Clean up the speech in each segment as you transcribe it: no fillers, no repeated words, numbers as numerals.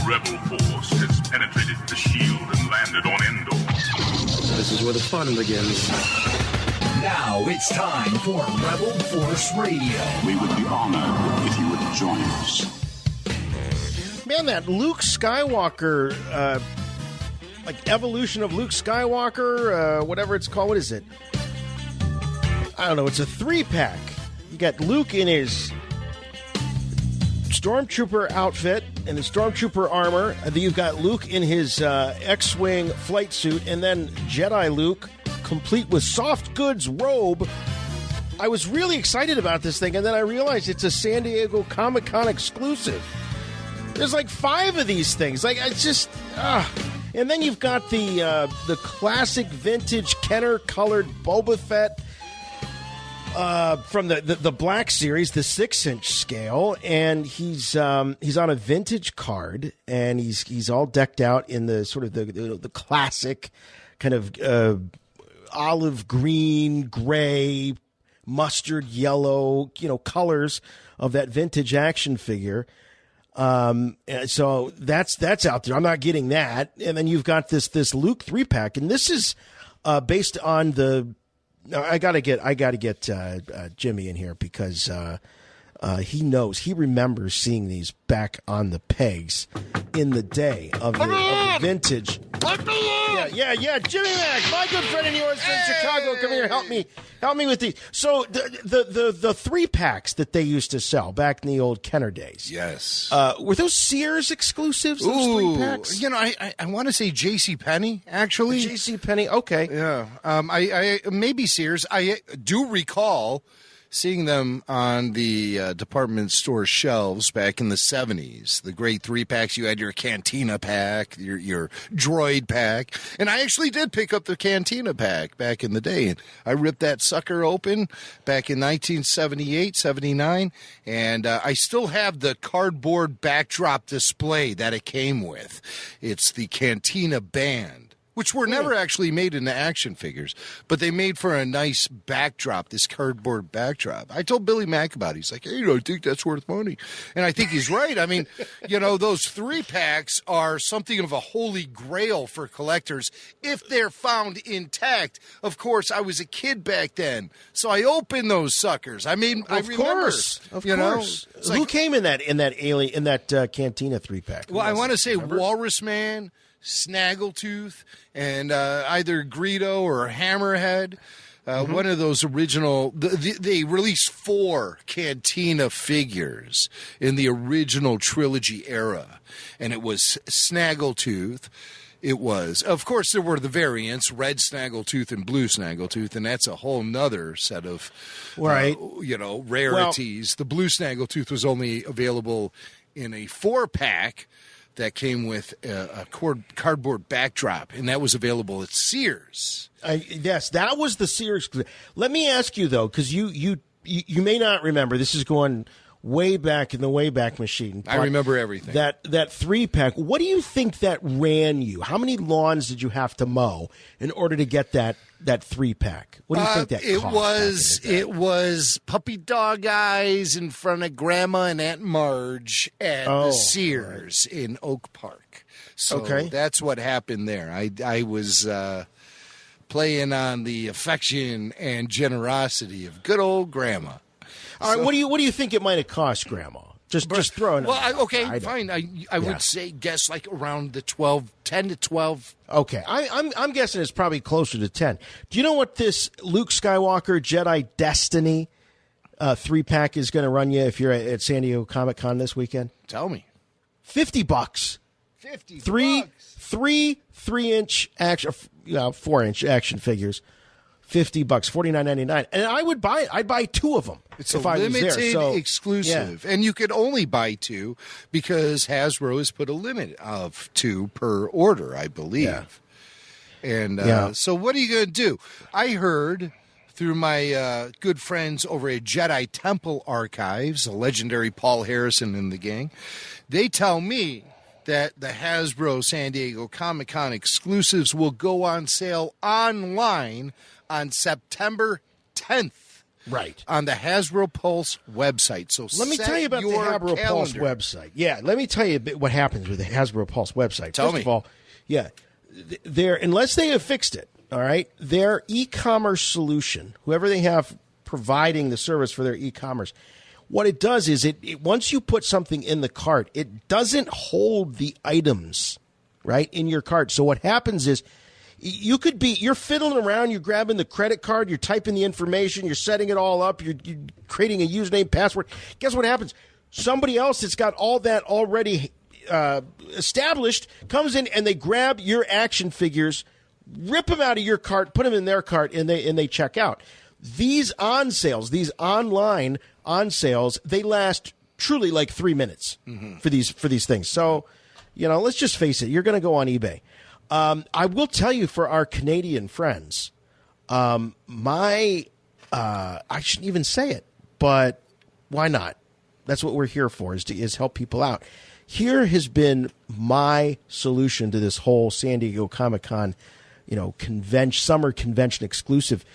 rebel force has penetrated the shield and landed on Endor. This is where the fun begins. Now it's time for Rebel Force Radio. We would be honored if you would join us. Man, that Luke Skywalker, like evolution of Luke Skywalker, whatever it's called, what is it? I don't know, it's a 3-pack. You got Luke in his Stormtrooper outfit and the Stormtrooper armor, and then you've got Luke in his X-Wing flight suit, and then Jedi Luke, complete with soft goods robe. I was really excited about this thing, and then I realized it's a San Diego Comic-Con exclusive. There's like 5 of these things. Like, it's just... And then you've got the classic vintage Kenner-colored Boba Fett from the Black Series, the 6-inch scale, and he's on a vintage card, and he's all decked out in the sort of the classic kind of olive green, gray, mustard yellow, colors of that vintage action figure. So that's out there. I'm not getting that. And then you've got this Luke 3-pack, and this is based on the. I gotta get Jimmy in here because he remembers seeing these back on the pegs in the day of the vintage. Yeah, Jimmy Mac, my good friend and yours from Chicago. Come here, help me with these. So the 3-packs that they used to sell back in the old Kenner days. Yes. Were those Sears exclusives? Those 3-packs? I want to say JCPenney, actually. JCPenney, okay. Yeah. I maybe Sears. I do recall seeing them on the department store shelves back in the 70s. The great 3-packs. You had your Cantina pack, your droid pack. And I actually did pick up the Cantina pack back in the day. And I ripped that sucker open back in 1978, 79. And I still have the cardboard backdrop display that it came with. It's the Cantina band, which were never actually made into action figures, but they made for a nice backdrop, this cardboard backdrop. I told Billy Mack about it. He's like, hey, I think that's worth money. And I think he's right. I mean, those 3-packs are something of a holy grail for collectors if they're found intact. Of course, I was a kid back then, so I opened those suckers. I mean, I remember. Of course. Who came in that Cantina 3-pack? Well, I want to say Walrus Man, Snaggletooth, and either Greedo or Hammerhead. One of those original. They released 4 Cantina figures in the original trilogy era, and it was Snaggletooth. It was, of course, there were the variants, red Snaggletooth and blue Snaggletooth, and that's a whole nother set of, rarities. The blue Snaggletooth was only available in a 4-pack that came with a cardboard backdrop, and that was available at Sears. Yes, that was the Sears. Let me ask you, though, because you may not remember. This is going way back in the Wayback Machine. I remember everything. That 3-pack, what do you think that ran you? How many lawns did you have to mow in order to get that 3-pack? What do you think that cost? It was puppy dog eyes in front of Grandma and Aunt Marge at the Sears in Oak Park. So that's what happened there. I was playing on the affection and generosity of good old Grandma. All right, what do you think it might have cost, Grandma? Just throw it. Well, fine. I would say guess like around the 10 to 12. Okay, I'm guessing it's probably closer to 10. Do you know what this Luke Skywalker Jedi Destiny 3-pack is going to run you if you're at San Diego Comic-Con this weekend? Tell me. $50. $50. Three 3-inch action, 4-inch action figures. $50, $49.99, and I'd buy 2 of them. It's a limited exclusive, and you could only buy 2 because Hasbro has put a limit of 2 per order, I believe. Yeah. And so, what are you going to do? I heard through my good friends over at Jedi Temple Archives, the legendary Paul Harrison and the gang, they tell me that the Hasbro San Diego Comic-Con exclusives will go on sale online on September 10th. Right. on the Hasbro Pulse website. So let me tell you about the Hasbro Pulse website. Yeah, let me tell you a bit what happens with the Hasbro Pulse website. First of all, yeah, unless they have fixed it, all right, their e-commerce solution, whoever they have providing the service for their e-commerce, what it does is it once you put something in the cart, it doesn't hold the items, right, in your cart. So what happens is you're fiddling around, you're grabbing the credit card, you're typing the information, you're setting it all up, you're creating a username, password. Guess what happens? Somebody else that's got all that already established comes in and they grab your action figures, rip them out of your cart, put them in their cart, and they check out. These on sales, these online on sales, they last truly like 3 minutes for these things. So, let's just face it, you're going to go on eBay. I will tell you, for our Canadian friends, I shouldn't even say it, but why not? That's what we're here for, is help people out. Here has been my solution to this whole San Diego Comic-Con, summer convention exclusive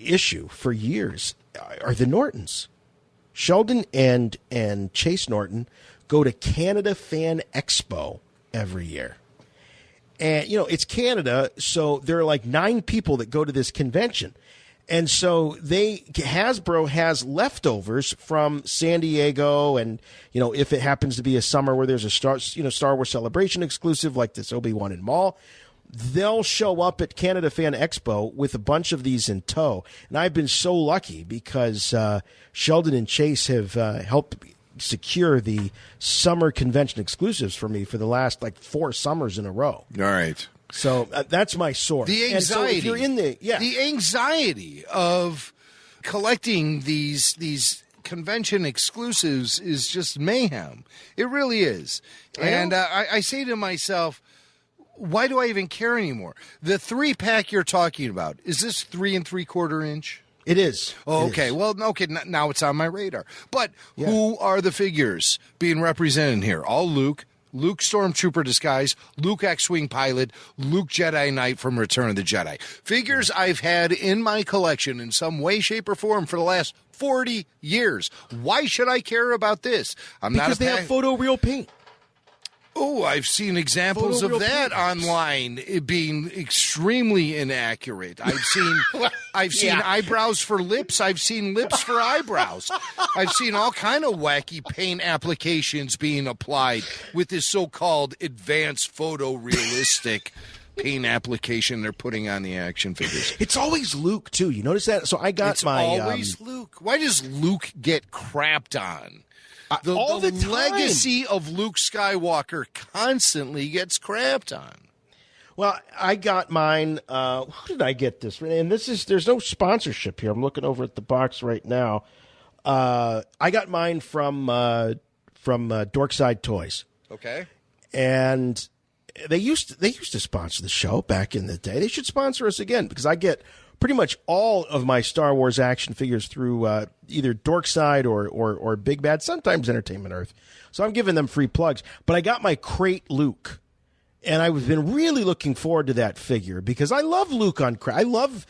issue for years are the Nortons. Sheldon and Chase Norton go to Canada Fan Expo every year. And, it's Canada, so there are like 9 people that go to this convention. And so Hasbro has leftovers from San Diego, and, if it happens to be a summer where there's a Star Wars Celebration exclusive like this Obi-Wan and Maul, they'll show up at Canada Fan Expo with a bunch of these in tow. And I've been so lucky because Sheldon and Chase have helped secure the summer convention exclusives for me for the last 4 summers in a row. All right. So that's my source. The anxiety. And so if you're in the anxiety of collecting these convention exclusives is just mayhem. It really is. And I say to myself, why do I even care anymore? The 3-pack you're talking about, is this 3 3/4 inch? It is. Oh, okay. Well, okay. Now it's on my radar. But who are the figures being represented here? All Luke Stormtrooper disguise, Luke X-Wing pilot, Luke Jedi Knight from Return of the Jedi. Figures I've had in my collection in some way, shape, or form for the last 40 years. Why should I care about this? Because they have photoreal paint. Oh, I've seen examples of that online, it being extremely inaccurate. I've seen eyebrows for lips. I've seen lips for eyebrows. I've seen all kind of wacky paint applications being applied with this so-called advanced photorealistic paint application they're putting on the action figures. It's always Luke too. You notice that? So I got it's always Luke. Why does Luke get crapped on? All the time. Legacy of Luke Skywalker constantly gets crapped on. Well, I got mine. Who did I get this? And there's no sponsorship here. I'm looking over at the box right now. I got mine from Dorkside Toys. Okay. And they used to sponsor the show back in the day. They should sponsor us again, because I get pretty much all of my Star Wars action figures through either Dorkside or Big Bad, sometimes Entertainment Earth. So I'm giving them free plugs. But I got my Crate Luke, and I've been really looking forward to that figure because I love Luke on Crate. I love,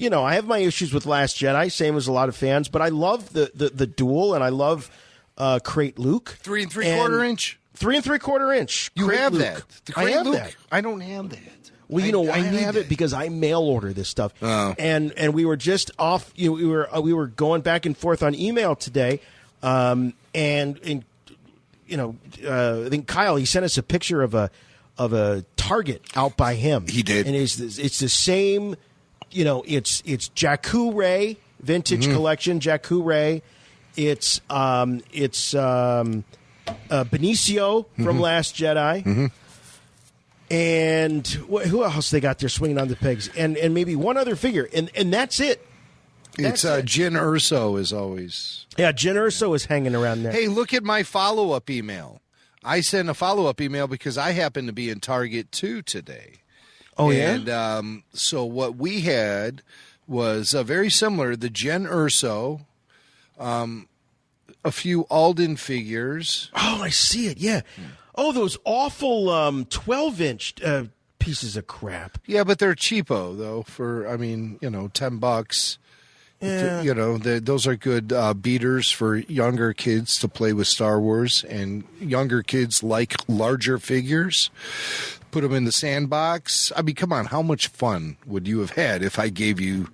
I have my issues with Last Jedi, same as a lot of fans, but I love the Duel, and I love Crate Luke. 3 3/4 inch? 3 3/4 inch. You Crate have Luke. that. The I Crate have Luke. that. I don't have that. Well, I have it because I mail order this stuff, and we were just off. We were going back and forth on email today, and I think Kyle, he sent us a picture of a Target out by him. He did, and it's the same. It's Jakku Rey vintage collection. Jakku Rey. It's Benicio from Last Jedi. And who else they got there swinging on the pegs? And maybe one other figure. And that's it. It's Jyn Erso is always. Yeah, Jyn Erso is hanging around there. Hey, look at my follow-up email. I sent a follow-up email because I happen to be in Target too today. Oh, yeah? And so what we had was very similar. The Jyn Erso, a few Alden figures. Oh, I see it, yeah. Oh, those awful 12-inch pieces of crap. Yeah, but they're cheapo, though, for, $10. Yeah. You know, those are good beaters for younger kids to play with Star Wars, and younger kids like larger figures. Put them in the sandbox. I mean, come on, how much fun would you have had if I gave you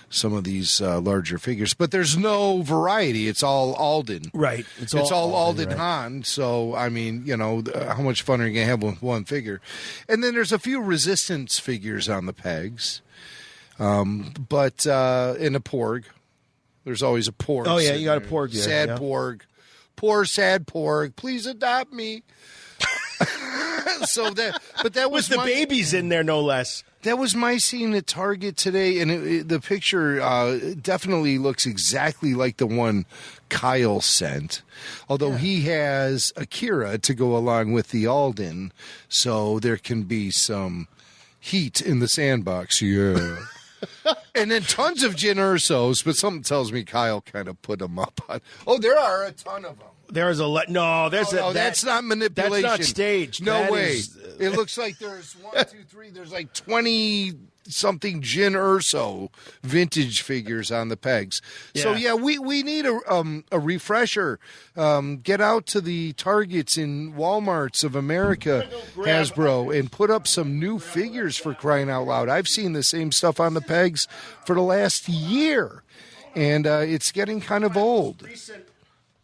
some of these larger figures? But there's no variety. It's all Alden. Right. It's all Alden right. Han. So, I mean, you know, how much fun are you going to have with one figure? And then there's a few Resistance figures on the pegs. But in a Porg. There's always a Porg. Oh, yeah, you got a Porg there. Sad yeah. Porg. Poor, sad Porg. Please adopt me. But that was With the babies in there, no less. That was my scene at Target today, and the picture definitely looks exactly like the one Kyle sent. Although he has Akira to go along with the Alden, so there can be some heat in the sandbox. Yeah. And then tons of Jyn Ersos, but something tells me Kyle kind of put them up on. Oh, there are a ton of them. There's that's not manipulation. That's not staged. No that way. Is, it looks like there's 1, 2, 3. There's like 20-something Jyn Erso vintage figures on the pegs. Yeah. So yeah, we need a refresher. Get out to the Targets in Walmarts of America, Hasbro, and put up some new figures for crying out loud. I've seen the same stuff on the pegs for the last year, and it's getting kind of old.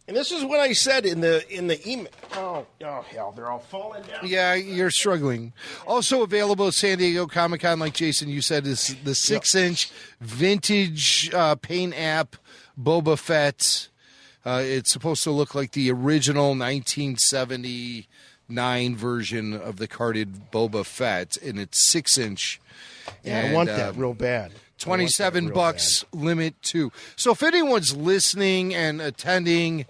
And this is what I said in the email. Oh hell, they're all falling down. Yeah, you're struggling. Also available at San Diego Comic-Con, like Jason, you said, is the 6-inch vintage paint app Boba Fett. It's supposed to look like the original 1979 version of the carded Boba Fett, and it's 6-inch. Yeah, I want that real bad. $27 limit too. So if anyone's listening and attending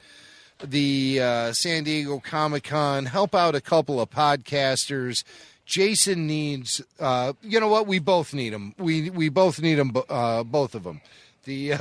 the San Diego Comic-Con, help out a couple of podcasters. Jason needs, you know what? We both need them. We both need them, both of them. The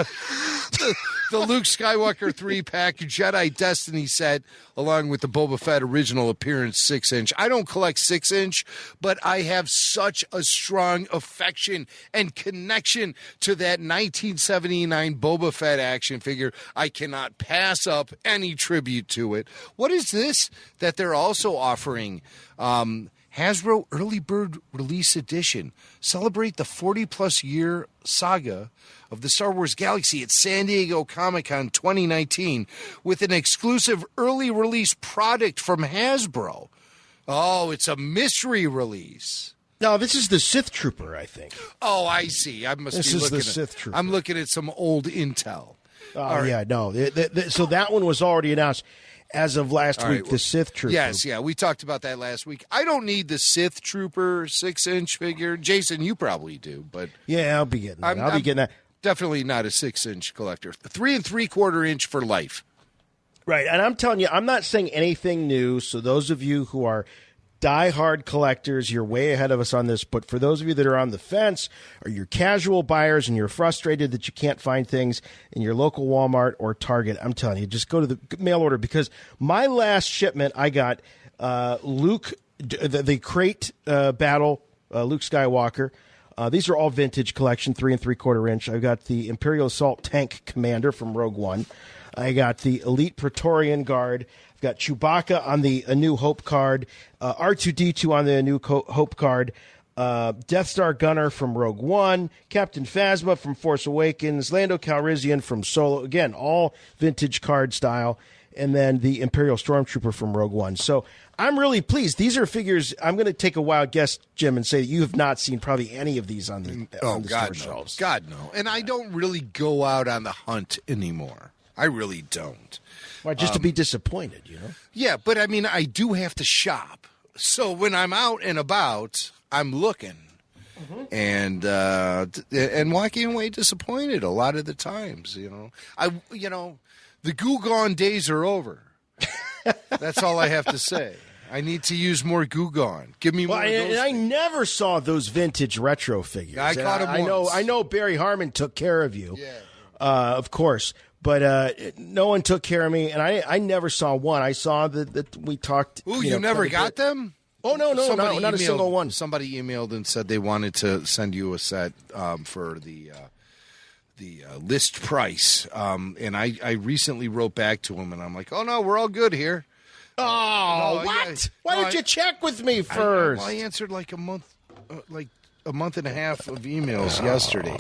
Luke Skywalker 3-pack Jedi Destiny set, along with the Boba Fett original appearance 6-inch. I don't collect 6-inch, but I have such a strong affection and connection to that 1979 Boba Fett action figure. I cannot pass up any tribute to it. What is this that they're also offering? Hasbro Early Bird Release Edition. Celebrate the 40-plus year saga of the Star Wars galaxy at San Diego Comic-Con 2019 with an exclusive early release product from Hasbro. Oh, it's a mystery release. No, this is the Sith Trooper, I think. Oh, I see. This is the Sith Trooper. I'm looking at some old intel. Oh, yeah, no. So that one was already announced as of last week, the Sith Trooper. Yes, yeah, we talked about that last week. I don't need the Sith Trooper 6-inch figure. Jason, you probably do, but yeah, I'll be getting that. I'll be getting that. Definitely not a 6-inch collector. 3 3/4 inch for life. Right, and I'm telling you, I'm not saying anything new. So those of you who are diehard collectors, you're way ahead of us on this. But for those of you that are on the fence, or you're casual buyers and you're frustrated that you can't find things in your local Walmart or Target, I'm telling you, just go to the mail order, because my last shipment, I got Luke, the crate battle, Luke Skywalker. These are all vintage collection, 3 3/4 inch. I've got the Imperial Assault Tank Commander from Rogue One. I got the Elite Praetorian Guard. I've got Chewbacca on the A New Hope card. R2-D2 on the A New Hope card. Death Star Gunner from Rogue One. Captain Phasma from Force Awakens. Lando Calrissian from Solo. Again, all vintage card style. And then the Imperial Stormtrooper from Rogue One. So I'm really pleased. These are figures. I'm going to take a wild guess, Jim, and say that you have not seen probably any of these on the store shelves. God, no. And I don't really go out on the hunt anymore. I really don't. Well, just to be disappointed, you know? Yeah, but I mean, I do have to shop. So when I'm out and about, I'm looking. And walking away disappointed a lot of the times, you know. The Goo Gone days are over. That's all I have to say. I need to use more Goo Gone. Give me more of those. And I never saw those vintage retro figures. I caught them once. I know Barry Harmon took care of you, of course. But no one took care of me, and I never saw one. I saw that we talked. Ooh, you never got them? Oh, no, not a single one. Somebody emailed and said they wanted to send you a set for the list price. And I recently wrote back to him, and I'm like, oh, no, we're all good here. Oh, No, what? yeah. Why No, did you check with me first? I answered like a month and a half of emails yesterday.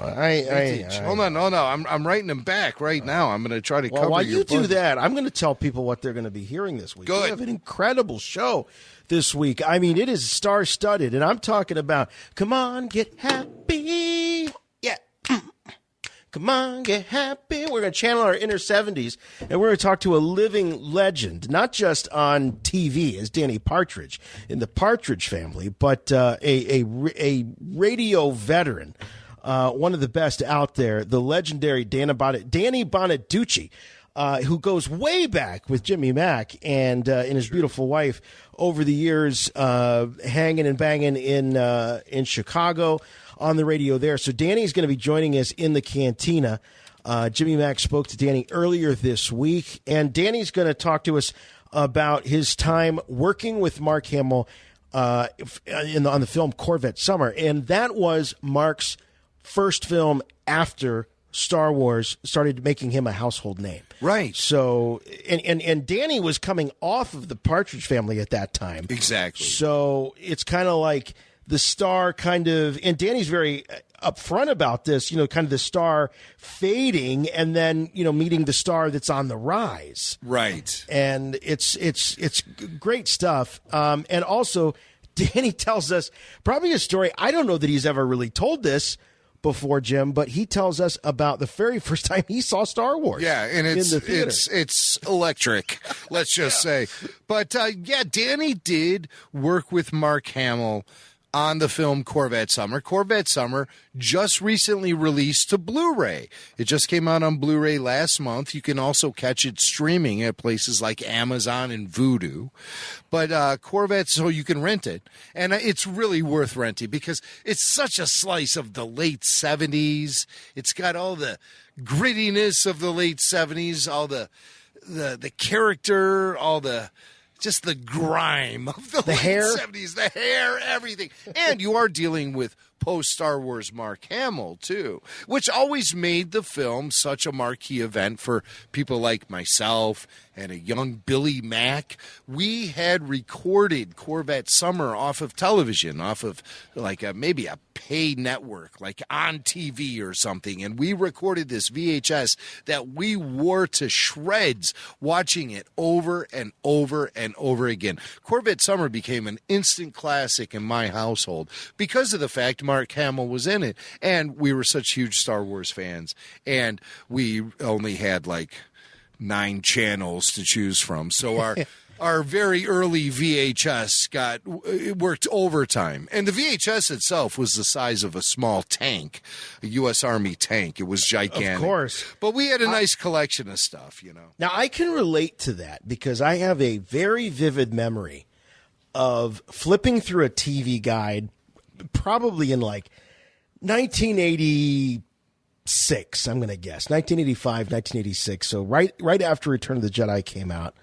Hold on, no, I'm writing them back right now. I'm going to try to cover while your you do budget. that, I'm going to tell people what they're going to be hearing this week. Good. We have an incredible show this week. I mean, it is star-studded, and I'm talking about Come On, Get Happy. Yeah. Come on, get happy. We're going to channel our inner 70s, and we're going to talk to a living legend, not just on TV as Danny Partridge in the Partridge Family, but a radio veteran, one of the best out there, the legendary Danny Bonaduce, who goes way back with Jimmy Mack and his beautiful wife over the years, hanging and banging in Chicago on the radio there. So Danny's going to be joining us in the Cantina. Jimmy Mack spoke to Danny earlier this week, and Danny's going to talk to us about his time working with Mark Hamill on the film Corvette Summer. And that was Mark's first film after Star Wars started making him a household name. Right. So, and Danny was coming off of the Partridge Family at that time. Exactly. So it's kind of like the star kind of, and Danny's very upfront about this, kind of the star fading and then, meeting the star that's on the rise. Right. And it's great stuff. And also, Danny tells us probably a story. I don't know that he's ever really told this before, Jim, but he tells us about the very first time he saw Star Wars. Yeah, and in the theater. it's electric, let's just say. But Danny did work with Mark Hamill on the film Corvette Summer. Corvette Summer just recently released to Blu-ray. It just came out on Blu-ray last month. You can also catch it streaming at places like Amazon and Vudu. But Corvette, so you can rent it. And it's really worth renting because it's such a slice of the late 70s. It's got all the grittiness of the late 70s, all the character, all the just the grime of the late hair? 70s, the hair, everything. And you are dealing with post-Star Wars Mark Hamill, too, which always made the film such a marquee event for people like myself and a young Billy Mack. We had recorded Corvette Summer off of television, off of like maybe a pay network, like on TV or something, and we recorded this VHS that we wore to shreds watching it over and over and over again. Corvette Summer became an instant classic in my household because of the fact Mark Hamill was in it, and we were such huge Star Wars fans, and we only had like 9 channels to choose from. So our very early VHS worked overtime. And the VHS itself was the size of a small tank, a U.S. Army tank. It was gigantic. Of course. But we had a nice collection of stuff, Now, I can relate to that because I have a very vivid memory of flipping through a TV guide probably in like 1986, I'm going to guess. 1985, 1986. So right after Return of the Jedi came out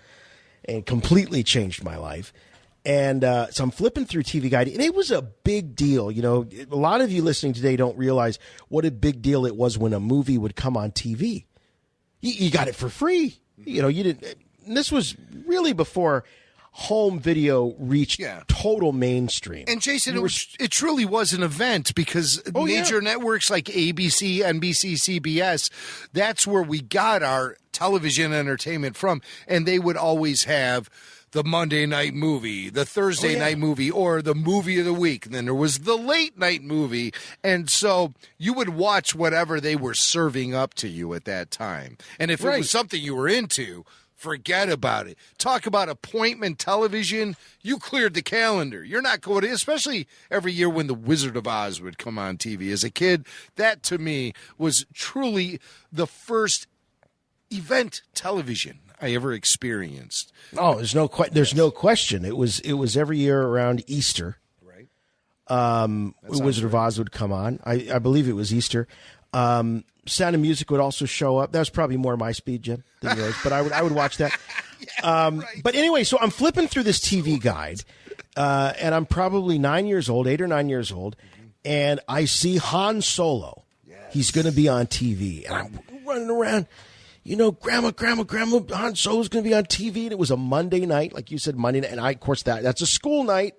and completely changed my life. And so I'm flipping through TV Guide, and it was a big deal. A lot of you listening today don't realize what a big deal it was when a movie would come on TV. You got it for free. You didn't. And this was really before home video reached total mainstream. And Jason, it truly was an event because major networks like ABC, NBC, CBS, that's where we got our television entertainment from. And they would always have the Monday night movie, the Thursday night movie, or the movie of the week. And then there was the late night movie. And so you would watch whatever they were serving up to you at that time. And if it was something you were into, forget about it. Talk about appointment television. You cleared the calendar. You're not going to, especially every year when The Wizard of Oz would come on TV. As a kid, that to me was truly the first event television I ever experienced. Oh, there's no question. It was every year around Easter. Right. Wizard of Oz would come on. I believe it was Easter. Sound of Music would also show up. That was probably more my speed, Jim, than yours, but I would watch that. But anyway, so I'm flipping through this TV guide, and I'm probably 8 or 9 years old, and I see Han Solo he's going to be on TV. And I'm running around, Grandma, Han Solo's going to be on TV. And it was a Monday night, like you said, Monday night. And of course, that's a school night.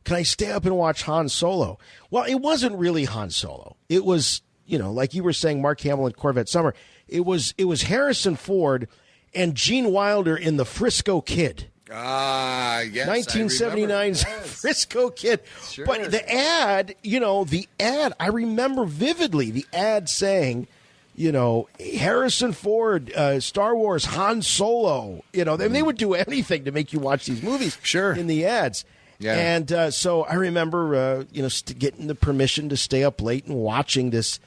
Can I stay up and watch Han Solo? Well, it wasn't really Han Solo. It was, like you were saying, Mark Hamill and Corvette Summer. It was Harrison Ford and Gene Wilder in The Frisco Kid. Yes. 1979's Frisco Kid. Sure. But the ad, I remember vividly the ad saying, Harrison Ford, Star Wars, Han Solo. They would do anything to make you watch these movies. Sure. In the ads. Yeah. And so I remember, getting the permission to stay up late and watching this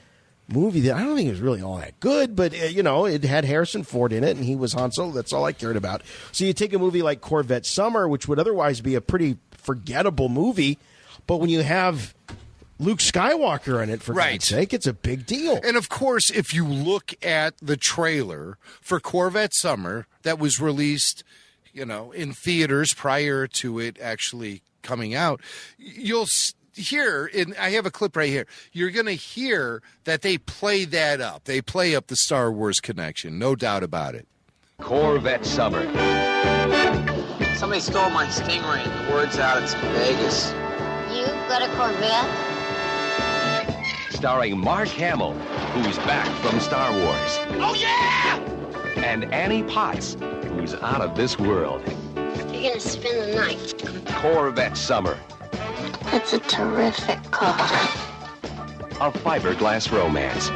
movie that I don't think was really all that good, but, it had Harrison Ford in it, and he was Han Solo. That's all I cared about. So you take a movie like Corvette Summer, which would otherwise be a pretty forgettable movie, but when you have Luke Skywalker in it, for God's sake, it's a big deal. And, of course, if you look at the trailer for Corvette Summer that was released, in theaters prior to it actually coming out, you'll here, I have a clip right here. You're going to hear that they play that up. They play up the Star Wars connection, no doubt about it. Corvette Summer. Somebody stole my Stingray and the word's out it's in Vegas. You got a Corvette? Starring Mark Hamill, who's back from Star Wars. Oh, yeah! And Annie Potts, who's out of this world. You're going to spend the night. Corvette Summer. That's a terrific car. A fiberglass romance.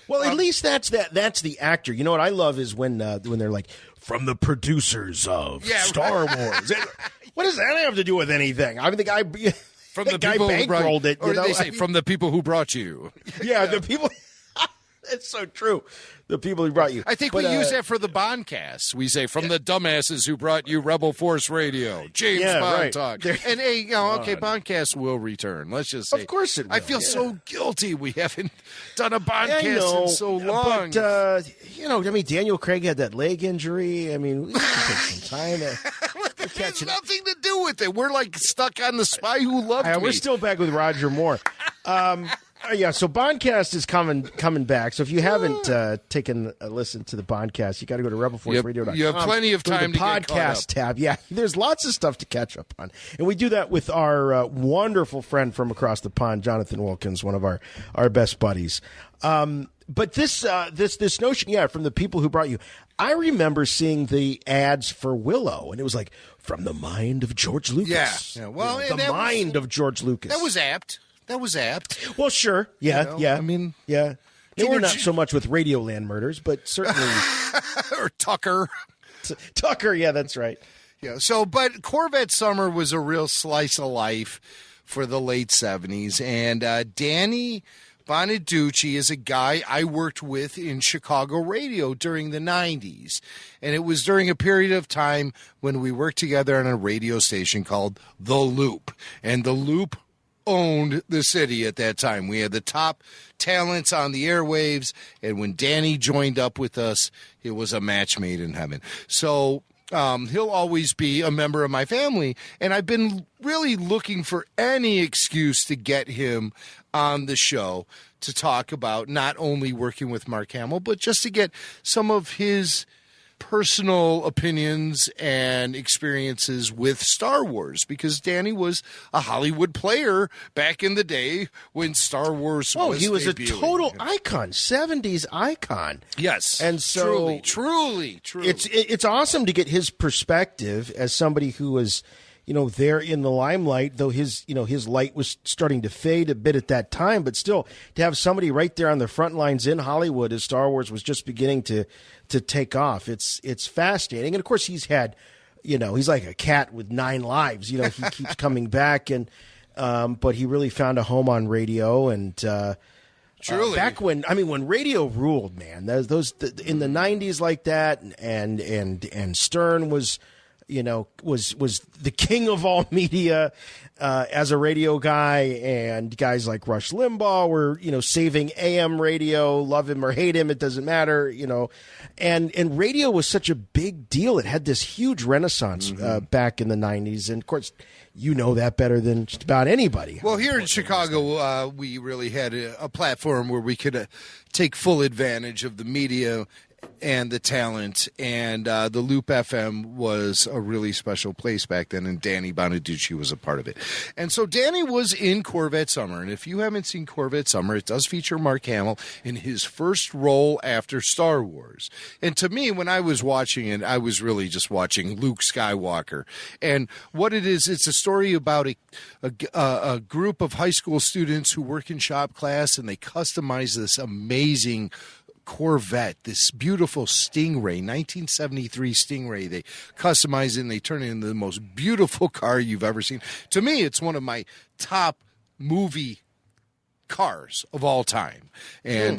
Well, at least that's the actor. You know what I love is when they're like, from the producers of Star Wars. What does that have to do with anything? I mean, the guy From the guy bankrolled it. Or they say, from the people who brought you. Yeah, the people. It's so true. The people who brought you. I think we use that for the Bondcast. We say, from the dumbasses who brought you Rebel Force Radio, James Bond talk. And, Bondcast will return. Let's just say. Of course it will. I feel so guilty we haven't done a Bondcast in so long. But, Daniel Craig had that leg injury. I mean, we can take some time. It has nothing to do with it. We're like stuck on The Spy Who Loved Me. We're still back with Roger Moore. So Bondcast is coming back. So if you haven't taken a listen to the Bondcast, you got to go to rebelforceradio.com. You have plenty of time to get caught up. Podcast tab. Yeah, there's lots of stuff to catch up on, and we do that with our wonderful friend from across the pond, Jonathan Wilkins, one of our best buddies. But this notion, from the people who brought you. I remember seeing the ads for Willow, and it was like, from the mind of George Lucas. Yeah. Well, the mind of George Lucas. That was apt. Well, sure. Yeah, yeah. I mean, yeah. Maybe not so much with Radioland murders, but certainly. Or Tucker. Tucker, yeah, that's right. Yeah. So, but Corvette Summer was a real slice of life for the late 70s. And Danny Bonaduce is a guy I worked with in Chicago radio during the 90s. And it was during a period of time when we worked together on a radio station called The Loop. And The Loop owned the city at that time. We had the top talents on the airwaves, and when Danny joined up with us, it was a match made in heaven. So he'll always be a member of my family, and I've been really looking for any excuse to get him on the show to talk about not only working with Mark Hamill, but just to get some of his personal opinions and experiences with Star Wars, because Danny was a Hollywood player back in the day when Star Wars was he was debuting. A total icon, 70s icon. Yes. And so truly. It's awesome to get his perspective as somebody who was, there in the limelight, though his light was starting to fade a bit at that time, but still to have somebody right there on the front lines in Hollywood as Star Wars was just beginning to take off. It's fascinating. And of course he's had, he's like a cat with 9 lives, he keeps coming back and, but he really found a home on radio and, truly back when radio ruled, man, those in the 90s like that and Stern was, was the king of all media as a radio guy, and guys like Rush Limbaugh were, saving AM radio, love him or hate him, it doesn't matter, and radio was such a big deal. It had this huge renaissance back in the 90s, and of course, you know that better than just about anybody. Well, here in Chicago, we really had a platform where we could take full advantage of the media and the talent, and the Loop FM was a really special place back then, and Danny Bonaduce was a part of it. And so Danny was in Corvette Summer, and if you haven't seen Corvette Summer, it does feature Mark Hamill in his first role after Star Wars. And to me, when I was watching it, I was really just watching Luke Skywalker. And what it is, it's a story about a group of high school students who work in shop class, and they customize this amazing Corvette, this beautiful Stingray, 1973 Stingray. They customize it and they turn it into the most beautiful car you've ever seen. To me, it's one of my top movie cars of all time. And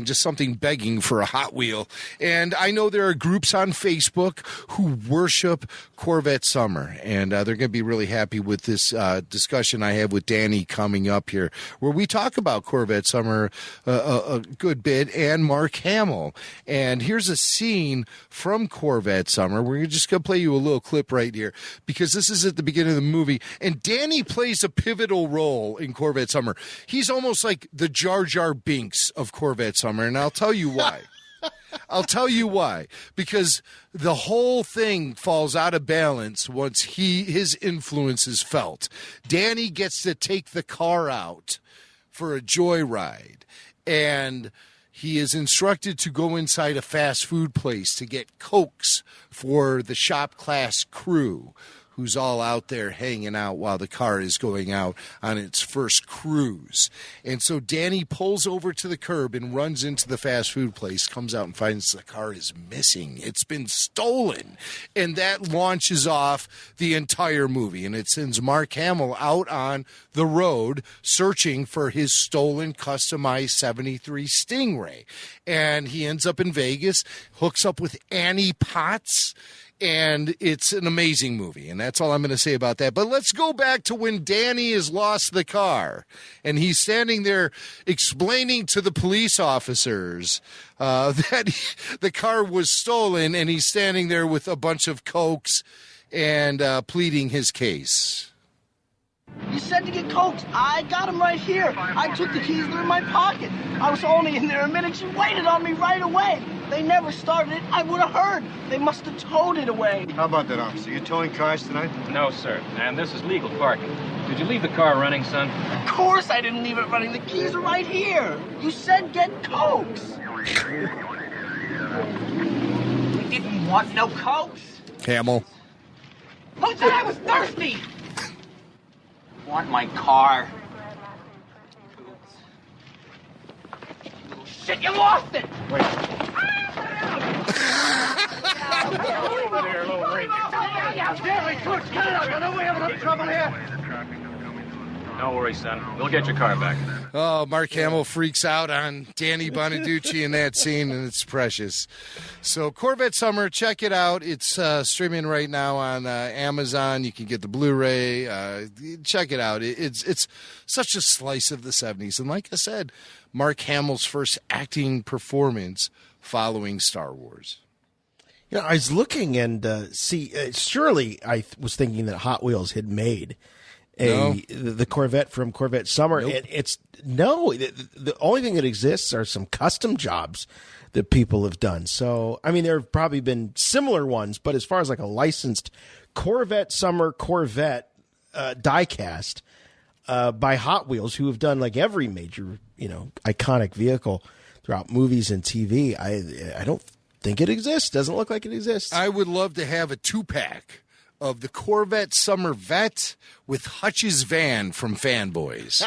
just something begging for a Hot Wheel. And I know there are groups on Facebook who worship Corvette Summer, and they're going to be really happy with this discussion I have with Danny coming up here, where we talk about Corvette Summer a good bit, and Mark Hamill. And here's a scene from Corvette Summer. We're just going to play you a little clip right here, because this is at the beginning of the movie, and Danny plays a pivotal role in Corvette Summer. He's almost like the Jar Jar Binks of Corvette Summer, and I'll tell you why. I'll tell you why. Because the whole thing falls out of balance once his influence is felt. Danny gets to take the car out for a joyride, and he is instructed to go inside a fast food place to get Cokes for the shop class crew, who's all out there hanging out while the car is going out on its first cruise. And so Danny pulls over to the curb and runs into the fast food place, comes out and finds the car is missing. It's been stolen. And that launches off the entire movie. And it sends Mark Hamill out on the road searching for his stolen, customized 73 Stingray. And he ends up in Vegas, hooks up with Annie Potts, and it's an amazing movie, and that's all I'm going to say about that. But let's go back to when Danny has lost the car, and he's standing there explaining to the police officers that the car was stolen, and he's standing there with a bunch of Cokes and pleading his case. You said to get Cokes. I got them right here. I took the keys. They're in my pocket. I was only in there a minute. She waited on me right away. They never started it. I would have heard. They must have towed it away. How about that, officer? You towing cars tonight? No, sir. And this is legal parking. Did you leave the car running, son? Of course I didn't leave it running. The keys are right here. You said get Cokes. We didn't want no Cokes. Hamill. Who said I was thirsty? Want my car. Little shit, you lost it! Wait. Don't worry, son. We'll get your car back. Oh, Mark Hamill freaks out on Danny Bonaduce in that scene, and it's precious. So Corvette Summer, check it out. It's streaming right now on Amazon. You can get the Blu-ray. Check it out. It's such a slice of the 70s. And like I said, Mark Hamill's first acting performance following Star Wars. You know, I was looking and surely I was thinking that Hot Wheels had made the Corvette from Corvette Summer. Nope. And it's the only thing that exists are some custom jobs that people have done. So, I mean, there have probably been similar ones, but as far as like a licensed Corvette Summer Corvette diecast by Hot Wheels, who have done like every major, iconic vehicle throughout movies and TV, I don't think it exists. Doesn't look like it exists. I would love to have a 2-pack of the Corvette Summer Vet with Hutch's van from Fanboys.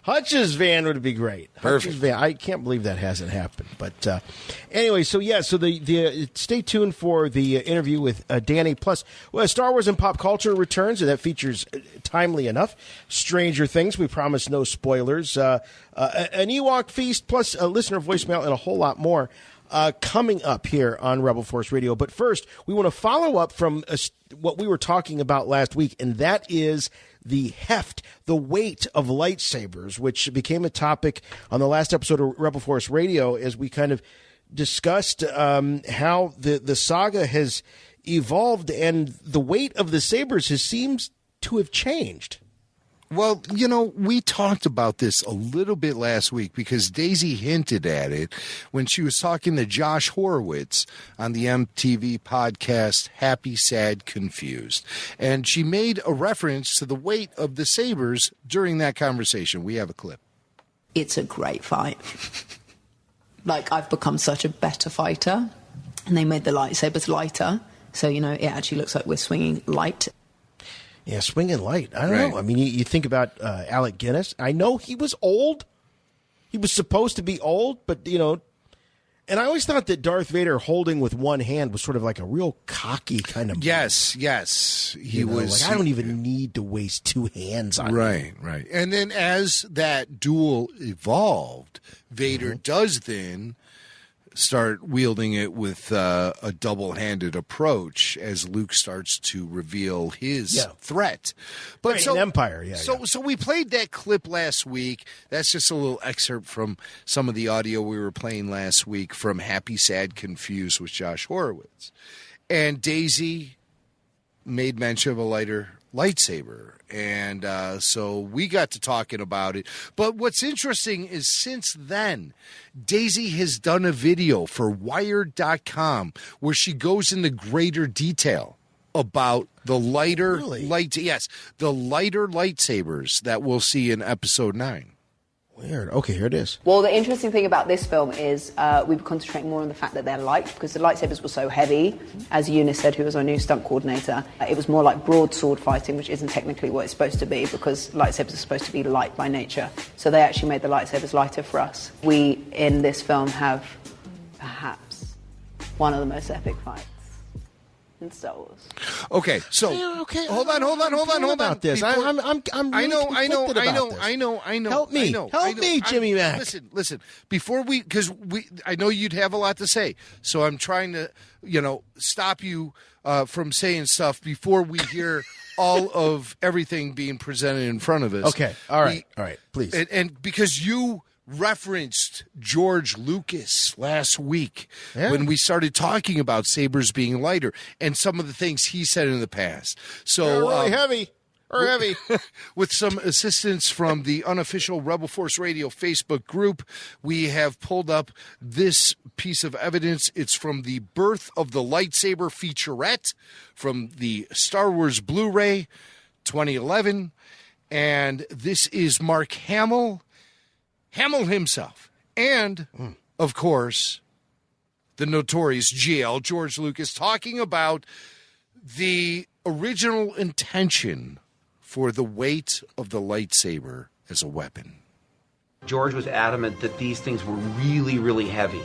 Hutch's van would be great. Perfect. Hutch's van. I can't believe that hasn't happened. But anyway, so the stay tuned for the interview with Danny. Plus, Star Wars and Pop Culture returns, and that features, timely enough, Stranger Things. We promise no spoilers. An Ewok feast, plus a listener voicemail, and a whole lot more. coming up here on Rebel Force Radio. But first, we want to follow up from what we were talking about last week, and that is the heft, the weight of lightsabers, which became a topic on the last episode of Rebel Force Radio as we kind of discussed how the saga has evolved and the weight of the sabers seems to have changed. Well, we talked about this a little bit last week because Daisy hinted at it when she was talking to Josh Horowitz on the MTV podcast Happy, Sad, Confused. And she made a reference to the weight of the sabers during that conversation. We have a clip. It's a great fight. I've become such a better fighter, and they made the lightsabers lighter. So, it actually looks like we're swinging light. Yeah, swinging light. I don't know. I mean, you think about Alec Guinness. I know he was old. He was supposed to be old, but, and I always thought that Darth Vader holding with one hand was sort of like a real cocky kind of. Yes. He was. I don't even need to waste two hands on him. Right. And then as that duel evolved, Vader does then start wielding it with a double-handed approach as Luke starts to reveal his threat. But an Empire, So we played that clip last week. That's just a little excerpt from some of the audio we were playing last week from Happy, Sad, Confused with Josh Horowitz. And Daisy made mention of a lighter lightsaber. And so we got to talking about it. But what's interesting is since then, Daisy has done a video for Wired.com where she goes into greater detail about the lighter the lighter lightsabers that we'll see in episode 9. Weird. Okay, here it is. Well, the interesting thing about this film is we were concentrating more on the fact that they're light, because the lightsabers were so heavy. As Eunice said, who was our new stunt coordinator, it was more like broadsword fighting, which isn't technically what it's supposed to be, because lightsabers are supposed to be light by nature. So they actually made the lightsabers lighter for us. We, in this film, have perhaps one of the most epic fights in Star Wars. Okay, so hold on about this. Before, I'm really I know. Help me, Jimmy Mac. Listen. Before because I know you'd have a lot to say, so I'm trying to, stop you from saying stuff before we hear all of everything being presented in front of us. Okay, all right, please. And because you referenced George Lucas last week when we started talking about sabers being lighter and some of the things he said in the past. So really heavy. With some assistance from the unofficial Rebel Force Radio Facebook group, we have pulled up this piece of evidence. It's from the Birth of the Lightsaber featurette from the Star Wars Blu-ray 2011. And this is Mark Hamill himself, and, of course, the notorious GL, George Lucas, talking about the original intention for the weight of the lightsaber as a weapon. George was adamant that these things were really, really heavy,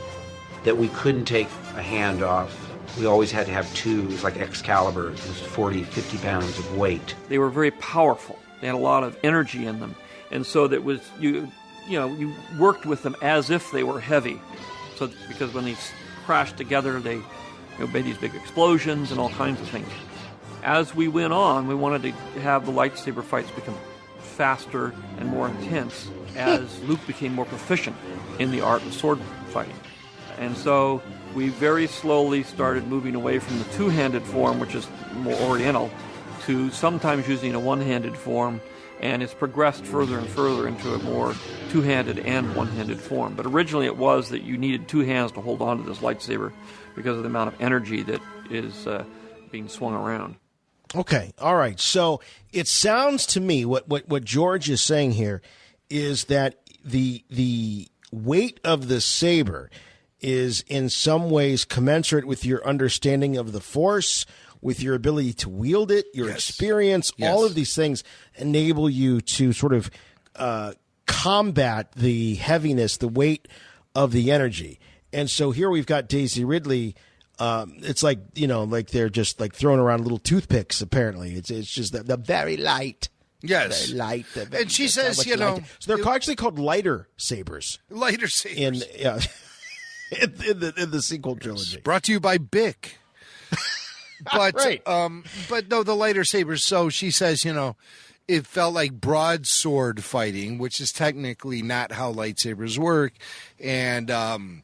that we couldn't take a hand off. We always had to have two. It was like Excalibur. It was 40, 50 pounds of weight. They were very powerful. They had a lot of energy in them. And so that was, you worked with them as if they were heavy. So because when they crashed together, they made these big explosions and all kinds of things. As we went on, we wanted to have the lightsaber fights become faster and more intense as Luke became more proficient in the art of sword fighting. And so we very slowly started moving away from the two-handed form, which is more oriental, to sometimes using a one-handed form, and it's progressed further and further into a more two-handed and one-handed form. But originally it was that you needed two hands to hold on to this lightsaber because of the amount of energy that is being swung around. Okay, all right. So it sounds to me what George is saying here is that the weight of the saber is in some ways commensurate with your understanding of the Force, with your ability to wield it, your experience. All of these things enable you to sort of combat the heaviness, the weight of the energy. And so here we've got Daisy Ridley. It's like, like they're just like throwing around little toothpicks, apparently. It's just the very light. Yes. Very light. And she says, so they're actually called lighter sabers. Lighter sabers. in the sequel trilogy. Brought to you by Bic. But right. But no, the lighter sabers. So she says, it felt like broadsword fighting, which is technically not how lightsabers work. And the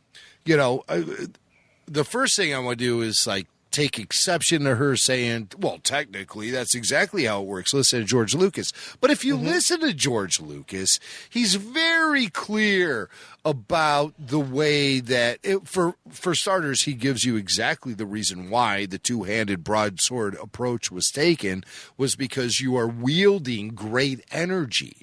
first thing I want to do is like take exception to her saying, well, technically, that's exactly how it works. Listen to George Lucas. But if you listen to George Lucas, he's very clear about the way that, for starters, he gives you exactly the reason why the two-handed broadsword approach was taken was because you are wielding great energy.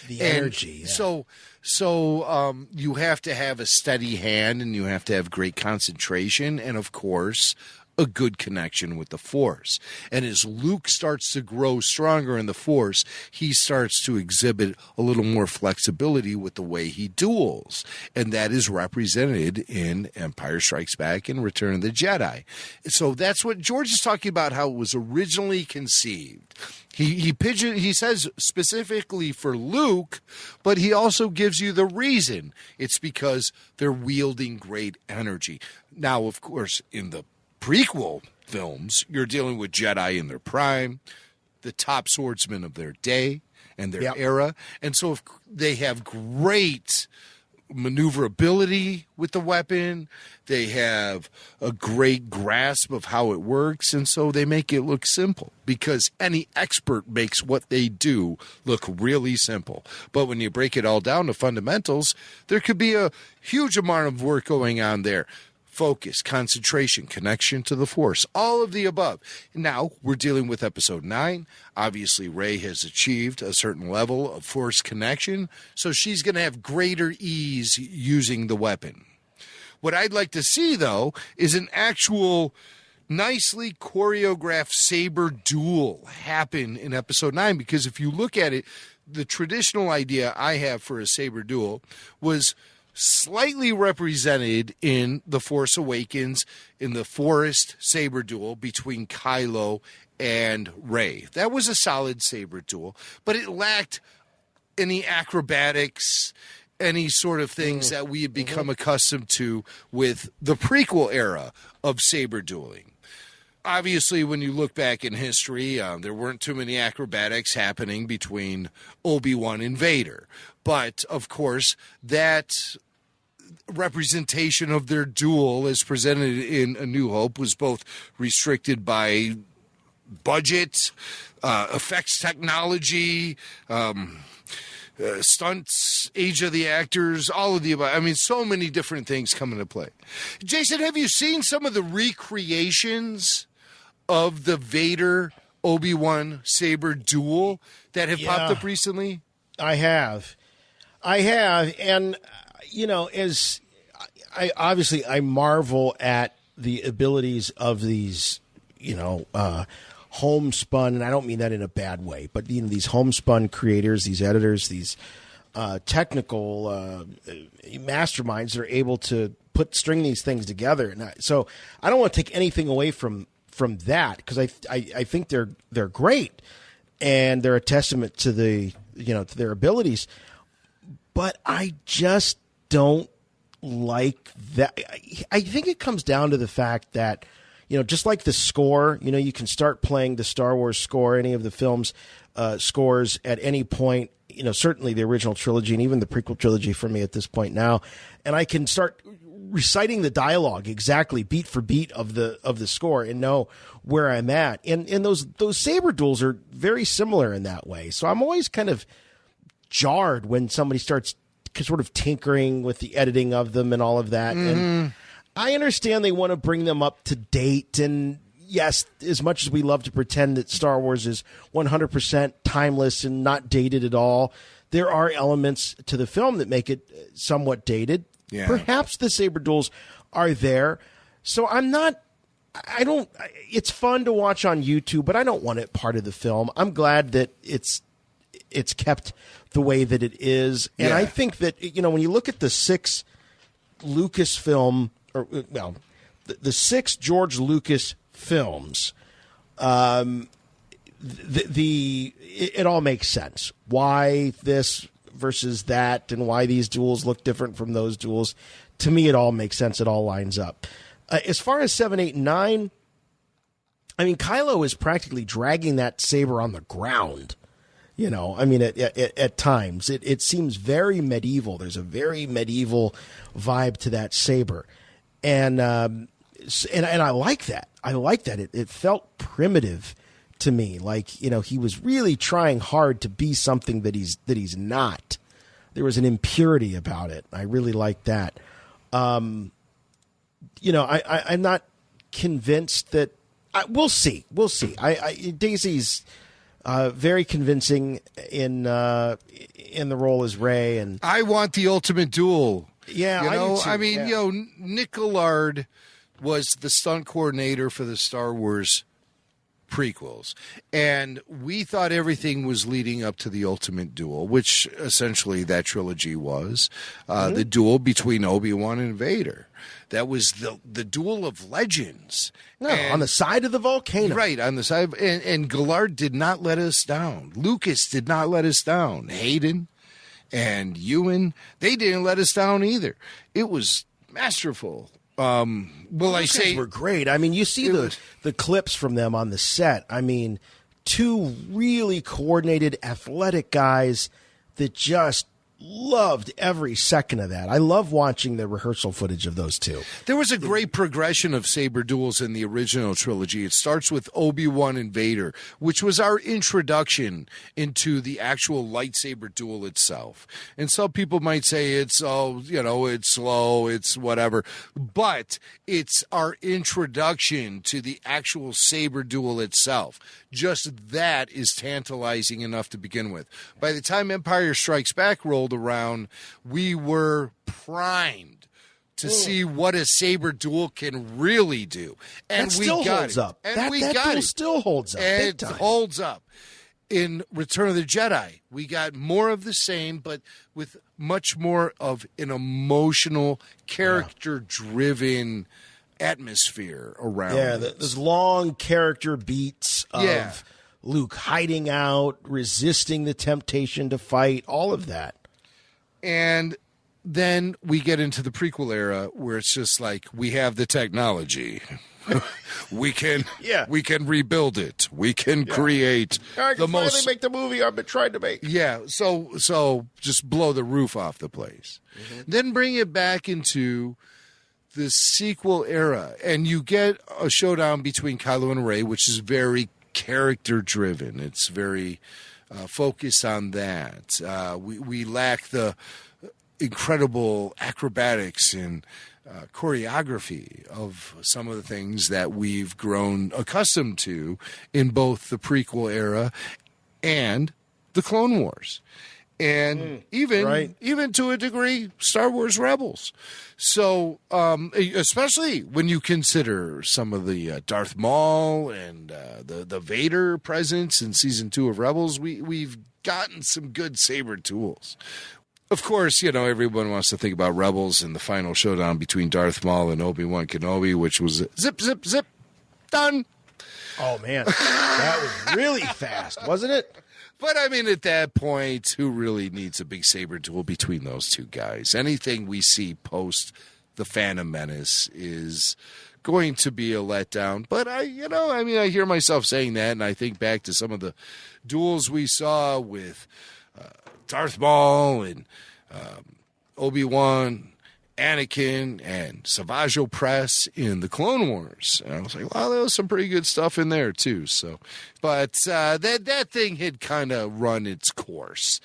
The energy. Yeah. So you have to have a steady hand and you have to have great concentration and, of course, a good connection with the Force. And as Luke starts to grow stronger in the Force, he starts to exhibit a little more flexibility with the way he duels. And that is represented in Empire Strikes Back and Return of the Jedi. So that's what George is talking about, how it was originally conceived. He says specifically for Luke, but he also gives you the reason. It's because they're wielding great energy. Now, of course, in the prequel films, you're dealing with Jedi in their prime, the top swordsmen of their day and their era. And so if they have great maneuverability with the weapon, they have a great grasp of how it works, and so they make it look simple because any expert makes what they do look really simple. But when you break it all down to fundamentals, there could be a huge amount of work going on there. Focus, concentration, connection to the Force, all of the above. Now, we're dealing with Episode 9. Obviously, Rey has achieved a certain level of Force connection, so she's going to have greater ease using the weapon. What I'd like to see, though, is an actual nicely choreographed saber duel happen in Episode 9, because if you look at it, the traditional idea I have for a saber duel was slightly represented in The Force Awakens in the forest saber duel between Kylo and Rey. That was a solid saber duel, but it lacked any acrobatics, any sort of things that we had become accustomed to with the prequel era of saber dueling. Obviously, when you look back in history, there weren't too many acrobatics happening between Obi-Wan and Vader. But, of course, that representation of their duel as presented in A New Hope was both restricted by budget, effects technology, stunts, age of the actors, all of the above. I mean, so many different things come into play. Jason, have you seen some of the recreations of the Vader Obi-Wan saber duel that have popped up recently? I have. And as I marvel at the abilities of these, homespun, and I don't mean that in a bad way, but these homespun creators, these editors, these technical masterminds that are able to string these things together. And so I don't want to take anything away from that, because I think they're great and they're a testament to to their abilities. But I just don't like that. I think it comes down to the fact that, just like the score, you can start playing the Star Wars score, any of the films scores at any point, certainly the original trilogy and even the prequel trilogy for me at this point now. And I can start reciting the dialogue exactly beat for beat of the score and know where I'm at. And those saber duels are very similar in that way. So I'm always kind of jarred when somebody starts sort of tinkering with the editing of them and all of that. And I understand they want to bring them up to date. And yes, as much as we love to pretend that Star Wars is 100% timeless and not dated at all, there are elements to the film that make it somewhat dated. Yeah. Perhaps the saber duels are there. So it's fun to watch on YouTube, but I don't want it part of the film. I'm glad that it's kept the way that it is. And I think that, when you look at the 6 Lucasfilm, the 6 George Lucas films, it all makes sense. Why this versus that, and why these duels look different from those duels. to me, it all makes sense. It all lines up. As far as 7, 8, and 9, I mean, Kylo is practically dragging that saber on the ground. You know, I mean, at times it seems very medieval. There's a very medieval vibe to that saber, and I like that. I like that. It felt primitive to me. Like, you know, he was really trying hard to be something that he's not. There was an impurity about it. I really like that. You know, I'm not convinced that. We'll see. We'll see. Daisy's very convincing in the role as Rey, and I want the ultimate duel. Yeah, you know, I do too. I mean, yeah. you know, Nick Gillard was the stunt coordinator for the Star Wars prequels, and we thought everything was leading up to the ultimate duel, which essentially that trilogy was the duel between Obi-Wan and Vader. That was the duel of legends. No, on the side of the volcano. Right, on the side. And Gillard did not let us down. Lucas did not let us down. Hayden and Ewan, they didn't let us down either. It was masterful. I say were great. I mean, you see the clips from them on the set. I mean, two really coordinated, athletic guys that just loved every second of that. I love watching the rehearsal footage of those two. There was a great progression of saber duels in the original trilogy. It starts with Obi-Wan and Vader, which was our introduction into the actual lightsaber duel itself. And some people might say it's slow, it's whatever, but it's our introduction to the actual saber duel itself. Just that is tantalizing enough to begin with. By the time Empire Strikes Back rolled around, we were primed to see what a saber duel can really do, and that we still got holds it. up. And that we that got duel it. still holds up. And big it time. holds up. In Return of the Jedi, we got more of the same, but with much more of an emotional, character-driven atmosphere around. Yeah, this. those long character beats of Luke hiding out, resisting the temptation to fight, all of that. And then we get into the prequel era where it's just like, we have the technology. we can rebuild it. We can create I can finally make the movie I've been trying to make. Yeah, so just blow the roof off the place. Mm-hmm. Then bring it back into the sequel era, and you get a showdown between Kylo and Rey, which is very character driven. It's very focused on that. We lack the incredible acrobatics and choreography of some of the things that we've grown accustomed to in both the prequel era and the Clone Wars. And even to a degree, Star Wars Rebels. So, especially when you consider some of the Darth Maul and the Vader presence in Season 2 of Rebels, we've gotten some good saber tools. Of course, you know, everyone wants to think about Rebels and the final showdown between Darth Maul and Obi-Wan Kenobi, which was zip, zip, zip, done. Oh, man. That was really fast, wasn't it? But, I mean, at that point, who really needs a big saber duel between those two guys? Anything we see post The Phantom Menace is going to be a letdown. But, I hear myself saying that, and I think back to some of the duels we saw with Darth Maul and Obi-Wan, Anakin, and Savage Opress in the Clone Wars. And I was like, wow, there was some pretty good stuff in there too. So, but that thing had kind of run its course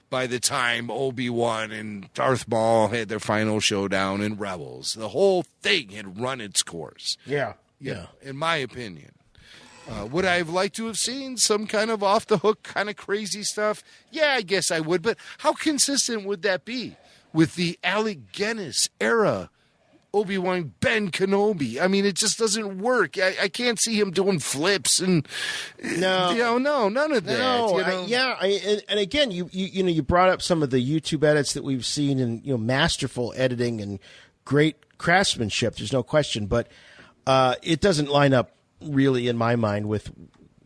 by the time Obi-Wan and Darth Maul had their final showdown in Rebels. The whole thing had run its course. Yeah. In my opinion. Would I have liked to have seen some kind of off-the-hook kind of crazy stuff? Yeah, I guess I would. But how consistent would that be with the Alec Guinness era Obi-Wan Ben Kenobi? I mean, it just doesn't work. I can't see him doing flips and none of that. And again, you brought up some of the YouTube edits that we've seen, and masterful editing and great craftsmanship. There's no question, but it doesn't line up really in my mind with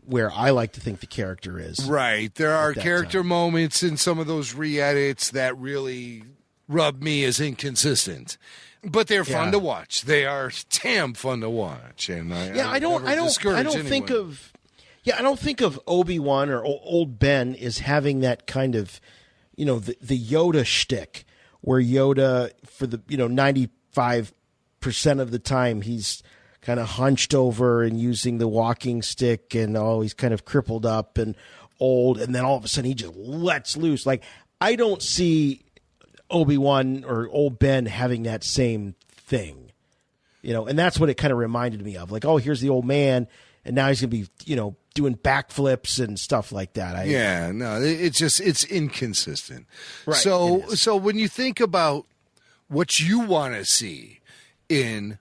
where I like to think the character is. Right. There are character moments in some of those re-edits that really rub me as inconsistent. But they're fun to watch. They are damn fun to watch. And I don't think of Obi-Wan or old Ben as having that kind of, the Yoda shtick, where Yoda, for the 95% of the time, he's kind of hunched over and using the walking stick, and he's kind of crippled up and old, and then all of a sudden he just lets loose. Like, I don't see Obi-Wan or old Ben having that same thing, and that's what it kind of reminded me of. Like, here's the old man, and now he's gonna be, doing backflips and stuff like that. It's inconsistent. Right. So when you think about what you want to see in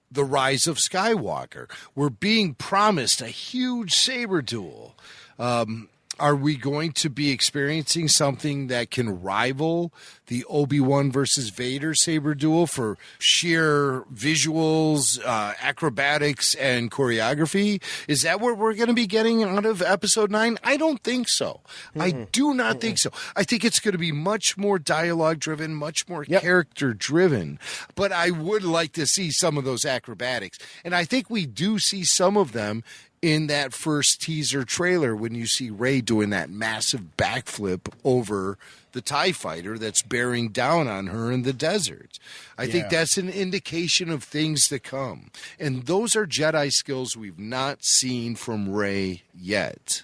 the Rise of Skywalker, we're being promised a huge saber duel. Are we going to be experiencing something that can rival the Obi-Wan versus Vader saber duel for sheer visuals, acrobatics, and choreography? Is that what we're going to be getting out of Episode 9? I don't think so. I do not think so. I think it's going to be much more dialogue-driven, much more character-driven. But I would like to see some of those acrobatics. And I think we do see some of them in that first teaser trailer when you see Rey doing that massive backflip over the TIE fighter that's bearing down on her in the desert. I think that's an indication of things to come. And those are Jedi skills we've not seen from Rey yet.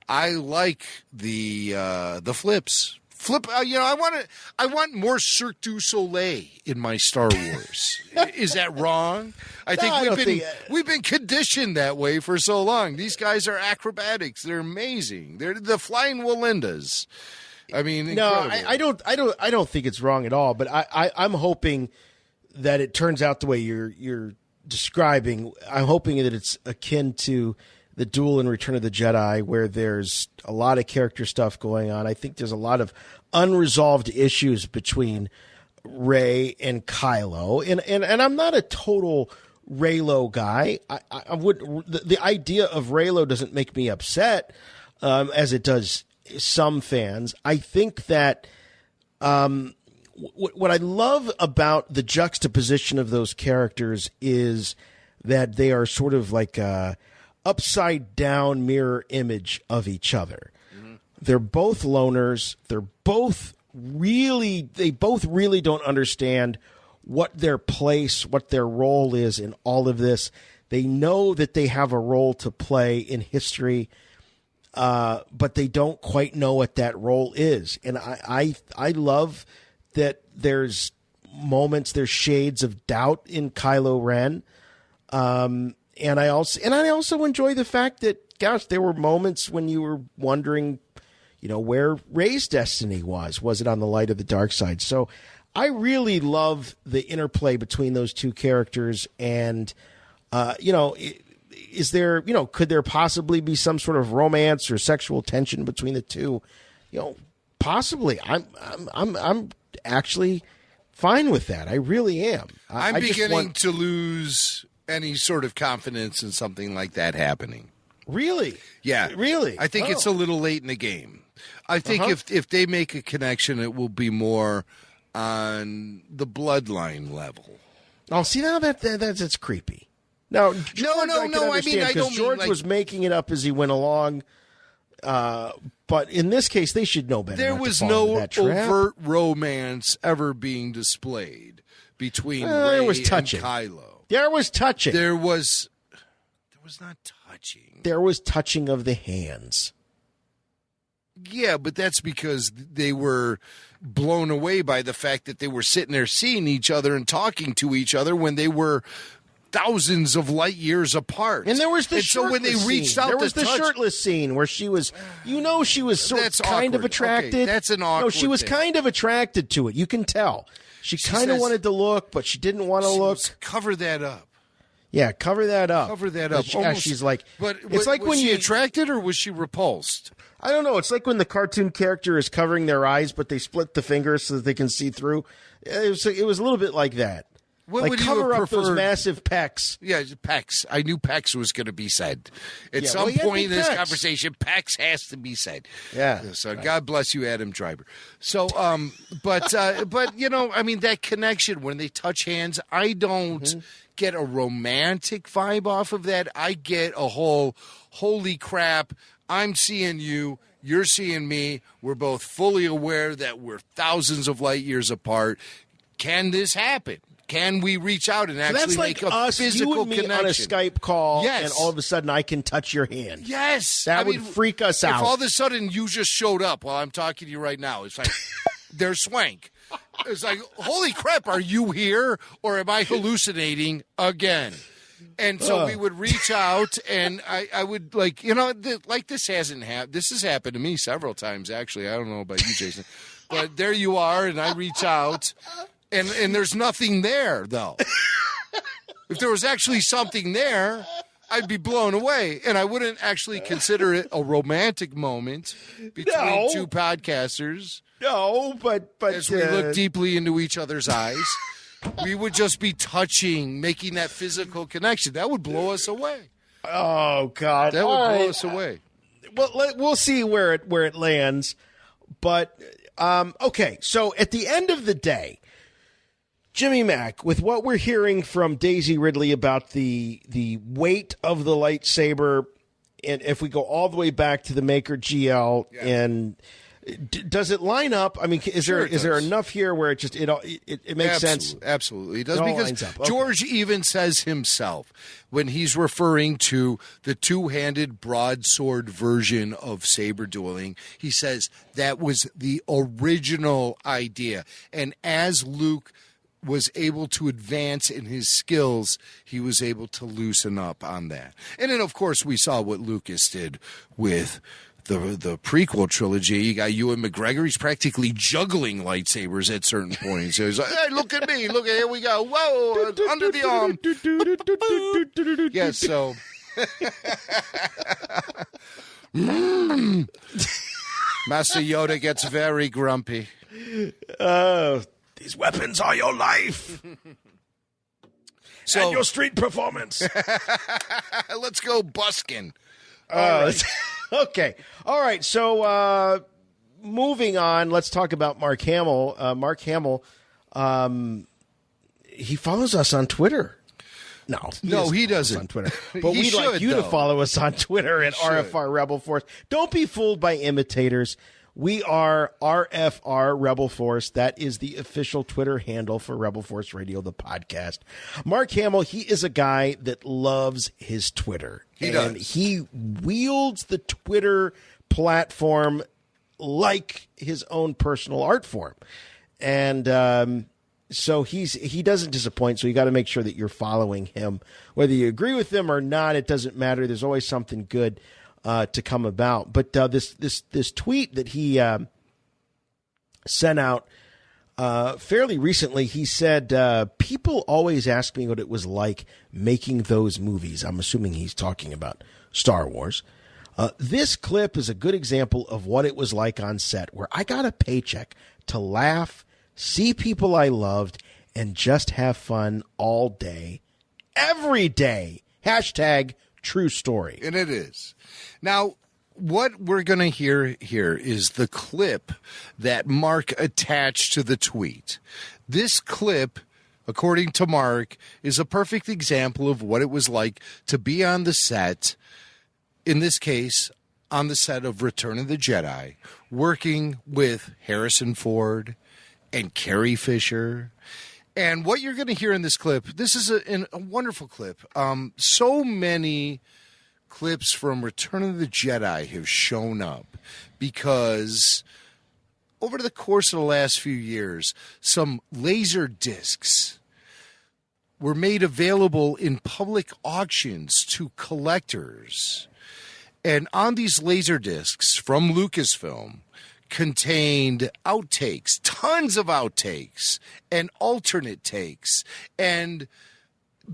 I like the flips. I want more Cirque du Soleil in my Star Wars. Is that wrong? I think we've been conditioned that way for so long. These guys are acrobatics. They're amazing. They're the flying Walindas. I mean, no, incredible. I don't think it's wrong at all. But I'm hoping that it turns out the way you're describing. I'm hoping that it's akin to the Duel and Return of the Jedi, where there's a lot of character stuff going on. I think there's a lot of unresolved issues between Rey and Kylo, and I'm not a total Reylo guy. I would the idea of Reylo doesn't make me upset, as it does some fans. I think that what I love about the juxtaposition of those characters is that they are sort of like a upside down mirror image of each other. Mm-hmm. They're both loners. They both really don't understand what their place, what their role is in all of this. They know that they have a role to play in history, but they don't quite know what that role is. And I love that there's shades of doubt in Kylo Ren. And I also enjoy the fact that, gosh, there were moments when you were wondering, where Rey's destiny was. Was it on the light or the dark side? So I really love the interplay between those two characters. And, is there, could there possibly be some sort of romance or sexual tension between the two? Possibly. I'm actually fine with that. I really am. I'm beginning to lose any sort of confidence in something like that happening. Really? Yeah. Really? I think it's a little late in the game. I think if they make a connection, it will be more on the bloodline level. Oh, see, now that's creepy. Now, George, no. I mean, I don't mean George was making it up as he went along. But in this case, they should know better. There was no overt romance ever being displayed between Rey and Kylo. There was touching. There was not touching. There was touching of the hands. Yeah, but that's because they were blown away by the fact that they were sitting there seeing each other and talking to each other when they were thousands of light years apart. And there was the so when they reached out, there was the shirtless scene where she was, she was kind of attracted. Okay, that's an awkward. No, she was kind of attracted to it. You can tell. She kind of wanted to look, but she didn't want to look. Cover that up. Yeah, cover that up. Cover that up. She's like, but it's like was she attracted or was she repulsed? I don't know. It's like when the cartoon character is covering their eyes, but they split the fingers so that they can see through. It was a little bit like that. What like would you cover have up those preferred? massive pecs. Yeah, pecs. I knew pecs was going to be said. At Yeah, some well, he had point in big this pecs. conversation, pecs has to be said. Yeah. So God bless you, Adam Driver. So, but you know, I mean, that connection when they touch hands, I don't get a romantic vibe off of that. I get a whole, holy crap, I'm seeing you. You're seeing me. We're both fully aware that we're thousands of light years apart. Can this happen? Can we reach out and actually That's like make a us, physical you and me connection? on a Skype call, Yes. and all of a sudden I can touch your hand. Yes. That I would mean, freak us out. If all of a sudden you just showed up while I'm talking to you right now, it's like, there's Swank. It's like, holy crap, are you here? Or am I hallucinating again? And so we would reach out, and I would, like, you know, like this hasn't happened. This has happened to me several times, actually. I don't know about you, Jason. But there you are, and I reach out, and there's nothing there, though. If there was actually something there, I'd be blown away, and I wouldn't actually consider it a romantic moment between two podcasters. No, but as we look deeply into each other's eyes, we would just be touching, making that physical connection. That would blow us away. Oh God, that would blow us away. Well, we'll see where it lands, but okay. So at the end of the day, Jimmy Mack, with what we're hearing from Daisy Ridley about the weight of the lightsaber, and if we go all the way back to the Maker GL, and does it line up? I mean, is there enough here where it makes sense? Absolutely, it does, It all because lines up. Okay. George even says himself when he's referring to the two-handed broadsword version of saber dueling, he says that was the original idea, and as Luke was able to advance in his skills, he was able to loosen up on that. And then, of course, we saw what Lucas did with the prequel trilogy. You got Ewan McGregor. He's practically juggling lightsabers at certain points. So he's like, hey, look at me. Look, here we go. Whoa, under the arm. Yes, so. Master Yoda gets very grumpy. These weapons are your life. And your street performance. Let's go busking. Okay. All right. So moving on, let's talk about Mark Hamill. Mark Hamill, he follows us on Twitter. No, he doesn't on Twitter. But He we'd like should, you to though. follow us on Twitter at RFR Rebel Force. Don't be fooled by imitators. We are RFR Rebel Force. That is the official Twitter handle for Rebel Force Radio, the podcast. Mark Hamill, he is a guy that loves his Twitter. He and does. He wields the Twitter platform like his own personal art form. And so he doesn't disappoint, so you got to make sure that you're following him. Whether you agree with him or not, it doesn't matter. There's always something good to come about. But this tweet that he sent out fairly recently, he said, people always ask me what it was like making those movies. I'm assuming he's talking about Star Wars. This clip is a good example of what it was like on set, where I got a paycheck to laugh, see people I loved, and just have fun all day, every day. Hashtag true story. And it is. Now, what we're going to hear here is the clip that Mark attached to the tweet. This clip, according to Mark, is a perfect example of what it was like to be on the set, in this case, on the set of Return of the Jedi, working with Harrison Ford and Carrie Fisher. And what you're going to hear in this clip, this is a wonderful clip. So many clips from Return of the Jedi have shown up because over the course of the last few years, some laser discs were made available in public auctions to collectors. And on these laser discs from Lucasfilm contained outtakes, tons of outtakes, and alternate takes, and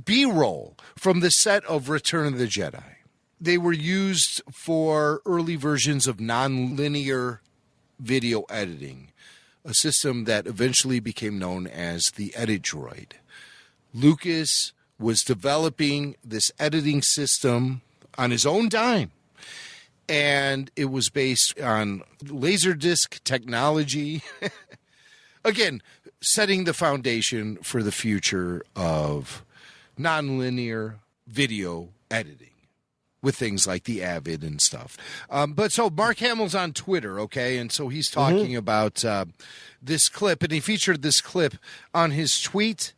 B-roll from the set of Return of the Jedi. They were used for early versions of nonlinear video editing, a system that eventually became known as the Editroid. Lucas was developing this editing system on his own dime. And it was based on Laserdisc technology. Again, setting the foundation for the future of nonlinear video editing with things like the Avid and stuff. But so Mark Hamill's on Twitter, okay? And so he's talking about this clip, and he featured this clip on his tweet.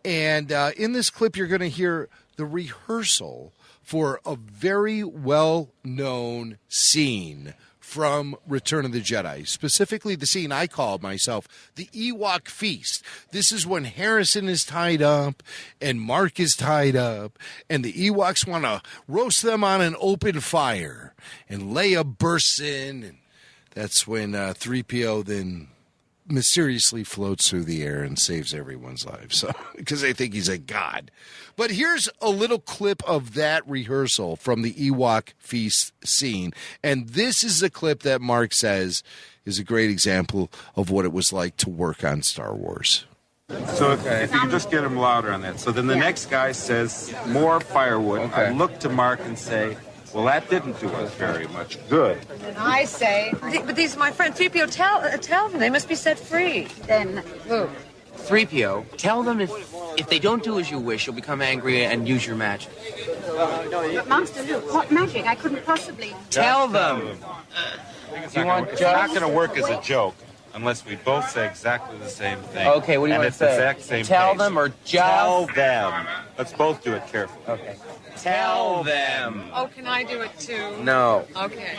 And in this clip, you're going to hear the rehearsal for a very well-known scene from Return of the Jedi, specifically the scene I call myself the Ewok Feast. This is when Harrison is tied up and Mark is tied up, and the Ewoks want to roast them on an open fire. And Leia bursts in, and that's when 3PO then mysteriously floats through the air and saves everyone's lives, so because they think he's a god. But here's a little clip of that rehearsal from the Ewok Feast scene, and this is the clip that Mark says is a great example of what it was like to work on Star Wars. So if you can just get him louder on that. So then the next guy says, more firewood. Okay. I look to Mark and say, well, that didn't do us very much good. And I say, but these are my friends. 3PO, tell them they must be set free. Then who? 3PO, tell them if they don't do as you wish, you'll become angry and use your magic. But Master Luke, what magic? I couldn't possibly. Tell them. It's not going to work as a joke unless we both say exactly the same thing. Okay, what do you want to say? And it's the exact same Tell pace. them or just... Tell them. Let's both do it carefully. Okay. Tell them. Oh, can I do it too? No. Okay.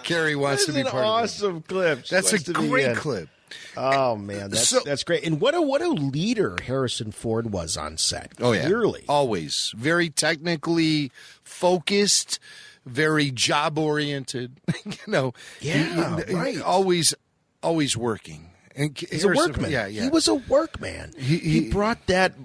Carrie wants to be part of it. Awesome clip. That's a great clip. Oh man, that's great. And what a leader Harrison Ford was on set. Oh yeah, clearly, always very technically focused, very job oriented. Right. Always working. And he's a workman. Yeah. He was a workman. He brought that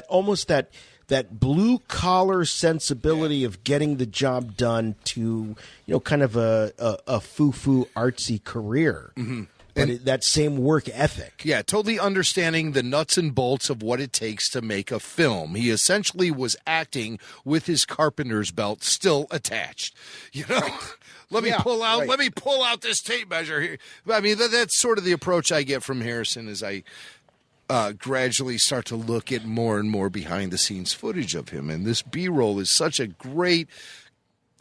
almost that blue collar sensibility of getting the job done to kind of a foo artsy career. Mm-hmm. But that same work ethic. Yeah, totally understanding the nuts and bolts of what it takes to make a film. He essentially was acting with his carpenter's belt still attached. Let me pull out this tape measure here. I mean, that's sort of the approach I get from Harrison as I gradually start to look at more and more behind-the-scenes footage of him. And this B-roll is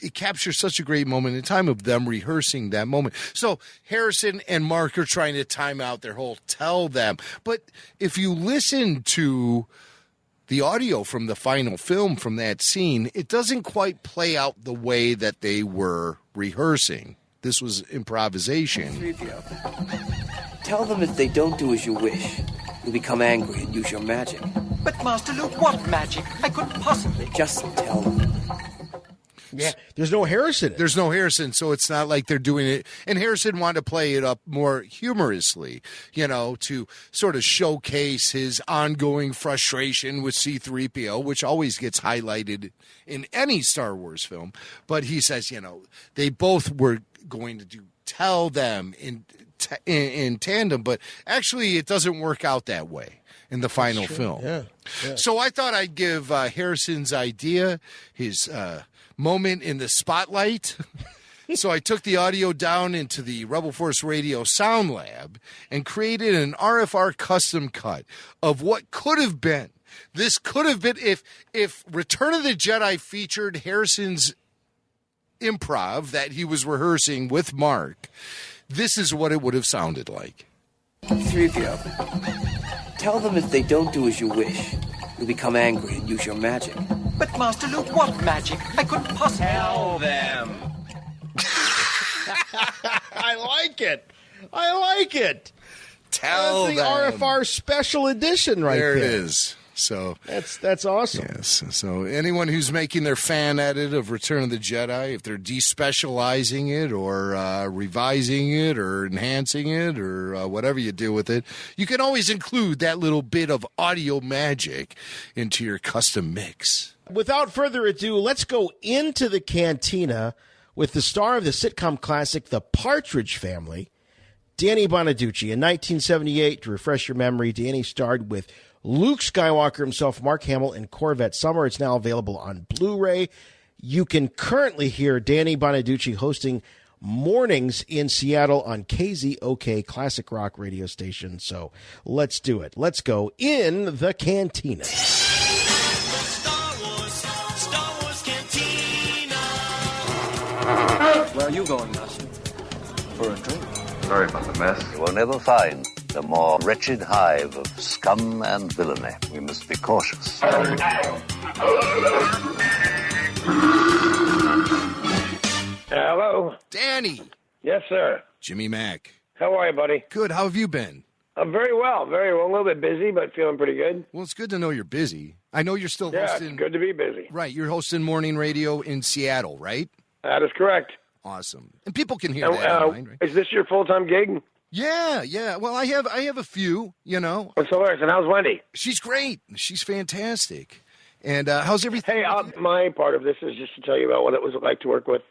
it captures such a great moment in time of them rehearsing that moment. So Harrison and Mark are trying to time out their whole tell them. But if you listen to the audio from the final film from that scene, it doesn't quite play out the way that they were rehearsing. This was improvisation. 3PO. Tell them if they don't do as you wish, you'll become angry and use your magic. But Master Luke, what magic? I couldn't possibly. Just tell them. Yeah, there's no Harrison. There's no Harrison, so it's not like they're doing it. And Harrison wanted to play it up more humorously, to sort of showcase his ongoing frustration with C-3PO, which always gets highlighted in any Star Wars film. But he says, they both were going to tell them in tandem, but actually it doesn't work out that way in the final film. Yeah. So I thought I'd give Harrison's idea, his moment in the spotlight. So I took the audio down into the Rebel Force Radio Sound Lab and created an RFR custom cut of what could have been. This could have been if Return of the Jedi featured Harrison's improv that he was rehearsing with Mark. This is what it would have sounded like. 3PO. Tell them if they don't do as you wish, you'll become angry and use your magic. But Master Luke, what magic? I couldn't possibly. Tell them. I like it. Tell them. That's the RFR special edition right there. There it is. So that's awesome. Yes. So anyone who's making their fan edit of Return of the Jedi, if they're despecializing it or revising it or enhancing it or whatever you do with it, you can always include that little bit of audio magic into your custom mix. Without further ado, let's go into the cantina with the star of the sitcom classic, The Partridge Family, Danny Bonaduce. In 1978, to refresh your memory, Danny starred with Luke Skywalker himself, Mark Hamill, and Corvette Summer. It's now available on Blu-ray. You can currently hear Danny Bonaduce hosting mornings in Seattle on KZOK classic rock radio station. So let's do it. Let's go in the Cantina. Star Wars Cantina. Where are you going, Master? For a drink. Sorry about the mess. You will never find a more wretched hive of scum and villainy. We must be cautious. Hello. Danny. Yes, sir. Jimmy Mack. How are you, buddy? Good. How have you been? Very well. Very well. A little bit busy, but feeling pretty good. Well, it's good to know you're busy. I know you're still Yeah, hosting. it's good to be busy. Right. You're hosting morning radio in Seattle, right? That is correct. Awesome. And people can hear that online, right? Is this your full-time gig? Yeah. Well, I have a few, you know. What's hilarious? And how's Wendy? She's great. She's fantastic. And how's everything? Hey, my part of this is just to tell you about what it was like to work with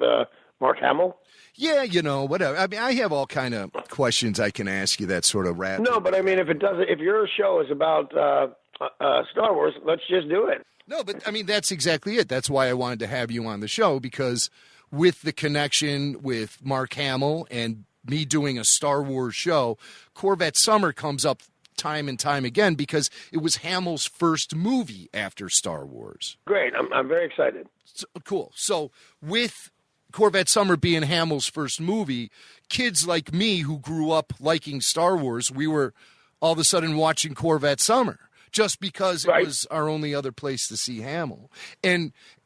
Mark Hamill. Yeah, you know, whatever. I mean, I have all kind of questions I can ask you that sort of wrap. No, but I mean, if your show is about Star Wars, let's just do it. No, but I mean, that's exactly it. That's why I wanted to have you on the show, because with the connection with Mark Hamill and me doing a Star Wars show, Corvette Summer comes up time and time again because it was Hamill's first movie after Star Wars. Great. I'm very excited. So, cool. So with Corvette Summer being Hamill's first movie, kids like me who grew up liking Star Wars, we were all of a sudden watching Corvette Summer just because it was our only other place to see Hamill.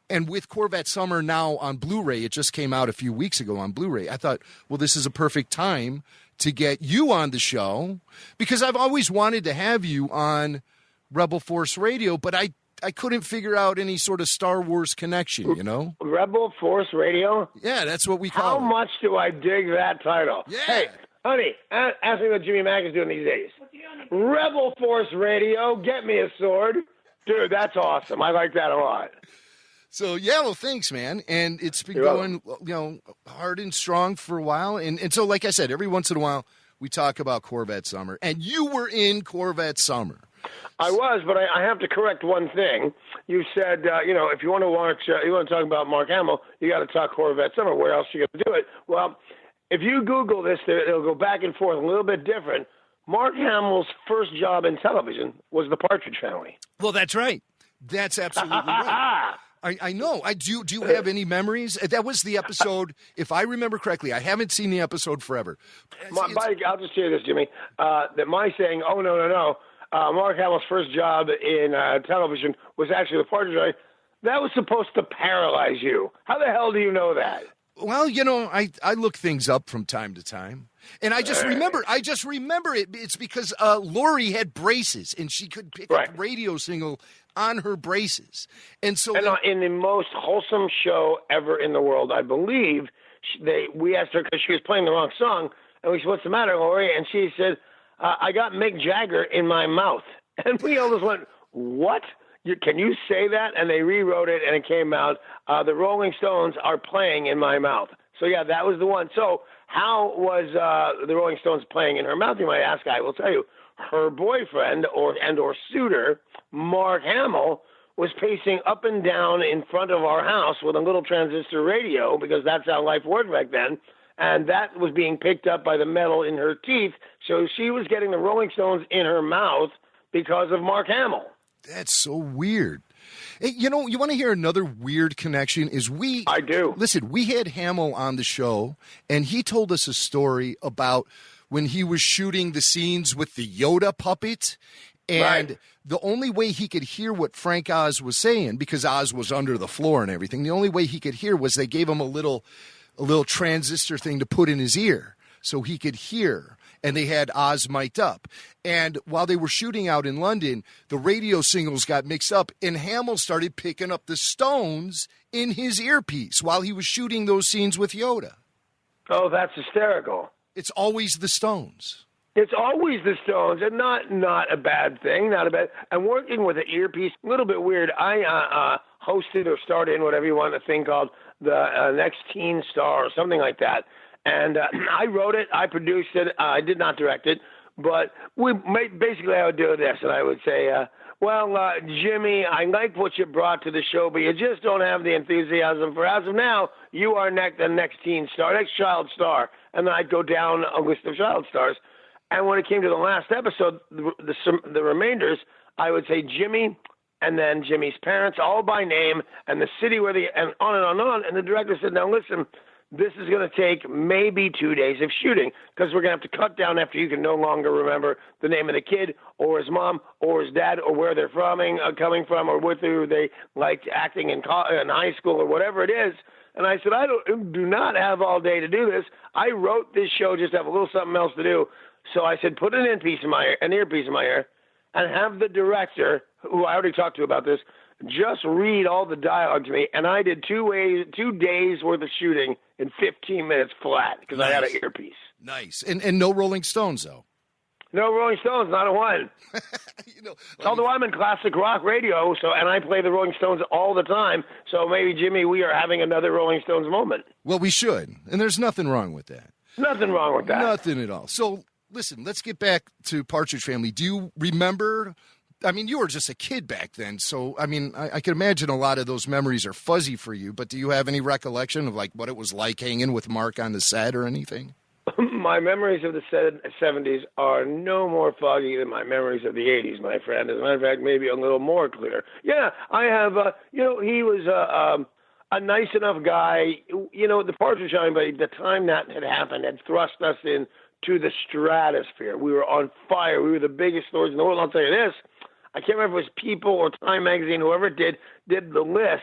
And with Corvette Summer now on Blu-ray, it just came out a few weeks ago on Blu-ray, I thought, well, this is a perfect time to get you on the show because I've always wanted to have you on Rebel Force Radio, but I couldn't figure out any sort of Star Wars connection, you know? Rebel Force Radio? Yeah, that's what we call it. How much do I dig that title? Yeah. Hey, honey, ask me what Jimmy Mack is doing these days. Rebel Force Radio, get me a sword. Dude, that's awesome. I like that a lot. So, yeah, well, thanks, man. And it's been going, hard and strong for a while. And so, like I said, every once in a while, we talk about Corvette Summer. And you were in Corvette Summer. I was, but I have to correct one thing. You said, if you want to talk about Mark Hamill, you got to talk Corvette Summer. Where else are you going to do it? Well, if you Google this, it'll go back and forth a little bit different. Mark Hamill's first job in television was the Partridge Family. Well, that's right. That's absolutely right. I know. Do you have any memories? That was the episode, if I remember correctly. I haven't seen the episode forever. I'll just tell you this, Jimmy, that my saying, oh, no, Mark Hamill's first job in television was actually the Partridge Family. That was supposed to paralyze you. How the hell do you know that? Well, I look things up from time to time. And I just remember it. It's because Lori had braces, and she could pick up radio signal on her braces. And so in the most wholesome show ever in the world, I believe, we asked her because she was playing the wrong song, and we said, what's the matter, Lori? And she said, I got Mick Jagger in my mouth. And we all just went, what? Can you say that? And they rewrote it, and it came out, the Rolling Stones are playing in my mouth. So, yeah, that was the one. So how was the Rolling Stones playing in her mouth, you might ask? I will tell you. Her boyfriend or suitor, Mark Hamill, was pacing up and down in front of our house with a little transistor radio because that's how life worked back then. And that was being picked up by the metal in her teeth. So she was getting the Rolling Stones in her mouth because of Mark Hamill. That's so weird. Hey, you want to hear another weird connection? I do. Listen, we had Hamill on the show, and he told us a story about when he was shooting the scenes with the Yoda puppet, and the only way he could hear what Frank Oz was saying, because Oz was under the floor and everything, the only way he could hear was they gave him a little transistor thing to put in his ear so he could hear, and they had Oz mic'd up. And while they were shooting out in London, the radio signals got mixed up, and Hamill started picking up the Stones in his earpiece while he was shooting those scenes with Yoda. Oh, that's hysterical. It's always the Stones. It's always the Stones, and not a bad thing, not a bad. And working with an earpiece, a little bit weird. I hosted or starred in whatever you want, a thing called the Next Teen Star or something like that. And I wrote it, I produced it, I did not direct it, but basically I would do this, and I would say, Jimmy, I like what you brought to the show, but you just don't have the enthusiasm for, as of now, you are the next teen star, next child star. And then I'd go down a list of child stars. And when it came to the last episode, the remainders, I would say Jimmy, and then Jimmy's parents, all by name, and the city where and on and on and on. And the director said, now listen, this is going to take maybe 2 days of shooting because we're going to have to cut down after you can no longer remember the name of the kid or his mom or his dad or where they're coming from or with who they liked acting in high school or whatever it is. And I said, I do not have all day to do this. I wrote this show just to have a little something else to do. So I said, put an earpiece in my ear, and have the director, who I already talked to about this, just read all the dialogue to me. And I did 2 days worth of shooting in 15 minutes flat because I had an earpiece. Nice. And no Rolling Stones, though. No Rolling Stones, not a one. Although I'm in classic rock radio, and I play the Rolling Stones all the time, so maybe, Jimmy, we are having another Rolling Stones moment. Well, we should, and there's nothing wrong with that. Nothing wrong with that. Nothing at all. So, listen, let's get back to Partridge Family. Do you remember? I mean, you were just a kid back then, so, I mean, I can imagine a lot of those memories are fuzzy for you, but do you have any recollection of, like, what it was like hanging with Mark on the set or anything? My memories of the 70s are no more foggy than my memories of the 80s, my friend. As a matter of fact, maybe a little more clear. Yeah, I have, he was a nice enough guy. The Partridge Family, by the time that had happened, had thrust us into the stratosphere. We were on fire. We were the biggest stores in the world. I'll tell you this. I can't remember if it was People or Time Magazine, whoever did the list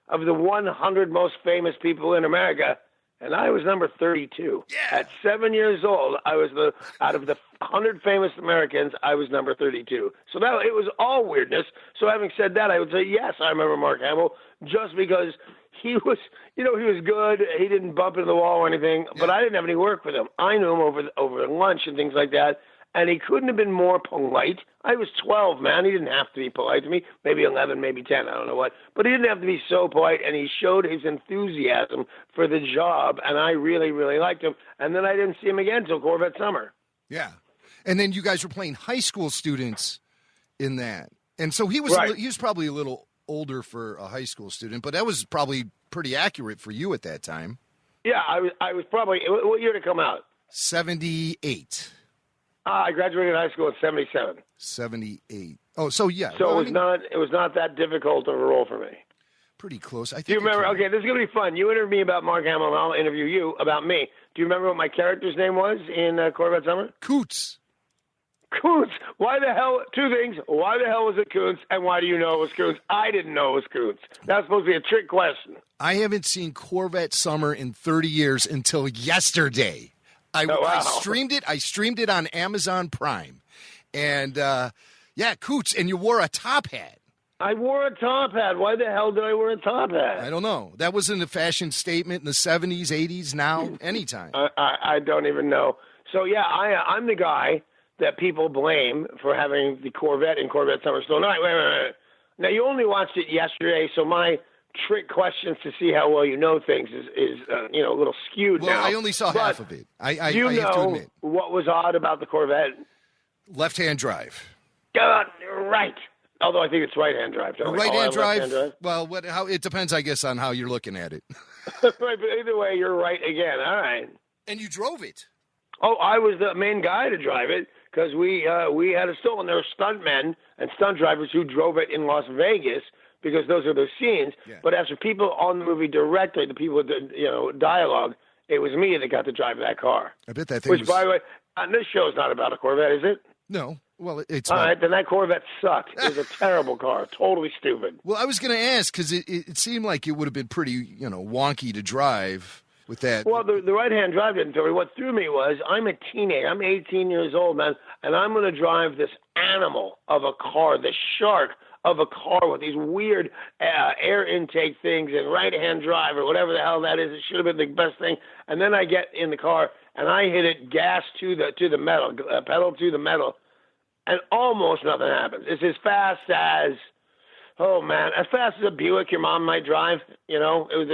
of the 100 most famous people in America. And I was number 32. Yeah. At 7 years old, I was out of the 100 famous Americans, I was number 32. So it was all weirdness. So having said that, I would say, yes, I remember Mark Hamill, just because he was, he was good. He didn't bump into the wall or anything, but I didn't have any work with him. I knew him over lunch and things like that. And he couldn't have been more polite. I was 12, man. He didn't have to be polite to me. Maybe 11, maybe 10, I don't know what. But he didn't have to be so polite, and he showed his enthusiasm for the job, and I really, really liked him. And then I didn't see him again until Corvette Summer. Yeah. And then you guys were playing high school students in that. And so he was probably a little older for a high school student, but that was probably pretty accurate for you at that time. Yeah, I was probably – what year did it come out? 78. I graduated high school in 77. 78. Oh, so yeah. So it was not that difficult of a role for me. Pretty close. I think. Do you remember? Okay, this is gonna be fun. You interview me about Mark Hamill, and I'll interview you about me. Do you remember what my character's name was in Corvette Summer? Coots. Coots. Why the hell? Two things. Why the hell was it Coots? And why do you know it was Coots? I didn't know it was Coots. That was supposed to be a trick question. I haven't seen Corvette Summer in 30 years until yesterday. I streamed it. I streamed it on Amazon Prime, and Coots. And you wore a top hat. I wore a top hat. Why the hell did I wear a top hat? I don't know. That wasn't a fashion statement in the 70s, 80s. Now, anytime. I don't even know. So yeah, I'm the guy that people blame for having the Corvette in Corvette Summer. So wait. Now you only watched it yesterday, so my trick questions to see how well you know things is a little skewed now. Well, I only saw half of it. I have to admit. What was odd about the Corvette? Left-hand drive. Right. Although I think it's right-hand drive. Right-hand drive? Well, it depends, I guess, on how you're looking at it. Right, but either way, you're right again. All right. And you drove it. Oh, I was the main guy to drive it because we had a stolen. There were stuntmen and stunt drivers who drove it in Las Vegas, because those are those scenes. Yeah. But as for people on the movie directly, the people with the dialogue, it was me that got to drive that car. I bet that thing by the way, this show is not about a Corvette, is it? No. Well, it's all not. right, then that Corvette sucked. It was a terrible car, totally stupid. Well, I was going to ask, because it seemed like it would have been pretty, wonky to drive with that. Well, the right-hand drive didn't throw me. What threw me was I'm a teenager. I'm 18 years old, man, and I'm going to drive this animal of a car, the shark of a car with these weird air intake things and right-hand drive or whatever the hell that is. It should have been the best thing. And then I get in the car and I hit it gas to the metal, pedal to the metal, and almost nothing happens. It's as fast as Oh man, as fast as a Buick your mom might drive, it was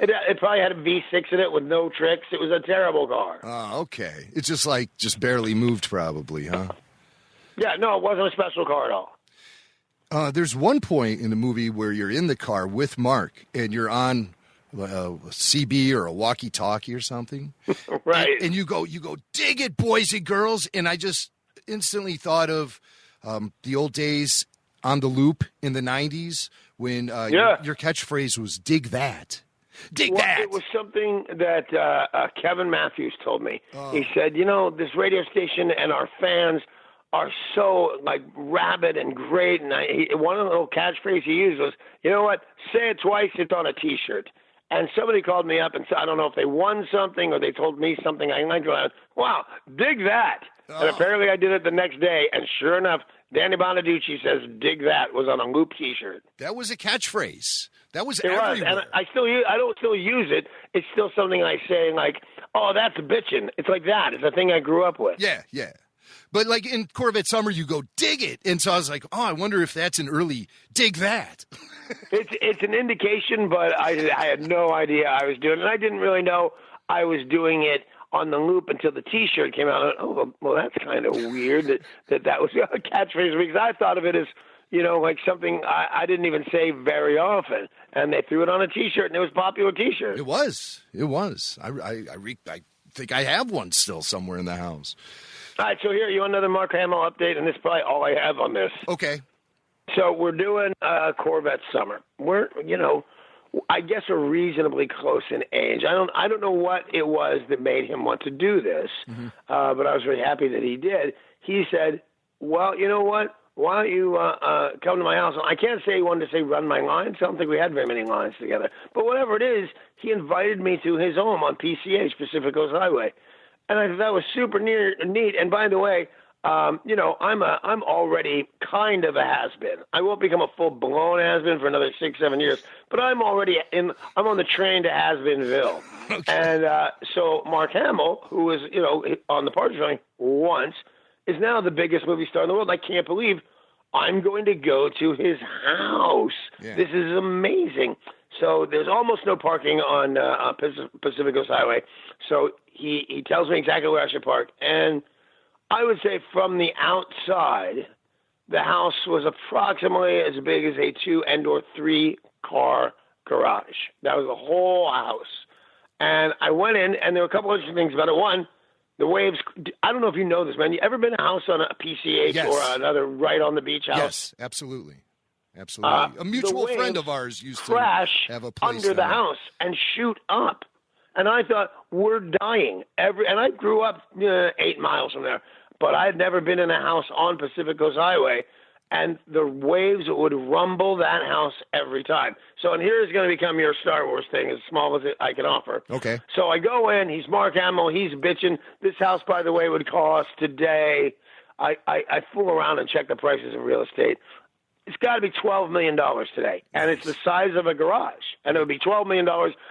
it probably had a V6 in it with no tricks. It was a terrible car. Oh, okay. It's just barely moved, probably, huh? Yeah, no, it wasn't a special car at all. There's one point in the movie where you're in the car with Mark and you're on a CB or a walkie-talkie or something, right? And you go, dig it, boys and girls, and I just instantly thought of the old days on the loop in the 90s when your catchphrase was dig that. Dig that. It was something that Kevin Matthews told me. He said, this radio station and our fans are so rabid and great. And one of the little catchphrases he used was, you know what, say it twice, it's on a T-shirt. And somebody called me up and said, I don't know if they won something or they told me something. I went, wow, dig that. And apparently I did it the next day. And sure enough, Danny Bonaduce says dig that was on a loop T-shirt. That was a catchphrase. That was everywhere. Was. And I don't still use it. It's still something I say oh, that's bitchin'. It's like that. It's a thing I grew up with. Yeah. But in Corvette Summer, you go, dig it. And so I was like, oh, I wonder if that's an early dig that. It's an indication, but I had no idea I was doing it. And I didn't really know I was doing it on the loop until the T-shirt came out. Oh, well, that's kind of weird that was a catchphrase because I thought of it as, something I didn't even say very often. And they threw it on a T-shirt, and it was a popular T-shirt. It was. I think I have one still somewhere in the house. All right, so here, you want another Mark Hamill update, and this is probably all I have on this. Okay. So we're doing Corvette Summer. We're, I guess we're reasonably close in age. I don't know what it was that made him want to do this, but I was very happy that he did. He said, well, you know what? Why don't you come to my house? I can't say he wanted to say run my lines. I don't think we had very many lines together. But whatever it is, he invited me to his home on PCH, Pacific Coast Highway. And I thought that was super neat. And by the way, I'm already kind of a has-been. I won't become a full-blown has-been for another 6-7 years, but I'm already I'm on the train to has-beenville. Okay. And so Mark Hamill, who was, on the Partridge Family once, is now the biggest movie star in the world. I can't believe I'm going to go to his house. Yeah. This is amazing. So there's almost no parking on Pacific Coast Highway. So he tells me exactly where I should park. And I would say from the outside, the house was approximately as big as a 2 and/or 3 car garage. That was the whole house. And I went in, and there were a couple of interesting things about it. One, the waves, I don't know if you know this, man. You ever been in a house on a PCH or another right on the beach house? Yes, absolutely. A mutual friend of ours used to have a place under the house and shoot up. And I thought, we're dying. And I grew up 8 miles from there. But I had never been in a house on Pacific Coast Highway. And the waves would rumble that house every time. So, and here is going to become your Star Wars thing, as small as I can offer. Okay. So I go in. He's Mark Hamill. He's bitching. This house, by the way, would cost today. I fool around and check the prices of real estate. It's got to be $12 million today. And it's the size of a garage. And it would be $12 million.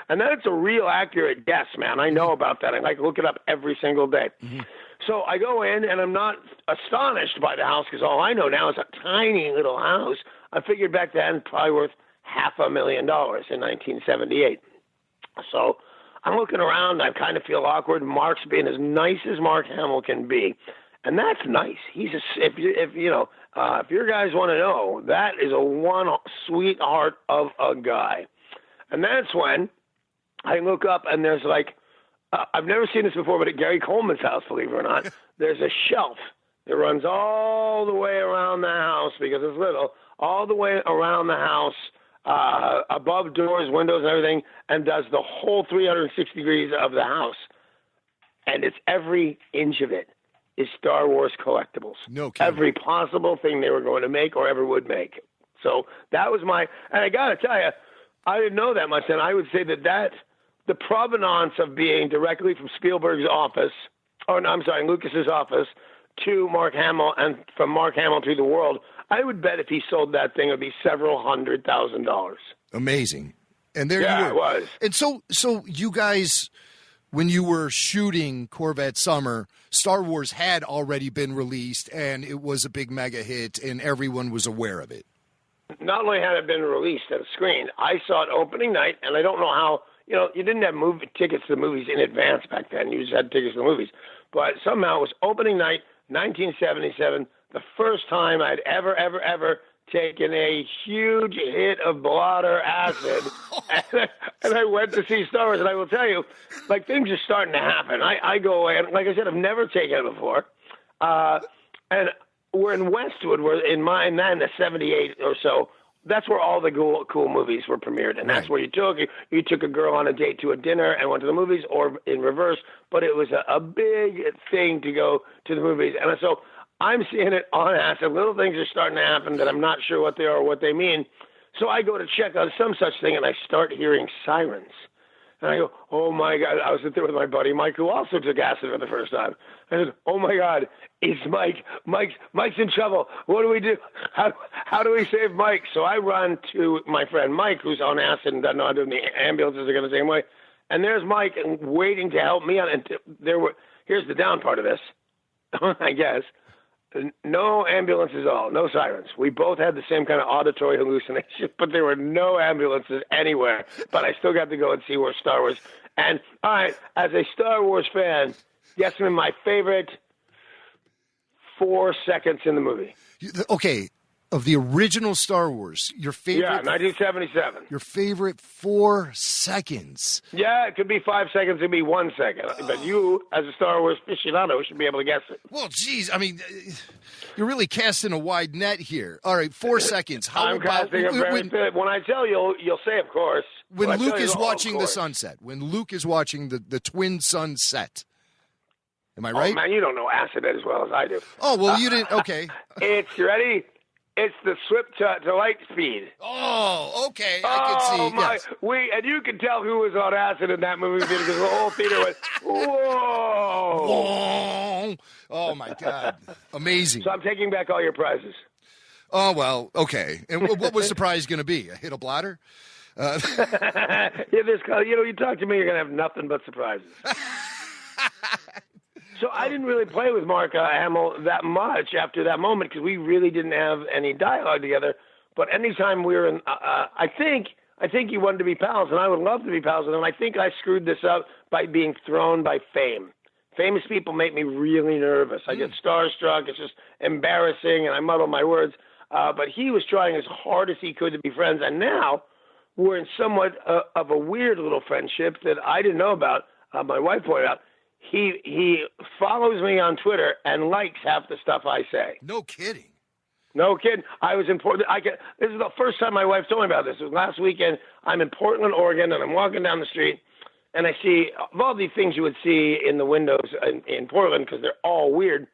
And that's a real accurate guess, man. I know about that. I look it up every single day. Mm-hmm. So I go in, and I'm not astonished by the house because all I know now is a tiny little house. I figured back then probably worth $500,000 in 1978. So I'm looking around. I kind of feel awkward. Mark's being as nice as Mark Hamill can be. And that's nice. He's if your guys want to know, that is a one sweetheart of a guy. And that's when I look up, and there's I've never seen this before, but at Gary Coleman's house, believe it or not, there's a shelf that runs all the way around the house because it's little, all the way around the house, above doors, windows, and everything, and does the whole 360 degrees of the house. And it's every inch of it is Star Wars collectibles. No kidding. Every possible thing they were going to make or ever would make. So that was and I got to tell you, I didn't know that much, and I would say that the provenance of being directly from Spielberg's office, Lucas's office, to Mark Hamill, and from Mark Hamill to the world, I would bet if he sold that thing, it would be several $100,000. Amazing. And there you were. It was. And so you guys, when you were shooting Corvette Summer, Star Wars had already been released, and it was a big mega hit, and everyone was aware of it. not only had it been released at a screen, I saw it opening night, and I don't know how. You didn't have tickets to the movies in advance back then. You just had tickets to the movies. But somehow it was opening night, 1977, the first time I'd ever taken a huge hit of blood or acid. and I went to see Star Wars, and I will tell you, like, things are starting to happen. I go away, and like I said, I've never taken it before. And we're in Westwood, we're in the 78 or so. That's where all the cool movies were premiered, and that's where you took a girl on a date to a dinner and went to the movies, or in reverse. But it was a big thing to go to the movies, and so I'm seeing it on acid. Little things are starting to happen that I'm not sure what they are or what they mean. So I go to check on some such thing, and I start hearing sirens. And I go, oh, my God. I was there with my buddy Mike, who also took acid for the first time. I said, oh, my God, it's Mike. Mike's in trouble. What do we do? How do we save Mike? So I run to my friend Mike, who's on acid and doesn't know how to do the ambulances are going the same way. And there's Mike waiting to help me out. And here's the down part of this, I guess. No ambulances at all, no sirens. We both had the same kind of auditory hallucination, but there were no ambulances anywhere. But I still got to go and see where Star Wars. And, all right, as a Star Wars fan, guess me my favorite 4 seconds in the movie. Okay, of the original Star Wars, your favorite... Yeah, 1977. Your favorite 4 seconds. Yeah, it could be 5 seconds, it could be 1 second. But you, as a Star Wars aficionado, should be able to guess it. Well, geez, I mean, you're really casting a wide net here. All right, 4 seconds. I'm casting a very bit. When I tell you, you'll say, of course. When Luke is watching the sunset. When Luke is watching the twin sunset. Am I right? Oh, man, you don't know acid as well as I do. Oh, well, you didn't. Okay. You ready? It's the swip to light speed. Oh, okay. I can see. Yes. And you can tell who was on acid in that movie because the whole theater went, whoa. Whoa. Oh, my God. Amazing. So I'm taking back all your prizes. Oh, well, okay. And what was the prize going to be? A hit of bladder? You talk to me, you're going to have nothing but surprises. So I didn't really play with Mark Hamill that much after that moment because we really didn't have any dialogue together. But anytime we were in, I think he wanted to be pals, and I would love to be pals with him. I think I screwed this up by being thrown by fame. Famous people make me really nervous. I get starstruck. It's just embarrassing, and I muddle my words. But he was trying as hard as he could to be friends, and now we're in somewhat of a weird little friendship that I didn't know about. My wife pointed out. He follows me on Twitter and likes half the stuff I say. No kidding. No kidding. I was in Portland. This is the first time my wife told me about this. It was last weekend. I'm in Portland, Oregon, and I'm walking down the street, and I see of all these things you would see in the windows in Portland because they're all weird,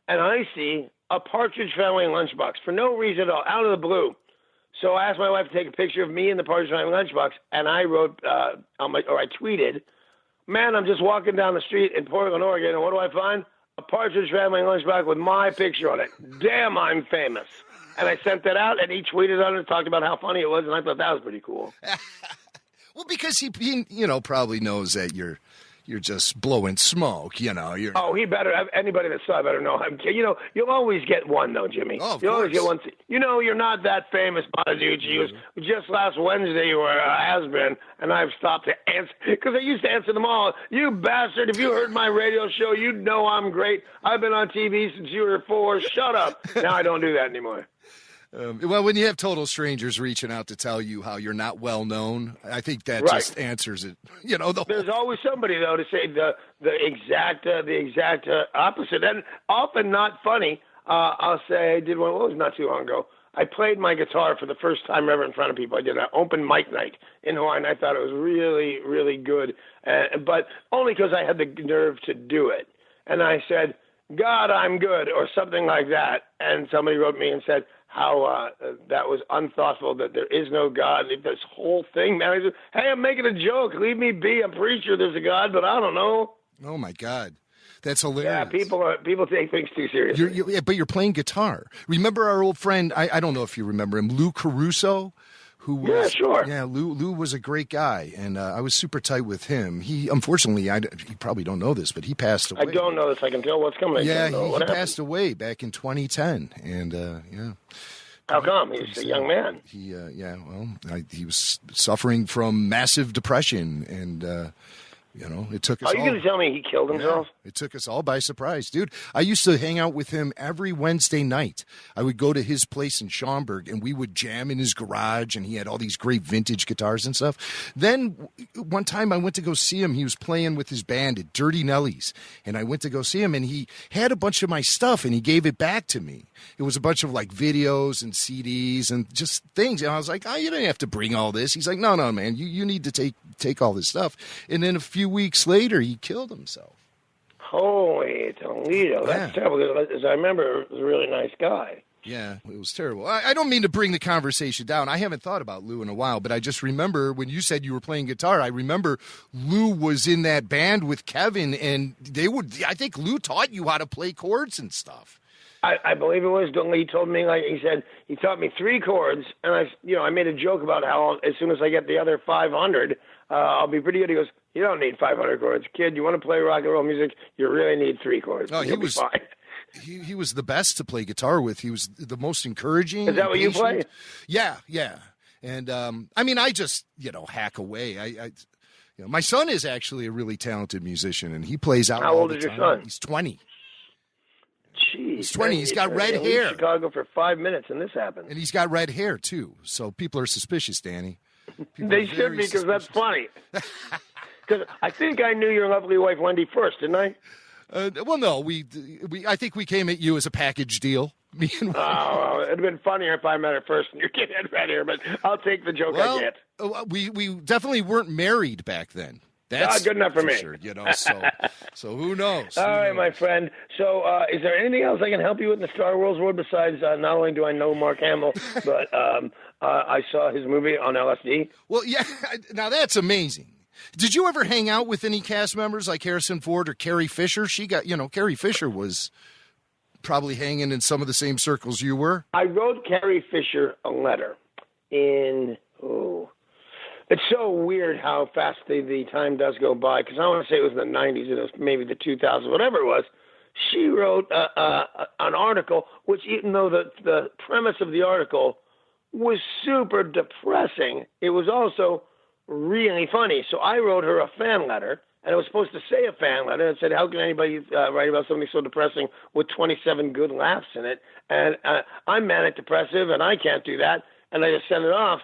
and I see a Partridge Family lunchbox for no reason at all, out of the blue. So I asked my wife to take a picture of me in the Partridge Family lunchbox, and I wrote I tweeted, man, I'm just walking down the street in Portland, Oregon, and what do I find? A Partridge Family lunchbox with my picture on it. Damn, I'm famous. And I sent that out, and he tweeted on it, talked about how funny it was, and I thought that was pretty cool. Well, because he probably knows that you're just blowing smoke, He better have anybody that saw it better know. You'll always get one, though, Jimmy. Oh, of you'll course. always get one. You're not that famous, Bonaduce. Just last Wednesday you were a has-been, and I've stopped to answer because I used to answer them all. You bastard! If you heard my radio show, you'd know I'm great. I've been on TV since you were 4. Shut up. Now I don't do that anymore. Well, when you have total strangers reaching out to tell you how you're not well known, I think that just answers it. There's always somebody though to say the exact opposite, and often not funny. I'll say I did one. Well, it was not too long ago. I played my guitar for the first time ever in front of people. I did an open mic night in Hawaii, and I thought it was really, really good, but only because I had the nerve to do it. And I said, "God, I'm good," or something like that. And somebody wrote me and said how that was unthoughtful, that there is no God. This whole thing, man. I said, hey, I'm making a joke. Leave me be. I'm pretty sure there's a God, but I don't know. Oh, my God. That's hilarious. Yeah, people take things too seriously. But you're playing guitar. Remember our old friend, I don't know if you remember him, Lou Caruso? Yeah, sure. Yeah, Lou was a great guy, and I was super tight with him. He, unfortunately, you probably don't know this, but he passed away. I don't know this. I can tell what's coming. Yeah, he passed away back in 2010, and How come? He's a young man. He he was suffering from massive depression, and it took us. Are you going to tell me he killed himself? Yeah, it took us all by surprise, dude. I used to hang out with him every Wednesday night. I would go to his place in Schaumburg, and we would jam in his garage, and he had all these great vintage guitars and stuff. Then one time I went to go see him. He was playing with his band at Dirty Nelly's, and I went to go see him, and he had a bunch of my stuff, and he gave it back to me. It was a bunch of like videos and CDs and just things. And I was like, you don't have to bring all this. He's like, no, man, you need to take all this stuff. And then a few weeks later, he killed himself. Holy Toledo. That's terrible. As I remember, he was a really nice guy. Yeah, it was terrible. I don't mean to bring the conversation down. I haven't thought about Lou in a while, but I just remember when you said you were playing guitar, I remember Lou was in that band with Kevin, and I think Lou taught you how to play chords and stuff. I believe it was. He told me, he said, he taught me 3 chords, and I made a joke about how as soon as I get the other 500, I'll be pretty good. He goes, you don't need 500 chords. Kid, you want to play rock and roll music, you really need 3 chords. Oh, You'll be fine. He was the best to play guitar with. He was the most encouraging. Is that what you play? Yeah. And, I just, hack away. My son is actually a really talented musician, and he plays out. How old is your son? He's 20. Jeez, he's 20. He's got red hair. Chicago for 5 minutes, and this happened. And he's got red hair too. So people are suspicious, Danny. They should be, because that's funny. Because I think I knew your lovely wife Wendy first, didn't I? Well, no. I think we came at you as a package deal. Me and it'd have been funnier if I met her first and your kid had red hair. But I'll take the joke I get. We definitely weren't married back then. That's good enough for me. Sure, so who knows? All right, my friend. So is there anything else I can help you with in the Star Wars world besides not only do I know Mark Hamill, but I saw his movie on LSD? Well, yeah. Now that's amazing. Did you ever hang out with any cast members like Harrison Ford or Carrie Fisher? Carrie Fisher was probably hanging in some of the same circles you were. I wrote Carrie Fisher a letter in It's so weird how fast the time does go by, because I don't want to say it was in the 90s, it was maybe the 2000s, whatever it was. She wrote an article, which even though the premise of the article was super depressing, it was also really funny. So I wrote her a fan letter, and it was supposed to say a fan letter. It said, how can anybody write about something so depressing with 27 good laughs in it? And I'm manic depressive, and I can't do that. And I just sent it off.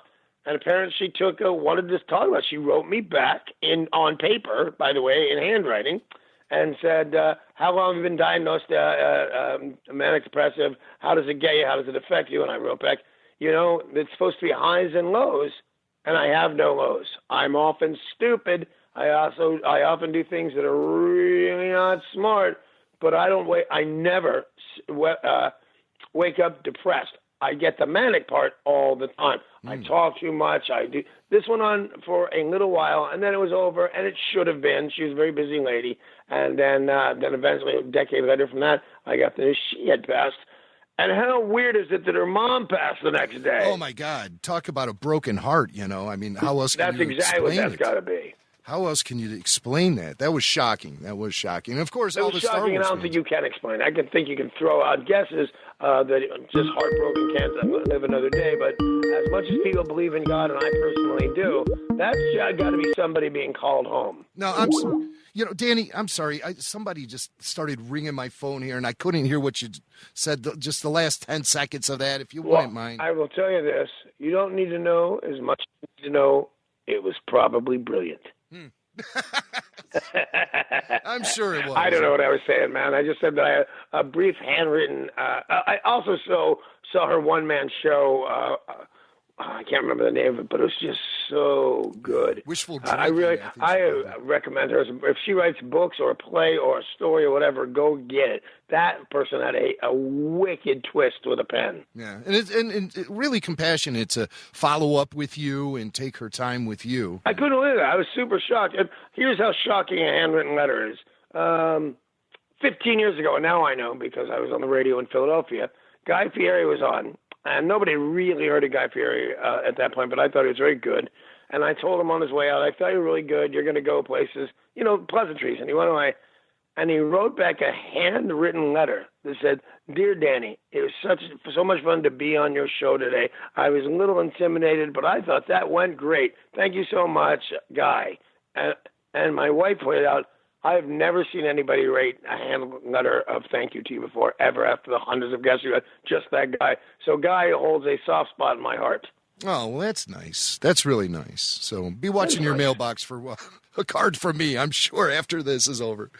And apparently she wanted to talk about it. She wrote me back on paper, by the way, in handwriting, and said, how long have you been diagnosed manic depressive? How does it get you? How does it affect you? And I wrote back, it's supposed to be highs and lows, and I have no lows. I'm often stupid. I often do things that are really not smart, but I never wake up depressed. I get the manic part all the time. I talk too much. I do. This went on for a little while, and then it was over, and it should have been. She was a very busy lady. And then eventually, a decade later from that, I got the news she had passed. And how weird is it that her mom passed the next day? Oh, my God. Talk about a broken heart, I mean, how else can you explain it? That's exactly what that's got to be. How else can you explain that? That was shocking. And of course, all the Star Wars shocking, and I don't think you can explain. I think you can throw out guesses that just heartbroken can't live another day. But as much as people believe in God, and I personally do, that's got to be somebody being called home. No, Danny, I'm sorry. Somebody just started ringing my phone here, and I couldn't hear what you said. Just the last 10 seconds of that, if you wouldn't mind. I will tell you this: you don't need to know as much as you need to know. It was probably brilliant. I'm sure it was. I don't know what I was saying, man. I just said that I had a brief handwritten. I also saw her one-man show. I can't remember the name of it, but it was just so good. Wishful Drinking. I recommend her. If she writes books or a play or a story or whatever, go get it. That person had a wicked twist with a pen. Yeah, and it's really compassionate to follow up with you and take her time with you. I couldn't believe it. I was super shocked. And here's how shocking a handwritten letter is. 15 years ago, and now I know because I was on the radio in Philadelphia, Guy Fieri was on. And nobody really heard of Guy Fieri at that point, but I thought he was very good. And I told him on his way out, I thought you were really good. You're going to go places, pleasantries. And he went away. and he wrote back a handwritten letter that said, "Dear Danny, it was so much fun to be on your show today. I was a little intimidated, but I thought that went great. Thank you so much, Guy." And my wife pointed out, I have never seen anybody write a handwritten letter of thank you to you before, ever, after the hundreds of guests you had. Just that Guy. So Guy holds a soft spot in my heart. Oh, well, that's nice. That's really nice. So be watching your mailbox for a card from me, I'm sure, after this is over.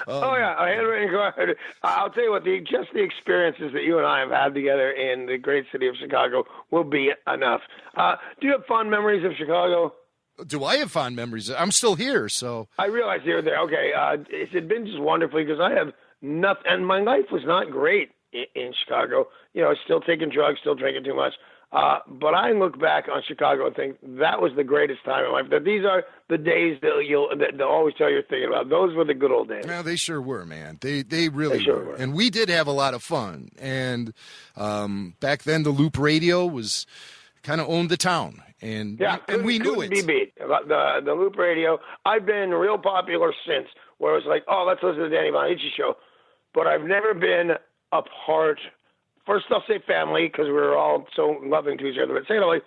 Oh, yeah, a handwritten card. I'll tell you what, just the experiences that you and I have had together in the great city of Chicago will be enough. Do you have fond memories of Chicago? Do I have fond memories? I'm still here, so. I realize you're there. Okay, it's been just wonderfully because I have nothing, and my life was not great in Chicago. You know, still taking drugs, still drinking too much. But I look back on Chicago and think that was the greatest time in life. That these are the days that they'll always tell you you're thinking about. Those were the good old days. Yeah, they sure were, man. They really were. And we did have a lot of fun. And back then, the Loop Radio was kind of owned the town. And we knew it. Be beat. The Loop Radio. I've been real popular since, where it was like, oh, let's listen to the Danny Bonaduce show. But I've never been a part. First, I'll say family because we're all so loving to each other. But say like,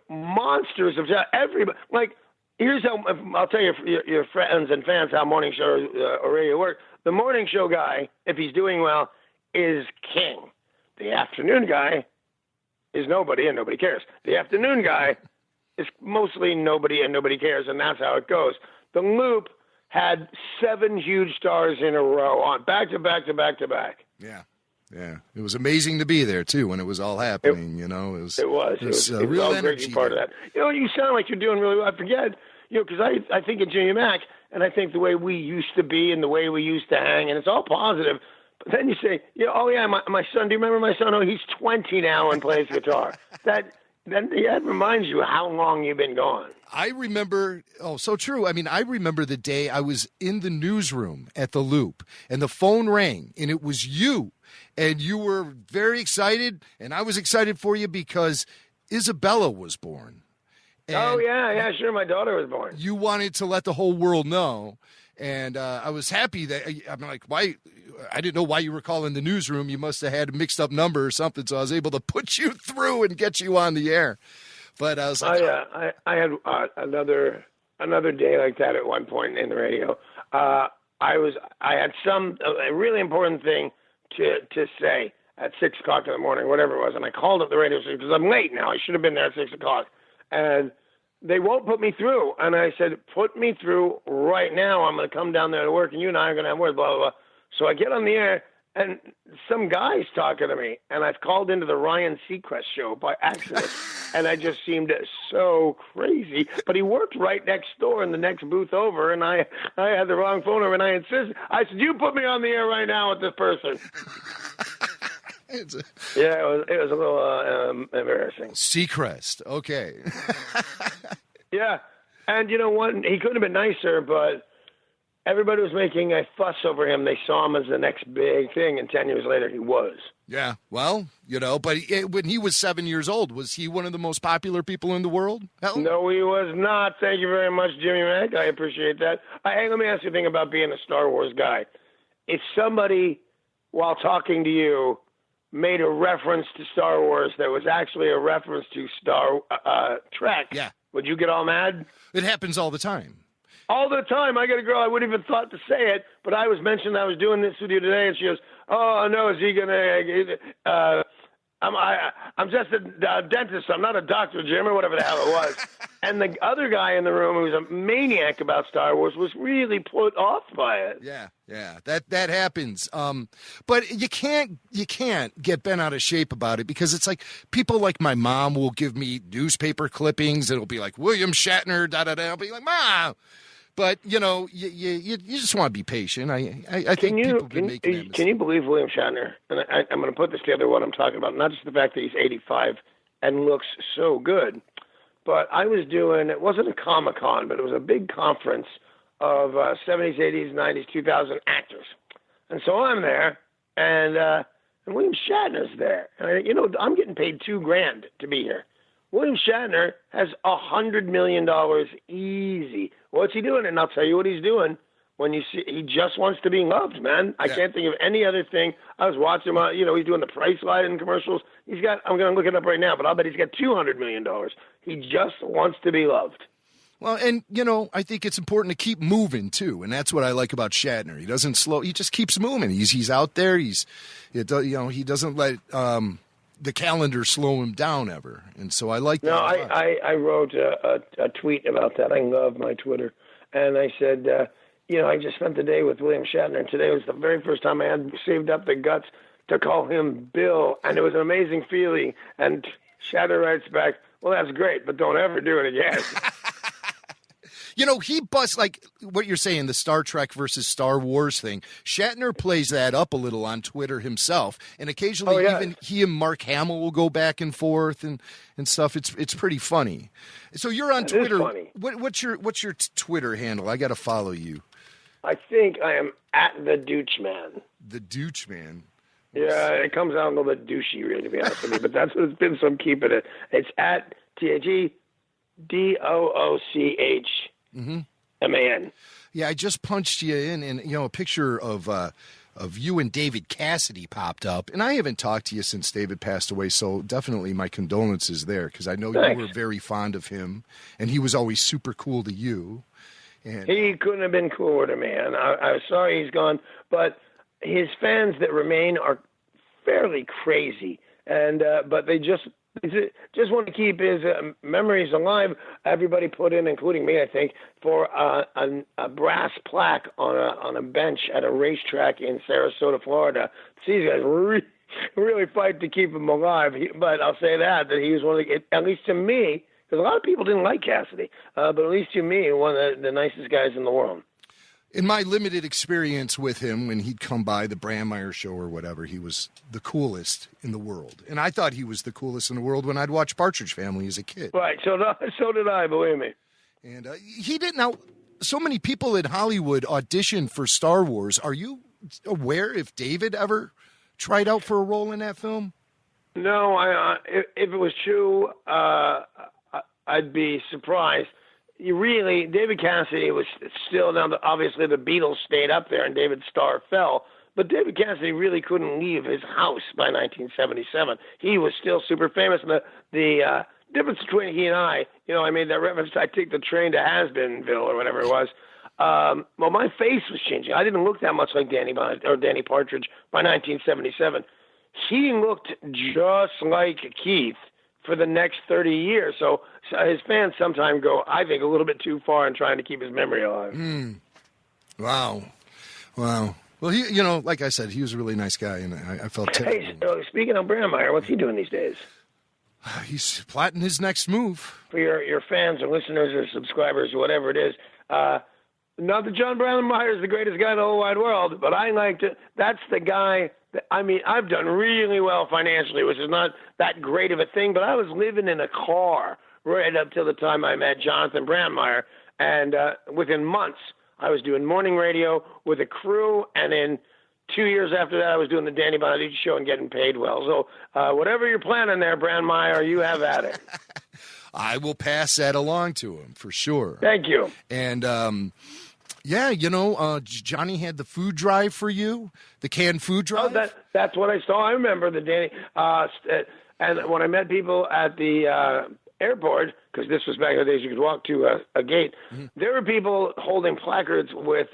monsters of everybody. Like, here's how I'll tell your friends and fans how morning show or radio work. The morning show guy, if he's doing well, is king. The afternoon guy is nobody and nobody cares. The afternoon guy is mostly nobody and nobody cares, and that's how it goes. The Loop had 7 huge stars in a row on back to back to back to back. Yeah. Yeah, it was amazing to be there too when it was all happening. It was a real all energy great part of that. You sound like you're doing really well. I forget, because I think of Jimmy Mack, and I think the way we used to be and the way we used to hang, and it's all positive. But then you say, my son. Do you remember my son? Oh, he's 20 now and plays guitar. That reminds you how long you've been gone. I remember, so true. I mean, I remember the day I was in the newsroom at the Loop, and the phone rang, and it was you. And you were very excited, and I was excited for you because Isabella was born. And sure. My daughter was born. You wanted to let the whole world know, and I was happy that I'm like, why? I didn't know why you were calling the newsroom. You must have had a mixed up number or something, so I was able to put you through and get you on the air. But I was like, I had another day like that at one point in the radio. I had a really important thing to say at 6 o'clock in the morning, whatever it was, and I called up the radio station because I'm late now. I should have been there at 6 o'clock, and they won't put me through. And I said, "Put me through right now. I'm going to come down there to work, and you and I are going to have words." Blah blah blah. So I get on the air, and some guy's talking to me, and I've called into the Ryan Seacrest show by accident, and I just seemed so crazy. But he worked right next door in the next booth over, and I had the wrong phone number, and I insisted. I said, "You put me on the air right now with this person." It was a little embarrassing. Seacrest, okay. Yeah, and you know what? He couldn't have been nicer, but everybody was making a fuss over him. They saw him as the next big thing, and 10 years later, he was. Yeah, well, but when he was 7 years old, was he one of the most popular people in the world? Hell? No, he was not. Thank you very much, Jimmy Mack. I appreciate that. Hey, let me ask you a thing about being a Star Wars guy. If somebody, while talking to you, made a reference to Star Wars that was actually a reference to Star Trek, would you get all mad? It happens all the time. All the time. I got a girl, I wouldn't even thought to say it, but I was mentioning I was doing this with you today, and she goes, "Oh, no, is he going to I'm just a dentist. I'm not a doctor, Jim," or whatever the hell it was. And the other guy in the room who was a maniac about Star Wars was really put off by it. Yeah, that happens. But you can't get bent out of shape about it because it's like people like my mom will give me newspaper clippings. It'll be like William Shatner, da-da-da. I'll be like, "Mom." But, you just want to be patient. I think people can make it. Can you believe William Shatner? And I'm going to put this together what I'm talking about. Not just the fact that he's 85 and looks so good, but I was doing, it wasn't a Comic-Con, but it was a big conference of 70s, 80s, 90s, 2000 actors. And so I'm there, and William Shatner's there. And I'm getting paid $2,000 to be here. William Shatner has $100 million easy. What's he doing? And I'll tell you what he's doing. when you see he just wants to be loved, man. I can't think of any other thing. I was watching him, he's doing the price line commercials. I'm going to look it up right now, but I'll bet he's got $200 million. He just wants to be loved. Well, and, I think it's important to keep moving, too. And that's what I like about Shatner. He doesn't slow. He just keeps moving. He's out there. He doesn't let the calendar slow him down ever. And so I like that. No, I wrote a tweet about that. I love my Twitter. And I said, I just spent the day with William Shatner. And today was the very first time I had saved up the guts to call him Bill. And it was an amazing feeling. And Shatner writes back, well, that's great, but don't ever do it again. He busts, like what you're saying, the Star Trek versus Star Wars thing. Shatner plays that up a little on Twitter himself. And occasionally even he and Mark Hamill will go back and forth and stuff. It's pretty funny. So you're on Twitter. What's your Twitter handle? I got to follow you. I think I am at the Dooch Man. The Dooch Man. Yeah, it comes out a little bit douchey, really, to be honest with you. But that's what it's been, so I'm keeping it. It's at THEDOOCH. MAN. Yeah, I just punched you in, and a picture of you and David Cassidy popped up, and I haven't talked to you since David passed away, so definitely my condolences there, because I know you were very fond of him, and he was always super cool to you. And he couldn't have been cooler to me, and I'm sorry he's gone, but his fans that remain are fairly crazy, and but they just want to keep his memories alive. Everybody put in, including me, I think, for a brass plaque on a bench at a racetrack in Sarasota, Florida. These guys really fight to keep him alive. But I'll say that he was one of the, at least to me, because a lot of people didn't like Cassidy, but at least to me, one of the nicest guys in the world. In my limited experience with him, when he'd come by the Brandmeier show or whatever, he was the coolest in the world. And I thought he was the coolest in the world when I'd watch Partridge Family as a kid. Right, so did I, believe me. And he didn't. Now, so many people in Hollywood auditioned for Star Wars. Are you aware if David ever tried out for a role in that film? No, if it was true, I'd be surprised. David Cassidy was still down. Obviously, the Beatles stayed up there, and David's star fell. But David Cassidy really couldn't leave his house by 1977. He was still super famous. And the difference between he and I made that reference. I take the train to Has-Beenville or whatever it was. Well, my face was changing. I didn't look that much like Danny Partridge by 1977. He looked just like Keith for the next 30 years. So his fans sometimes go, I think, a little bit too far in trying to keep his memory alive. Wow. Well, he, like I said, he was a really nice guy, and I felt terrible. Hey, so speaking of Brandmeier, what's he doing these days? He's plotting his next move. For your fans or listeners or subscribers or whatever it is, not that John Brandmeier is the greatest guy in the whole wide world, but that's the guy. I've done really well financially, which is not that great of a thing, but I was living in a car right up till the time I met Jonathan Brandmeier, and within months, I was doing morning radio with a crew, and in 2 years after that, I was doing the Danny Bonaduce show and getting paid well. So whatever you're planning there, Brandmeier, you have at it. I will pass that along to him, for sure. Thank you. And Johnny had the food drive for you, the canned food drive. Oh, that's what I saw. I remember the Danny. And when I met people at the airport, because this was back in the days you could walk to a gate, there were people holding placards with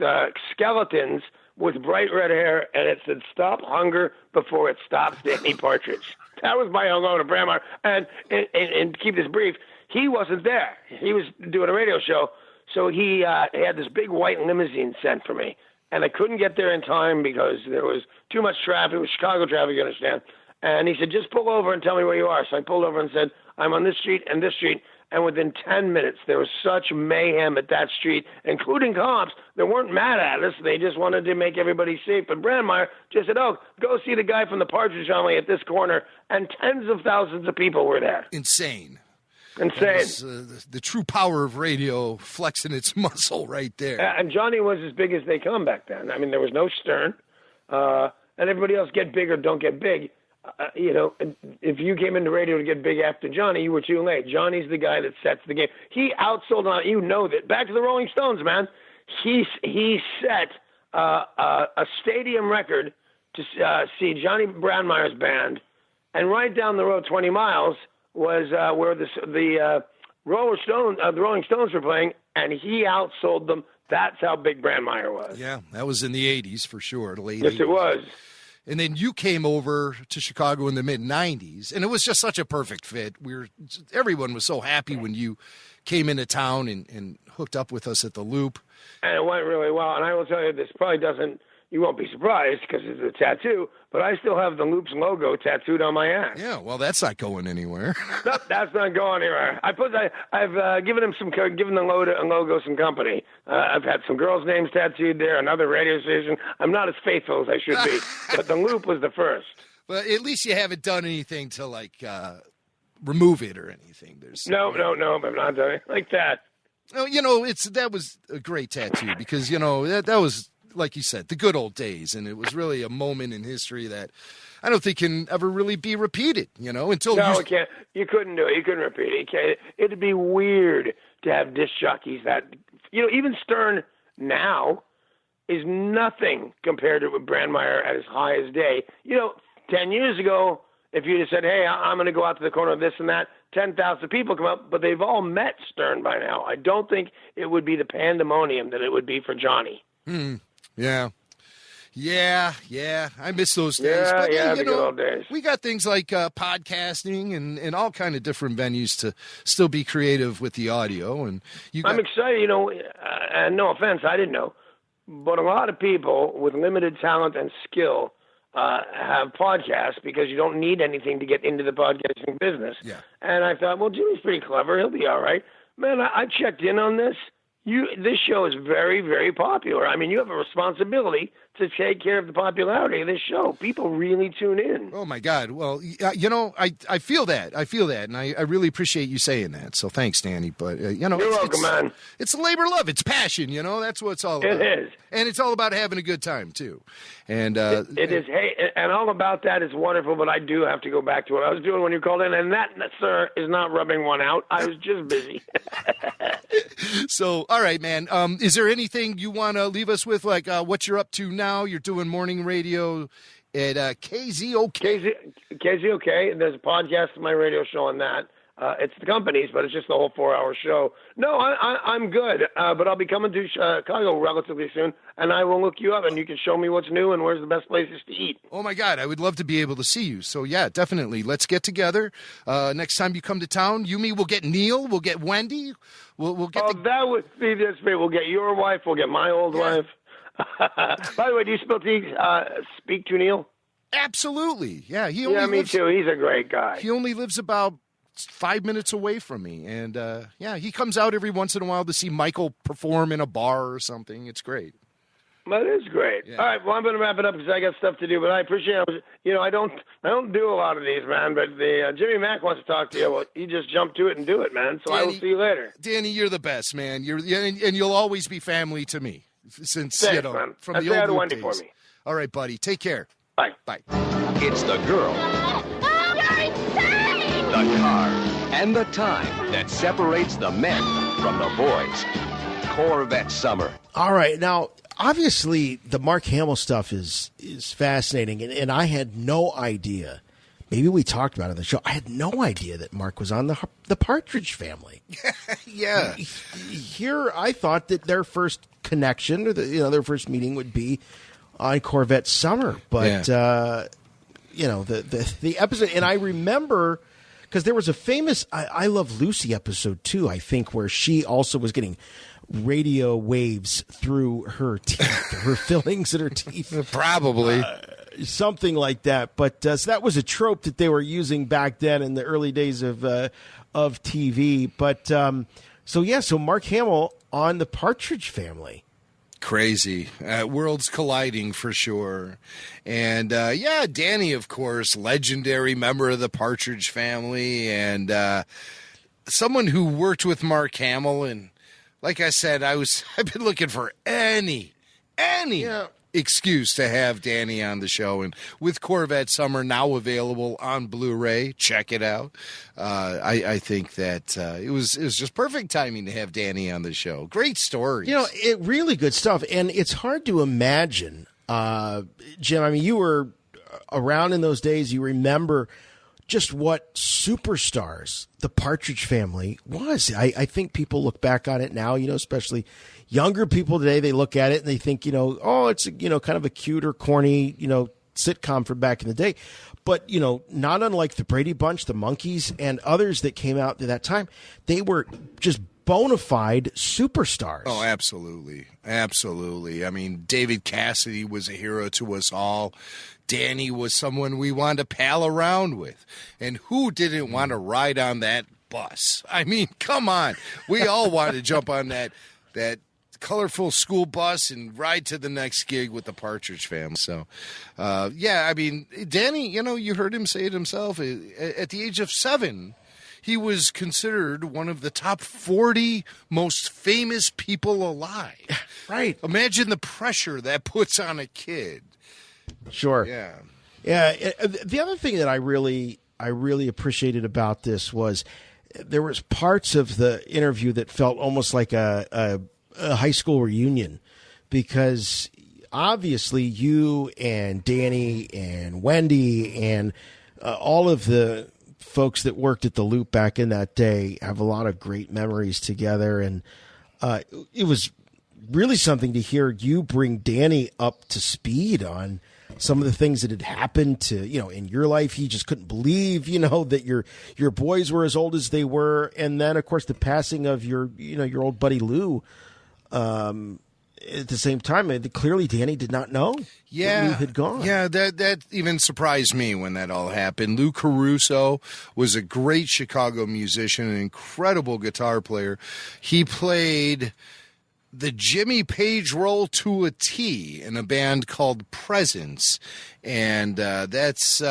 skeletons with bright red hair, and it said, "Stop hunger before it stops Danny Partridge." That was my hello to Brandmeier. And to keep this brief, he wasn't there. He was doing a radio show. So he had this big white limousine sent for me, and I couldn't get there in time because there was too much traffic. It was Chicago traffic, you understand. And he said, just pull over and tell me where you are. So I pulled over and said, I'm on this street and this street. And within 10 minutes, there was such mayhem at that street, including cops. They weren't mad at us. They just wanted to make everybody safe. But Brandmeier just said, go see the guy from the Partridge Family at this corner. And tens of thousands of people were there. Insane. The true power of radio flexing its muscle right there. And Johnny was as big as they come back then. There was no Stern. And everybody else get big or don't get big. If you came into radio to get big after Johnny, you were too late. Johnny's the guy that sets the game. He outsold, that. Back to the Rolling Stones, man. he set a stadium record to see Johnny Brandmeier's band, and right down the road 20 miles was where the Rolling Stones were playing, and he outsold them. That's how big Brandmeier was. Yeah, that was in the 80s for sure, the late 80s. Yes, it was. And then you came over to Chicago in the mid-90s, and it was just such a perfect fit. Everyone was so happy when you came into town and hooked up with us at the Loop. And it went really well. And I will tell you, this probably doesn't, you won't be surprised because it's a tattoo, but I still have the Loop's logo tattooed on my ass. Yeah, well, that's not going anywhere. Nope, that's not going anywhere. I've given the logo some company. I've had some girls' names tattooed there, another radio station. I'm not as faithful as I should be, but the Loop was the first. But at least you haven't done anything to remove it or anything. No, I've not done it like that. No, that was a great tattoo because that was, like you said, the good old days, and it was really a moment in history that I don't think can ever really be repeated. Until it can't. You couldn't do it. You couldn't repeat it. It'd be weird to have disc jockeys that even Stern now is nothing compared to Brandmeier at his highest day. 10 years ago, if you'd have said, "Hey, I'm going to go out to the corner of this and that," 10,000 people come up, but they've all met Stern by now. I don't think it would be the pandemonium that it would be for Johnny. Yeah. I miss those days. Yeah, but, the good old days. We got things like podcasting and all kind of different venues to still be creative with the audio. And I'm excited, and no offense, I didn't know, but a lot of people with limited talent and skill have podcasts because you don't need anything to get into the podcasting business. Yeah. And I thought, well, Jimmy's pretty clever. He'll be all right. Man, I checked in on this. This show is very, very popular. I mean, you have a responsibility to take care of the popularity of this show. People really tune in. Oh, my God. Well, I feel that. And I really appreciate you saying that. So thanks, Danny. But, You're welcome, man. It's labor of love. It's passion, That's what it's all about. It is. And it's all about having a good time, too. And it is. Hey, and all about that is wonderful, but I do have to go back to what I was doing when you called in. And that, sir, is not rubbing one out. I was just busy. So, all right, man. Is there anything you want to leave us with, like what you're up to now? You're doing morning radio at KZOK. KZOK. There's a podcast of my radio show on that. It's the company's, but it's just the whole 4-hour show. No, I'm good, but I'll be coming to Chicago relatively soon, and I will look you up, and you can show me what's new and where's the best places to eat. Oh, my God, I would love to be able to see you. So, yeah, definitely. Let's get together. Next time you come to town, we'll get Neil, we'll get Wendy. We'll get that would be this big. We'll get your wife, we'll get my old wife. By the way, do you still speak to Neil? Absolutely. Yeah, me too. He's a great guy. He only lives about 5 minutes away from me. And, he comes out every once in a while to see Michael perform in a bar or something. It's great. That is great. Yeah. All right, well, I'm going to wrap it up because I got stuff to do, but I appreciate it. I don't do a lot of these, man, but Jimmy Mack wants to talk to you. Well, you just jump to it and do it, man. So Danny, I will see you later. Danny, you're the best, man. And you'll always be family to me since, Thanks, man. From the old Wendy days. For me. All right, buddy. Take care. Bye. Bye. It's the girl, the car, and the time that separates the men from the boys. Corvette Summer. All right. Now, obviously, the Mark Hamill stuff is fascinating, and I had no idea. Maybe we talked about it on the show. I had no idea that Mark was on the Partridge Family. Yeah. Here, I thought that their first connection, or their first meeting, would be on Corvette Summer, but the episode, and I remember because there was a famous I Love Lucy episode too, I think, where she also was getting radio waves through her teeth, her fillings in her teeth. Probably. Something like that. But so that was a trope that they were using back then in the early days of TV. But so Mark Hamill on the Partridge Family. Crazy. Worlds colliding for sure. And Danny, of course, legendary member of the Partridge Family and someone who worked with Mark Hamill. And like I said, I've been looking for any excuse to have Danny on the show. And with Corvette Summer now available on Blu-ray, check it out. I think that it was just perfect timing to have Danny on the show. Great stories. It really good stuff. And it's hard to imagine, Jim, I mean, you were around in those days. You remember just what superstars the Partridge Family was. I think people look back on it now, especially younger people today, they look at it and they think, it's, kind of a cute or corny, sitcom from back in the day. But, not unlike the Brady Bunch, the Monkees, and others that came out at that time, they were just bona fide superstars. Oh, absolutely. Absolutely. I mean, David Cassidy was a hero to us all. Danny was someone we wanted to pal around with. And who didn't want to ride on that bus? I mean, come on. We all wanted to jump on that colorful school bus and ride to the next gig with the Partridge Family. So, I mean, Danny, you heard him say it himself. At the age of 7, he was considered one of the top 40 most famous people alive. Right. Imagine the pressure that puts on a kid. Sure. Yeah. Yeah. The other thing that I really appreciated about this was there was parts of the interview that felt almost like a high school reunion, because obviously you and Danny and Wendy and all of the folks that worked at the Loop back in that day have a lot of great memories together. And it was really something to hear you bring Danny up to speed on some of the things that had happened to, in your life. He just couldn't believe, that your boys were as old as they were. And then, of course, the passing of your old buddy Lou. At the same time, clearly Danny did not know that Lou had gone. Yeah, that even surprised me when that all happened. Lou Caruso was a great Chicago musician, an incredible guitar player. He played the Jimmy Page role to a T in a band called Presence. And that's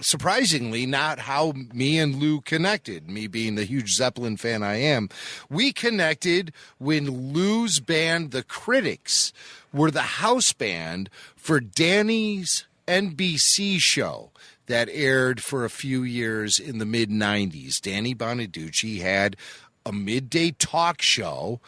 surprisingly not how me and Lou connected, me being the huge Zeppelin fan I am. We connected when Lou's band, The Critics, were the house band for Danny's NBC show that aired for a few years in the mid-'90s. Danny Bonaduce had a midday talk show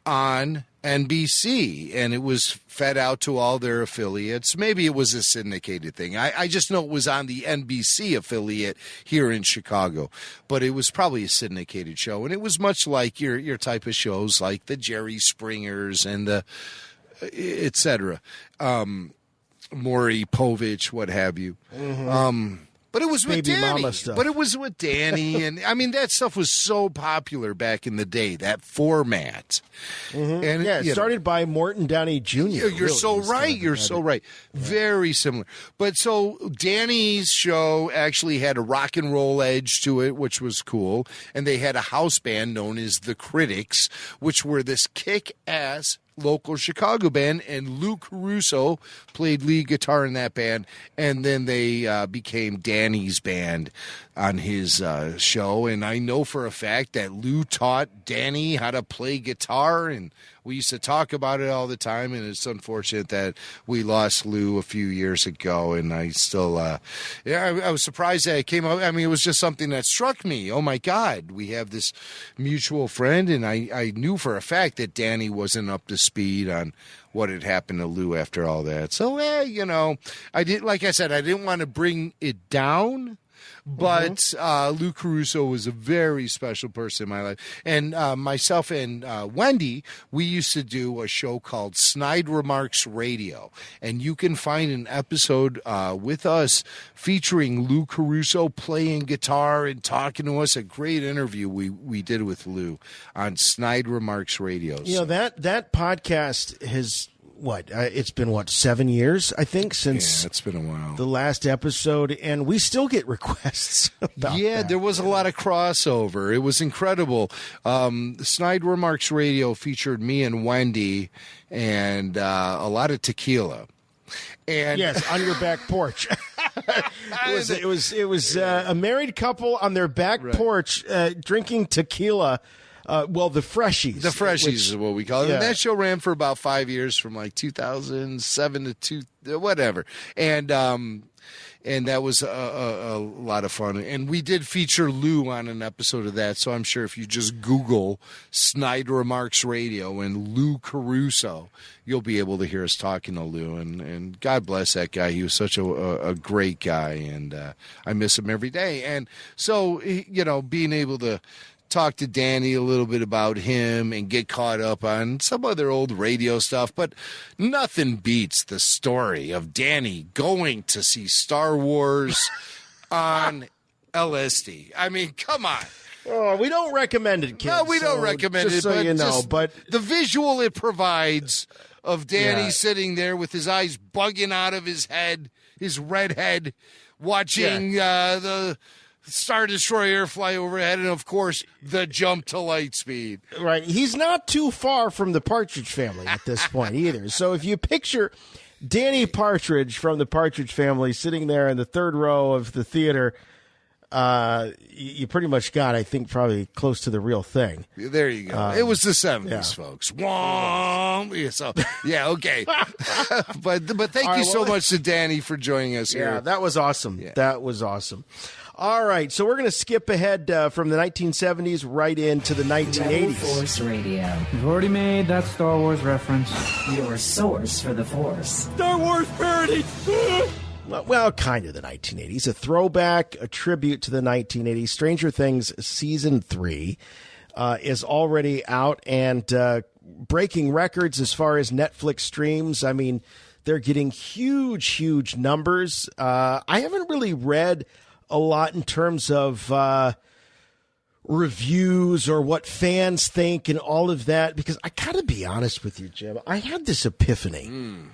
on NBC, and it was fed out to all their affiliates. Maybe it was a syndicated thing. I just know it was on the NBC affiliate here in Chicago, but it was probably a syndicated show, and it was much like your type of shows like the Jerry Springers and the et cetera, Maury Povich, what have you. Mm-hmm. But it was with Baby Danny. Mama stuff. But it was with Danny, and I mean that stuff was so popular back in the day. That format, Mm-hmm. and it started by Morton Downey Jr. You're really, so right. You're so right. Yeah. Very similar. But so Danny's show actually had a rock and roll edge to it, which was cool, and they had a house band known as the Critics, which were this kick-ass local Chicago band, and Lou Caruso played lead guitar in that band, and then they became Danny's band on his show. And I know for a fact that Lou taught Danny how to play guitar, and we used to talk about it all the time. And it's unfortunate that we lost Lou a few years ago, and I still I was surprised that it came out. I mean, it was just something that struck me. Oh my God, we have this mutual friend, and I knew for a fact that Danny wasn't up to speed on what had happened to Lou after all that. So, I didn't want to bring it down, but Lou Caruso was a very special person in my life. And myself and Wendy, we used to do a show called Snide Remarks Radio. And you can find an episode with us featuring Lou Caruso playing guitar and talking to us. A great interview we did with Lou on Snide Remarks Radio. That podcast has... it's been 7 years, I think, since it's been a while. The last episode, and we still get requests about that. There was a lot of crossover. It was incredible. Snide Remarks Radio featured me and Wendy and a lot of tequila. And yes, on your back porch. It was a married couple on their back porch drinking tequila. Well, the Freshies. The Freshies is what we call it. Yeah. And that show ran for about 5 years, from like 2007 to whatever. And that was a lot of fun. And we did feature Lou on an episode of that. So I'm sure if you just Google Snide Remarks Radio and Lou Caruso, you'll be able to hear us talking to Lou. And God bless that guy. He was such a great guy. And I miss him every day. And so, being able to talk to Danny a little bit about him and get caught up on some other old radio stuff, but nothing beats the story of Danny going to see Star Wars on LSD. I mean, come on. Oh, we don't recommend it, kids. No, we don't recommend just it, so but you know, but the visual it provides of Danny sitting there with his eyes bugging out of his head, his red head, watching the Star Destroyer fly overhead, and of course the jump to light speed. Right, he's not too far from the Partridge Family at this point either. So if you picture Danny Partridge from the Partridge Family sitting there in the third row of the theater, you pretty much got, I think, probably close to the real thing. There you go. It was the 70s, folks. Womp. So, yeah, okay. but thank you so much to Danny for joining us here. Yeah, that was awesome. Yeah. That was awesome. All right, so we're going to skip ahead from the 1970s right into the 1980s. Force Radio. We've already made that Star Wars reference. Your source for the Force. Star Wars parody! Well, kind of the 1980s. A throwback, a tribute to the 1980s. Stranger Things Season 3 is already out and breaking records as far as Netflix streams. I mean, they're getting huge numbers. I haven't really read a lot in terms of reviews or what fans think and all of that, because I gotta be honest with you, Jim, I had this epiphany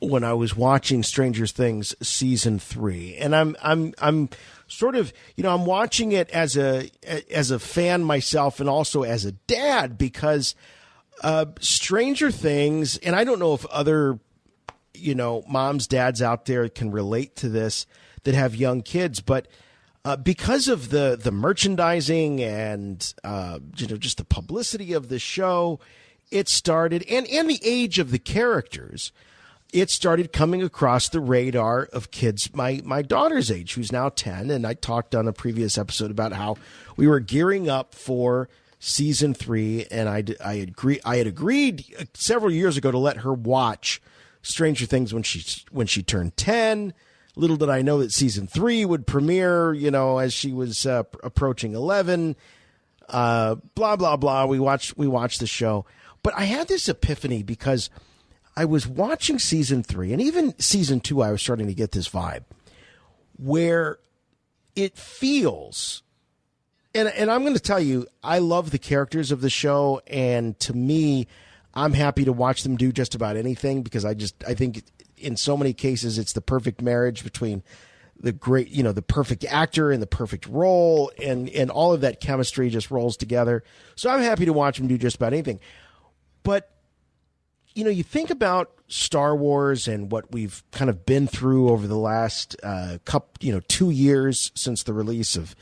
when I was watching Stranger Things Season 3, and I'm sort of, I'm watching it as a fan myself and also as a dad, because Stranger Things, and I don't know if other moms, dads out there can relate to this that have young kids, but because of the merchandising and just the publicity of the show, it started, and the age of the characters, it started coming across the radar of kids my daughter's age, who's now 10, and I talked on a previous episode about how we were gearing up for Season 3, and I had agreed several years ago to let her watch Stranger Things when she turned 10. Little did I know that Season 3 would premiere, as she was approaching 11. Blah blah blah. We watched the show, but I had this epiphany because I was watching Season 3, and even Season 2. I was starting to get this vibe where it feels, and I'm going to tell you, I love the characters of the show, and to me, I'm happy to watch them do just about anything, because I think in so many cases it's the perfect marriage between the great, the perfect actor and the perfect role, and all of that chemistry just rolls together. So I'm happy to watch them do just about anything. But you think about Star Wars and what we've kind of been through over the last 2 years since the release of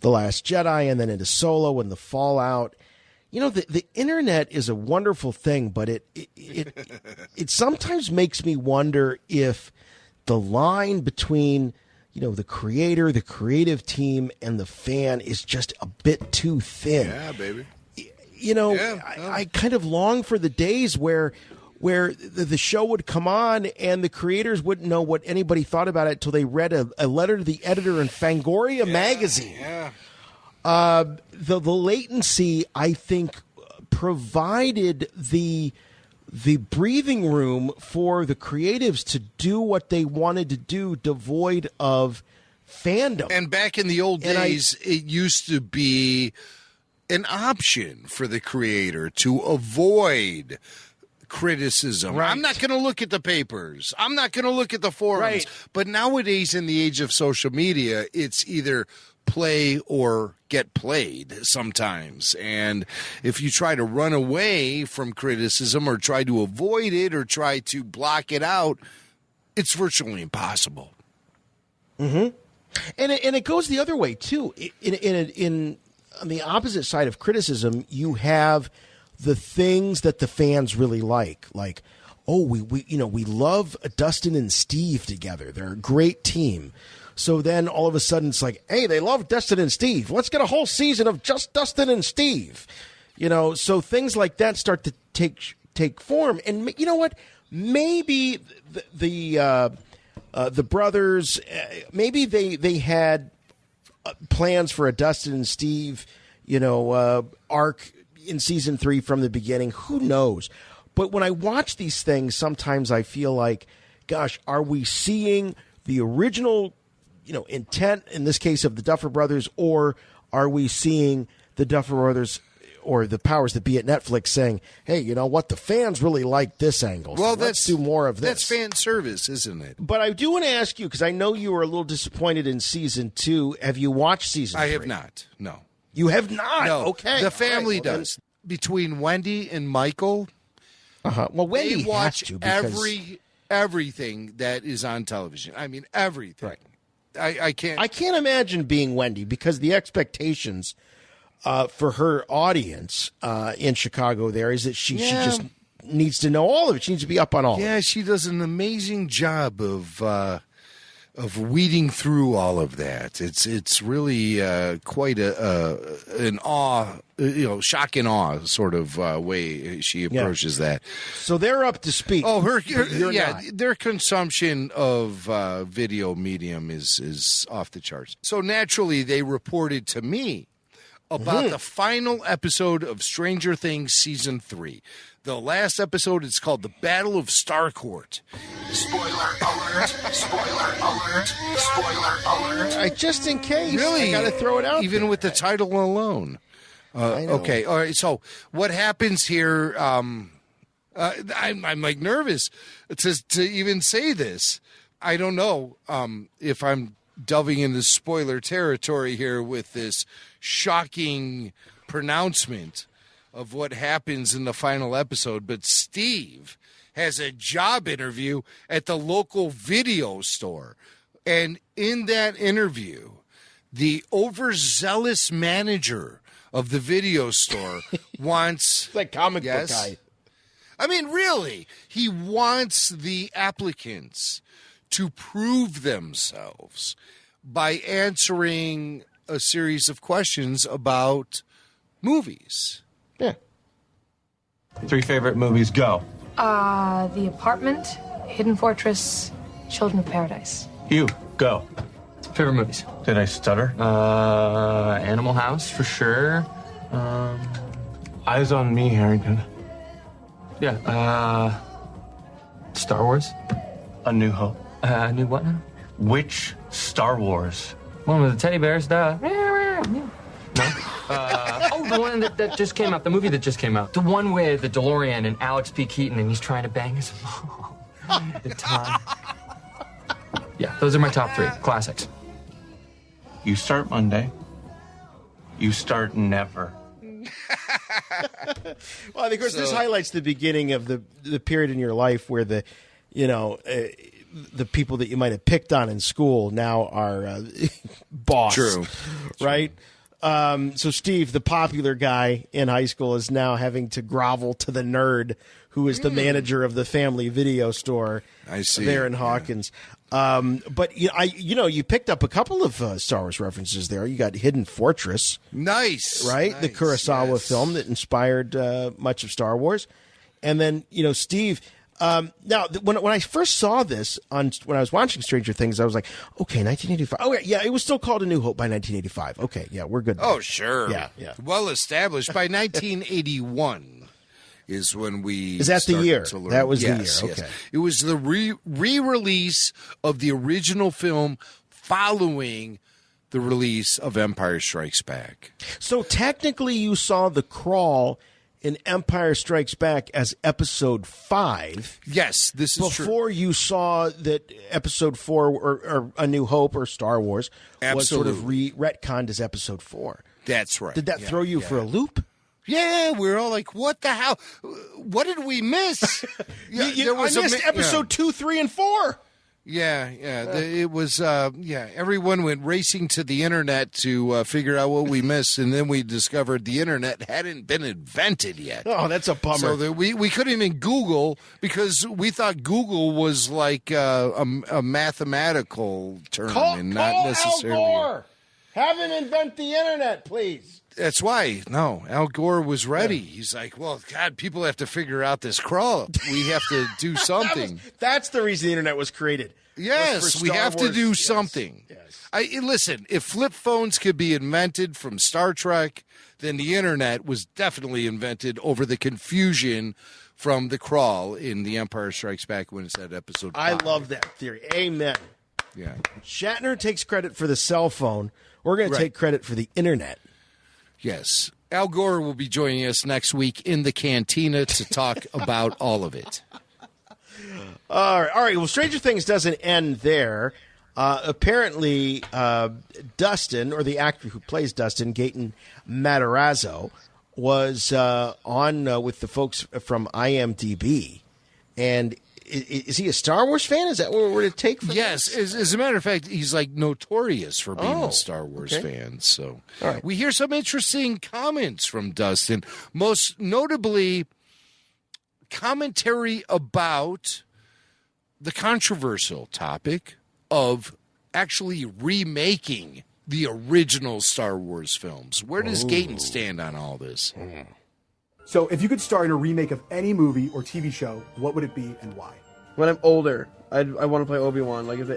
The Last Jedi, and then into Solo and the fallout. The internet is a wonderful thing, but it sometimes makes me wonder if the line between, the creator, the creative team, and the fan is just a bit too thin. Yeah, baby. I kind of long for the days where the show would come on and the creators wouldn't know what anybody thought about it until they read a letter to the editor in Fangoria magazine. Yeah. The latency, I think, provided the breathing room for the creatives to do what they wanted to do, devoid of fandom. And back in the old days, it used to be an option for the creator to avoid criticism. Right. I'm not going to look at the papers. I'm not going to look at the forums. Right. But nowadays, in the age of social media, it's either play or get played sometimes. And if you try to run away from criticism or try to avoid it or try to block it out, it's virtually impossible. Mm-hmm. And it goes the other way too. In opposite side of criticism, you have the things that the fans really like. Oh, we love Dustin and Steve together. They're a great team. So then all of a sudden it's like, hey, they love Dustin and Steve. Let's get a whole season of just Dustin and Steve. So things like that start to take form. And you know what? Maybe the brothers, maybe they had plans for a Dustin and Steve, arc in season 3 from the beginning. Who knows? But when I watch these things, sometimes I feel like, gosh, are we seeing the original intent, in this case of the Duffer Brothers, or are we seeing the Duffer Brothers or the powers that be at Netflix saying, hey, you know what, the fans really like this angle, so let's do more of this. That's fan service, isn't it? But I do want to ask you, because I know you were a little disappointed in season 2. Have you watched season 3? I have not, no. You have not? No. Okay. The family does. Between Wendy and Michael, well, Wendy they watch has to because... everything that is on television. I mean, everything. Right. I can't imagine being Wendy, because the expectations for her audience in Chicago there is that she just needs to know all of it. She needs to be up on all of it. Yeah, she does an amazing job of weeding through all of that. It's really quite an awe, shock and awe sort of way she approaches that. So they're up to speed. Oh, not. Their consumption of video medium is off the charts. So naturally, they reported to me about the final episode of Stranger Things season 3. The last episode is called The Battle of Starcourt. Spoiler alert! Spoiler alert! Spoiler alert! Just in case. Really? I got to throw it out even there. with the title alone. Okay, all right. So what happens here, I'm like nervous to even say this. I don't know if I'm delving into spoiler territory here with this shocking pronouncement of what happens in the final episode, but Steve has a job interview at the local video store. And in that interview, the overzealous manager of the video store wants... like comic book guy. I mean, really, he wants the applicants to prove themselves by answering a series of questions about movies. Yeah. 3 favorite movies, go. The Apartment, Hidden Fortress, Children of Paradise. You, go. Favorite movies? Did I stutter? Animal House, for sure. Eyes on Me, Harrington. Yeah, Star Wars. A New Hope. New what now? Which Star Wars? One with the teddy bears, duh. No. The one that just came out, the movie that just came out. The one with the DeLorean and Alex P. Keaton, and he's trying to bang his mom. The time. Yeah, those are my top 3 classics. You start Monday. You start never. Well, of course, this highlights the beginning of the period in your life where the people that you might have picked on in school now are boss. True. Right? So Steve, the popular guy in high school, is now having to grovel to the nerd who is the manager of the family video store. I see. There in Hawkins. But you picked up a couple of Star Wars references there. You got Hidden Fortress. Nice. Right? Nice, the Kurosawa film that inspired much of Star Wars. And then, Steve... now, when I first saw this when I was watching Stranger Things, I was like, okay, 1985. Oh, yeah, it was still called A New Hope by 1985. Okay, yeah, we're good. Oh, sure. Yeah. Well established. By 1981 is when we Is that the year? To learn. That was the year, Yes. okay. It was the re-release of the original film following the release of Empire Strikes Back. So technically you saw The Crawl in Empire Strikes Back as episode 5. Yes, this is true. Before you saw that episode 4 or A New Hope or Star Wars was sort of retconned as episode 4. That's right. Did that throw you for a loop? Yeah, we're all like, what the hell? What did we miss? I missed episode 2, 3, and 4. Yeah. It was, everyone went racing to the internet to figure out what we missed, and then we discovered the internet hadn't been invented yet. Oh, that's a bummer. So we couldn't even Google because we thought Google was like a mathematical term and not necessarily. Al Gore. Have him invent the internet, please. That's why. No, Al Gore was ready. He's like, well, God, people have to figure out this crawl. We have to do something. That's the reason the internet was created. Yes, we have to do something. Yes. Listen, if flip phones could be invented from Star Trek, then the internet was definitely invented over the confusion from the crawl in The Empire Strikes Back when it's at episode 5. I love that theory. Amen. Yeah. Shatner takes credit for the cell phone. We're going to take credit for the internet. Yes. Al Gore will be joining us next week in the Cantina to talk about all of it. All right. Well, Stranger Things doesn't end there. Apparently, Dustin, or the actor who plays Dustin, Gaten Matarazzo, was on with the folks from IMDb. And is he a Star Wars fan? Is that what we're going to take from Yes. As a matter of fact, he's like notorious for being a Star Wars fan. So we hear some interesting comments from Dustin, most notably commentary about the controversial topic of actually remaking the original Star Wars films. Where does Gaten stand on all this? So if you could star in a remake of any movie or TV show, what would it be and why? When I'm older, I want to play Obi-Wan. Like, if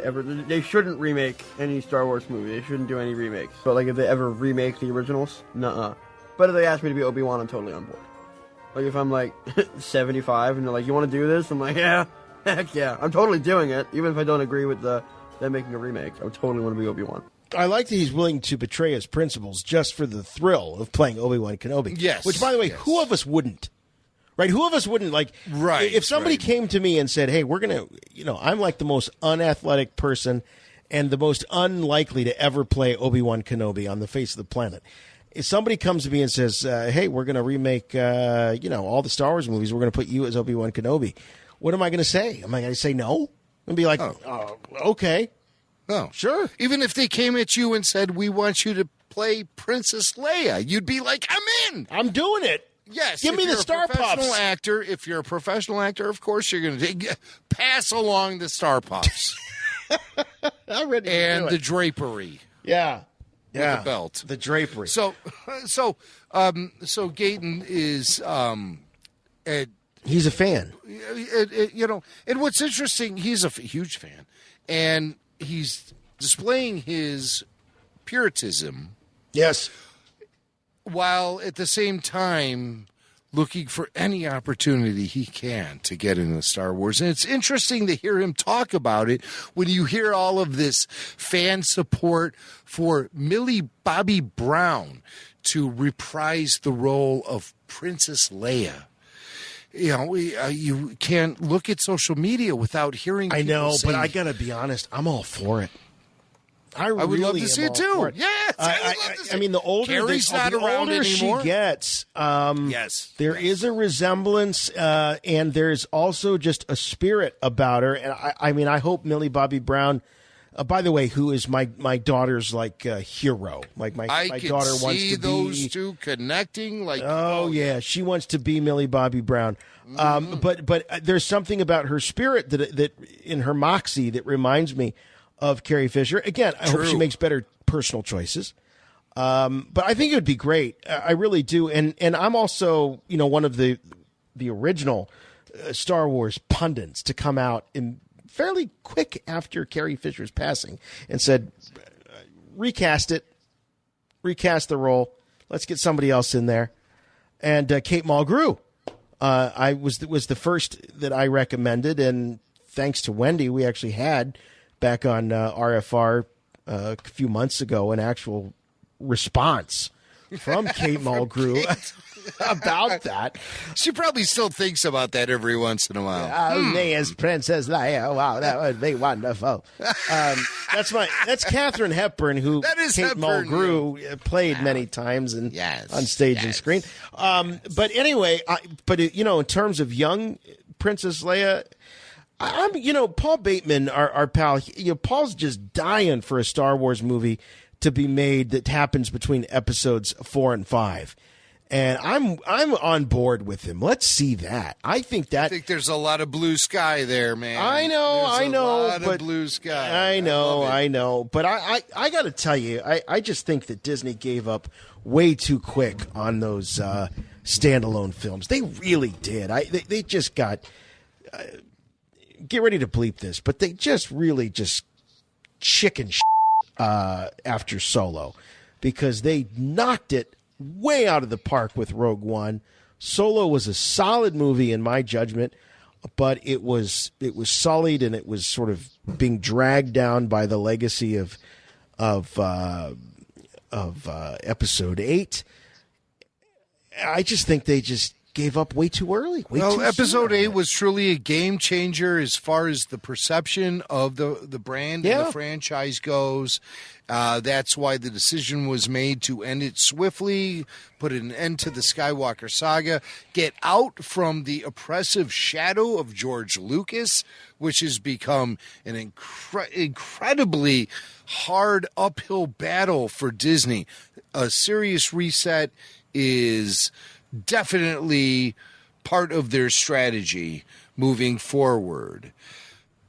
they shouldn't remake any Star Wars movie. They shouldn't do any remakes. But, like, if they ever remake the originals, nuh-uh. But if they ask me to be Obi-Wan, I'm totally on board. Like, if I'm, like, 75 and they're like, you want to do this? I'm like, yeah, heck yeah. I'm totally doing it, even if I don't agree with them making a remake. I would totally want to be Obi-Wan. I like that he's willing to betray his principles just for the thrill of playing Obi-Wan Kenobi. Yes. Which, by the way, who of us wouldn't? Right? Who of us wouldn't? Like, if somebody came to me and said, hey, we're going to, I'm like the most unathletic person and the most unlikely to ever play Obi-Wan Kenobi on the face of the planet. If somebody comes to me and says, hey, we're going to remake, all the Star Wars movies, we're going to put you as Obi-Wan Kenobi, what am I going to say? Am I going to say no? And be like, okay. No. Sure. Even if they came at you and said, we want you to play Princess Leia, you'd be like, I'm in. I'm doing it. Yes. Give me the Star Puffs. If you're a professional actor, of course, you're going to pass along the Star Puffs. I'm ready to and do the it. Drapery. Yeah. With the belt. The drapery. So Gaten is he's a fan. And what's interesting, he's a huge fan, and he's displaying his puritanism. Yes. While at the same time looking for any opportunity he can to get into Star Wars. And it's interesting to hear him talk about it when you hear all of this fan support for Millie Bobby Brown to reprise the role of Princess Leia. You can't look at social media without hearing people I know, saying, but I got to be honest, I'm all for it. I would love to see it too. Yes, I would love to see it. I mean, the older, Carrie's not around older she anymore. gets, there is a resemblance, and there's also just a spirit about her. And I hope Millie Bobby Brown, by the way, who is my daughter's hero. Like my daughter wants to be. I can see those two connecting. Yeah, she wants to be Millie Bobby Brown. But there's something about her spirit that in her moxie that reminds me of Carrie Fisher. Again, I hope she makes better personal choices. But I think it would be great. I really do. And I'm also, one of the original Star Wars pundits to come out in fairly quick after Carrie Fisher's passing and said, recast the role. Let's get somebody else in there. And Kate Mulgrew, I was the first that I recommended. And thanks to Wendy, we actually had back on RFR a few months ago, an actual response from Kate Mulgrew about that. She probably still thinks about that every once in a while. Me as Princess Leia. Wow, that would be wonderful. That's Katharine Hepburn, who Kate Mulgrew played many times on stage and screen. But anyway, in terms of young Princess Leia, I'm, Paul Bateman, our pal, Paul's just dying for a Star Wars movie to be made that happens between episodes 4 and 5. And I'm on board with him. Let's see that. I think there's a lot of blue sky there, man. I know. A lot of blue sky. I know. But I got to tell you, I just think that Disney gave up way too quick on those standalone films. They really did. They just got get ready to bleep this, but they just really just chicken after Solo, because they knocked it way out of the park with Rogue One. Solo was a solid movie in my judgment, but it was sullied, and it was sort of being dragged down by the legacy of Episode 8. I just think they just gave up way too early. Episode 8 was truly a game changer as far as the perception of the brand and the franchise goes. That's why the decision was made to end it swiftly, put an end to the Skywalker saga, get out from the oppressive shadow of George Lucas, which has become an incredibly hard uphill battle for Disney. A serious reset is definitely part of their strategy moving forward.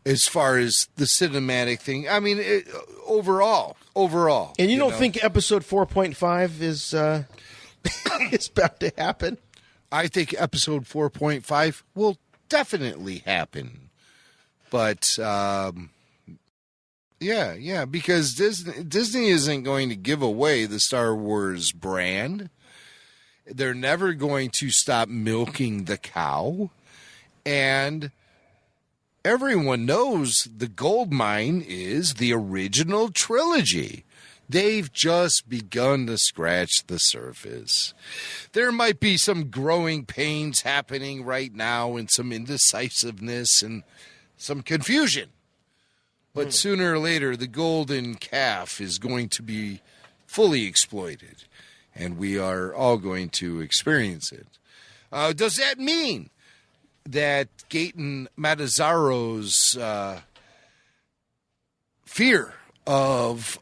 As far as the cinematic thing, I mean, overall. And you don't think episode 4.5 is it's about to happen? I think episode 4.5 will definitely happen. But, because Disney isn't going to give away the Star Wars brand. They're never going to stop milking the cow. And everyone knows the gold mine is the original trilogy. They've just begun to scratch the surface. There might be some growing pains happening right now and some indecisiveness and some confusion. But sooner or later, the golden calf is going to be fully exploited, and we are all going to experience it. Does that mean that Gaten Matarazzo's fear of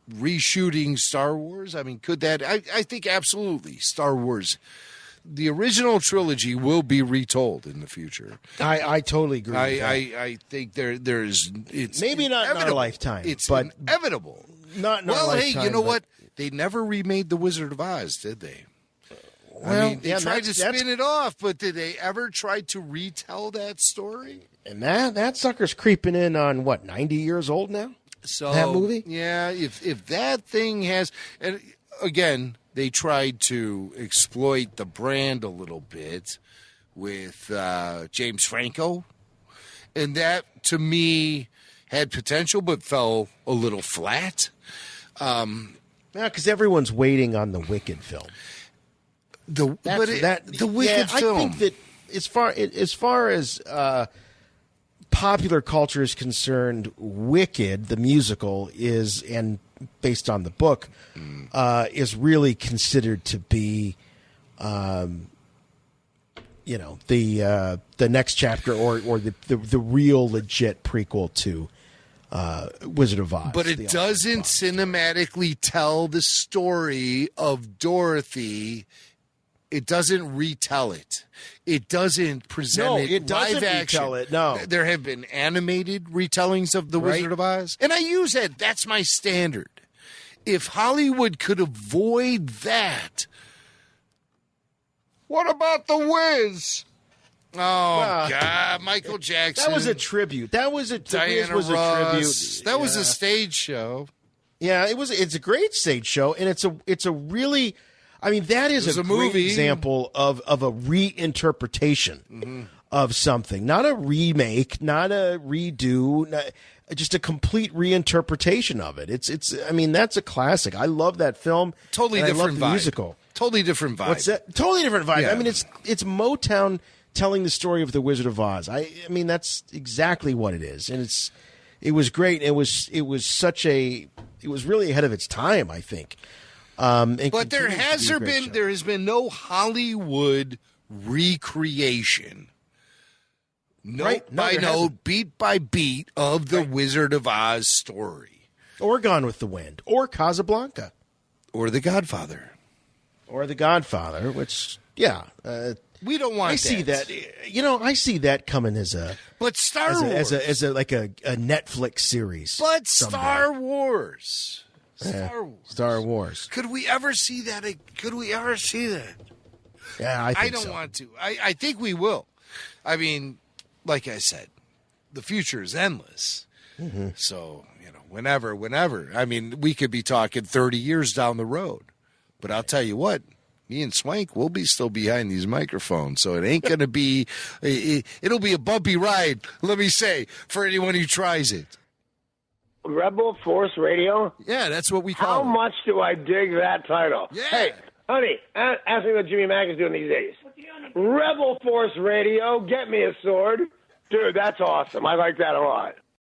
reshooting Star Wars? I mean, could that? I think absolutely. Star Wars, the original trilogy, will be retold in the future. I totally agree. I think there's it's maybe not in our lifetime. It's but inevitable. Not in our lifetime. Hey, you know what? They never remade The Wizard of Oz, did they? Well, I mean, they tried to spin it off, but did they ever try to retell that story? And that sucker's creeping in on, 90 years old now? So that movie? Yeah, if that thing has... And again, they tried to exploit the brand a little bit with James Franco. And that, to me, had potential but fell a little flat. Yeah, because everyone's waiting on the Wicked film. The Wicked film. I think that as far as popular culture is concerned, Wicked, the musical, is, and based on the book, is really considered to be, the next chapter or the real legit prequel to Wizard of Oz. But it doesn't cinematically tell the story of Dorothy. It doesn't retell it. It doesn't present it live action. Retell it. No, there have been animated retellings of the Wizard of Oz, and I use that. That's my standard. If Hollywood could avoid that, what about The Wiz? Oh, God, Michael Jackson. That was a tribute. Diana was Ross. A tribute. That was a stage show. Yeah, it was. It's a great stage show, and it's a really. I mean, that is a great example of a reinterpretation of something, not a remake, not a redo, just a complete reinterpretation of it. It's. I mean, that's a classic. I love that film. Totally different I love the vibe. musical. Totally different vibe. What's that? Totally different vibe. Yeah. I mean, it's Motown telling the story of the Wizard of Oz. I mean, that's exactly what it is, and it was great. It was really ahead of its time, I think. But there has been no Hollywood recreation note by note, beat by beat of the Wizard of Oz story. Or Gone with the Wind. Or Casablanca. Or The Godfather. Or The Godfather, which, yeah. We don't want I see that. I see that coming as a... But Star Wars. As a Netflix series. But someday. Star Wars. Star Wars. Could we ever see that? Yeah, I think I don't so. want to. I think we will. I mean, like I said, the future is endless. Mm-hmm. So, whenever. I mean, we could be talking 30 years down the road. But I'll tell you what, me and Swank will be still behind these microphones. So it ain't going to be, it'll be a bumpy ride, let me say, for anyone who tries it. Rebel Force Radio? Yeah, that's what we call it. How much do I dig that title? Yeah. Hey, honey, ask me what Jimmy Mack is doing these days. Rebel Force Radio, get me a sword. Dude, that's awesome. I like that a lot.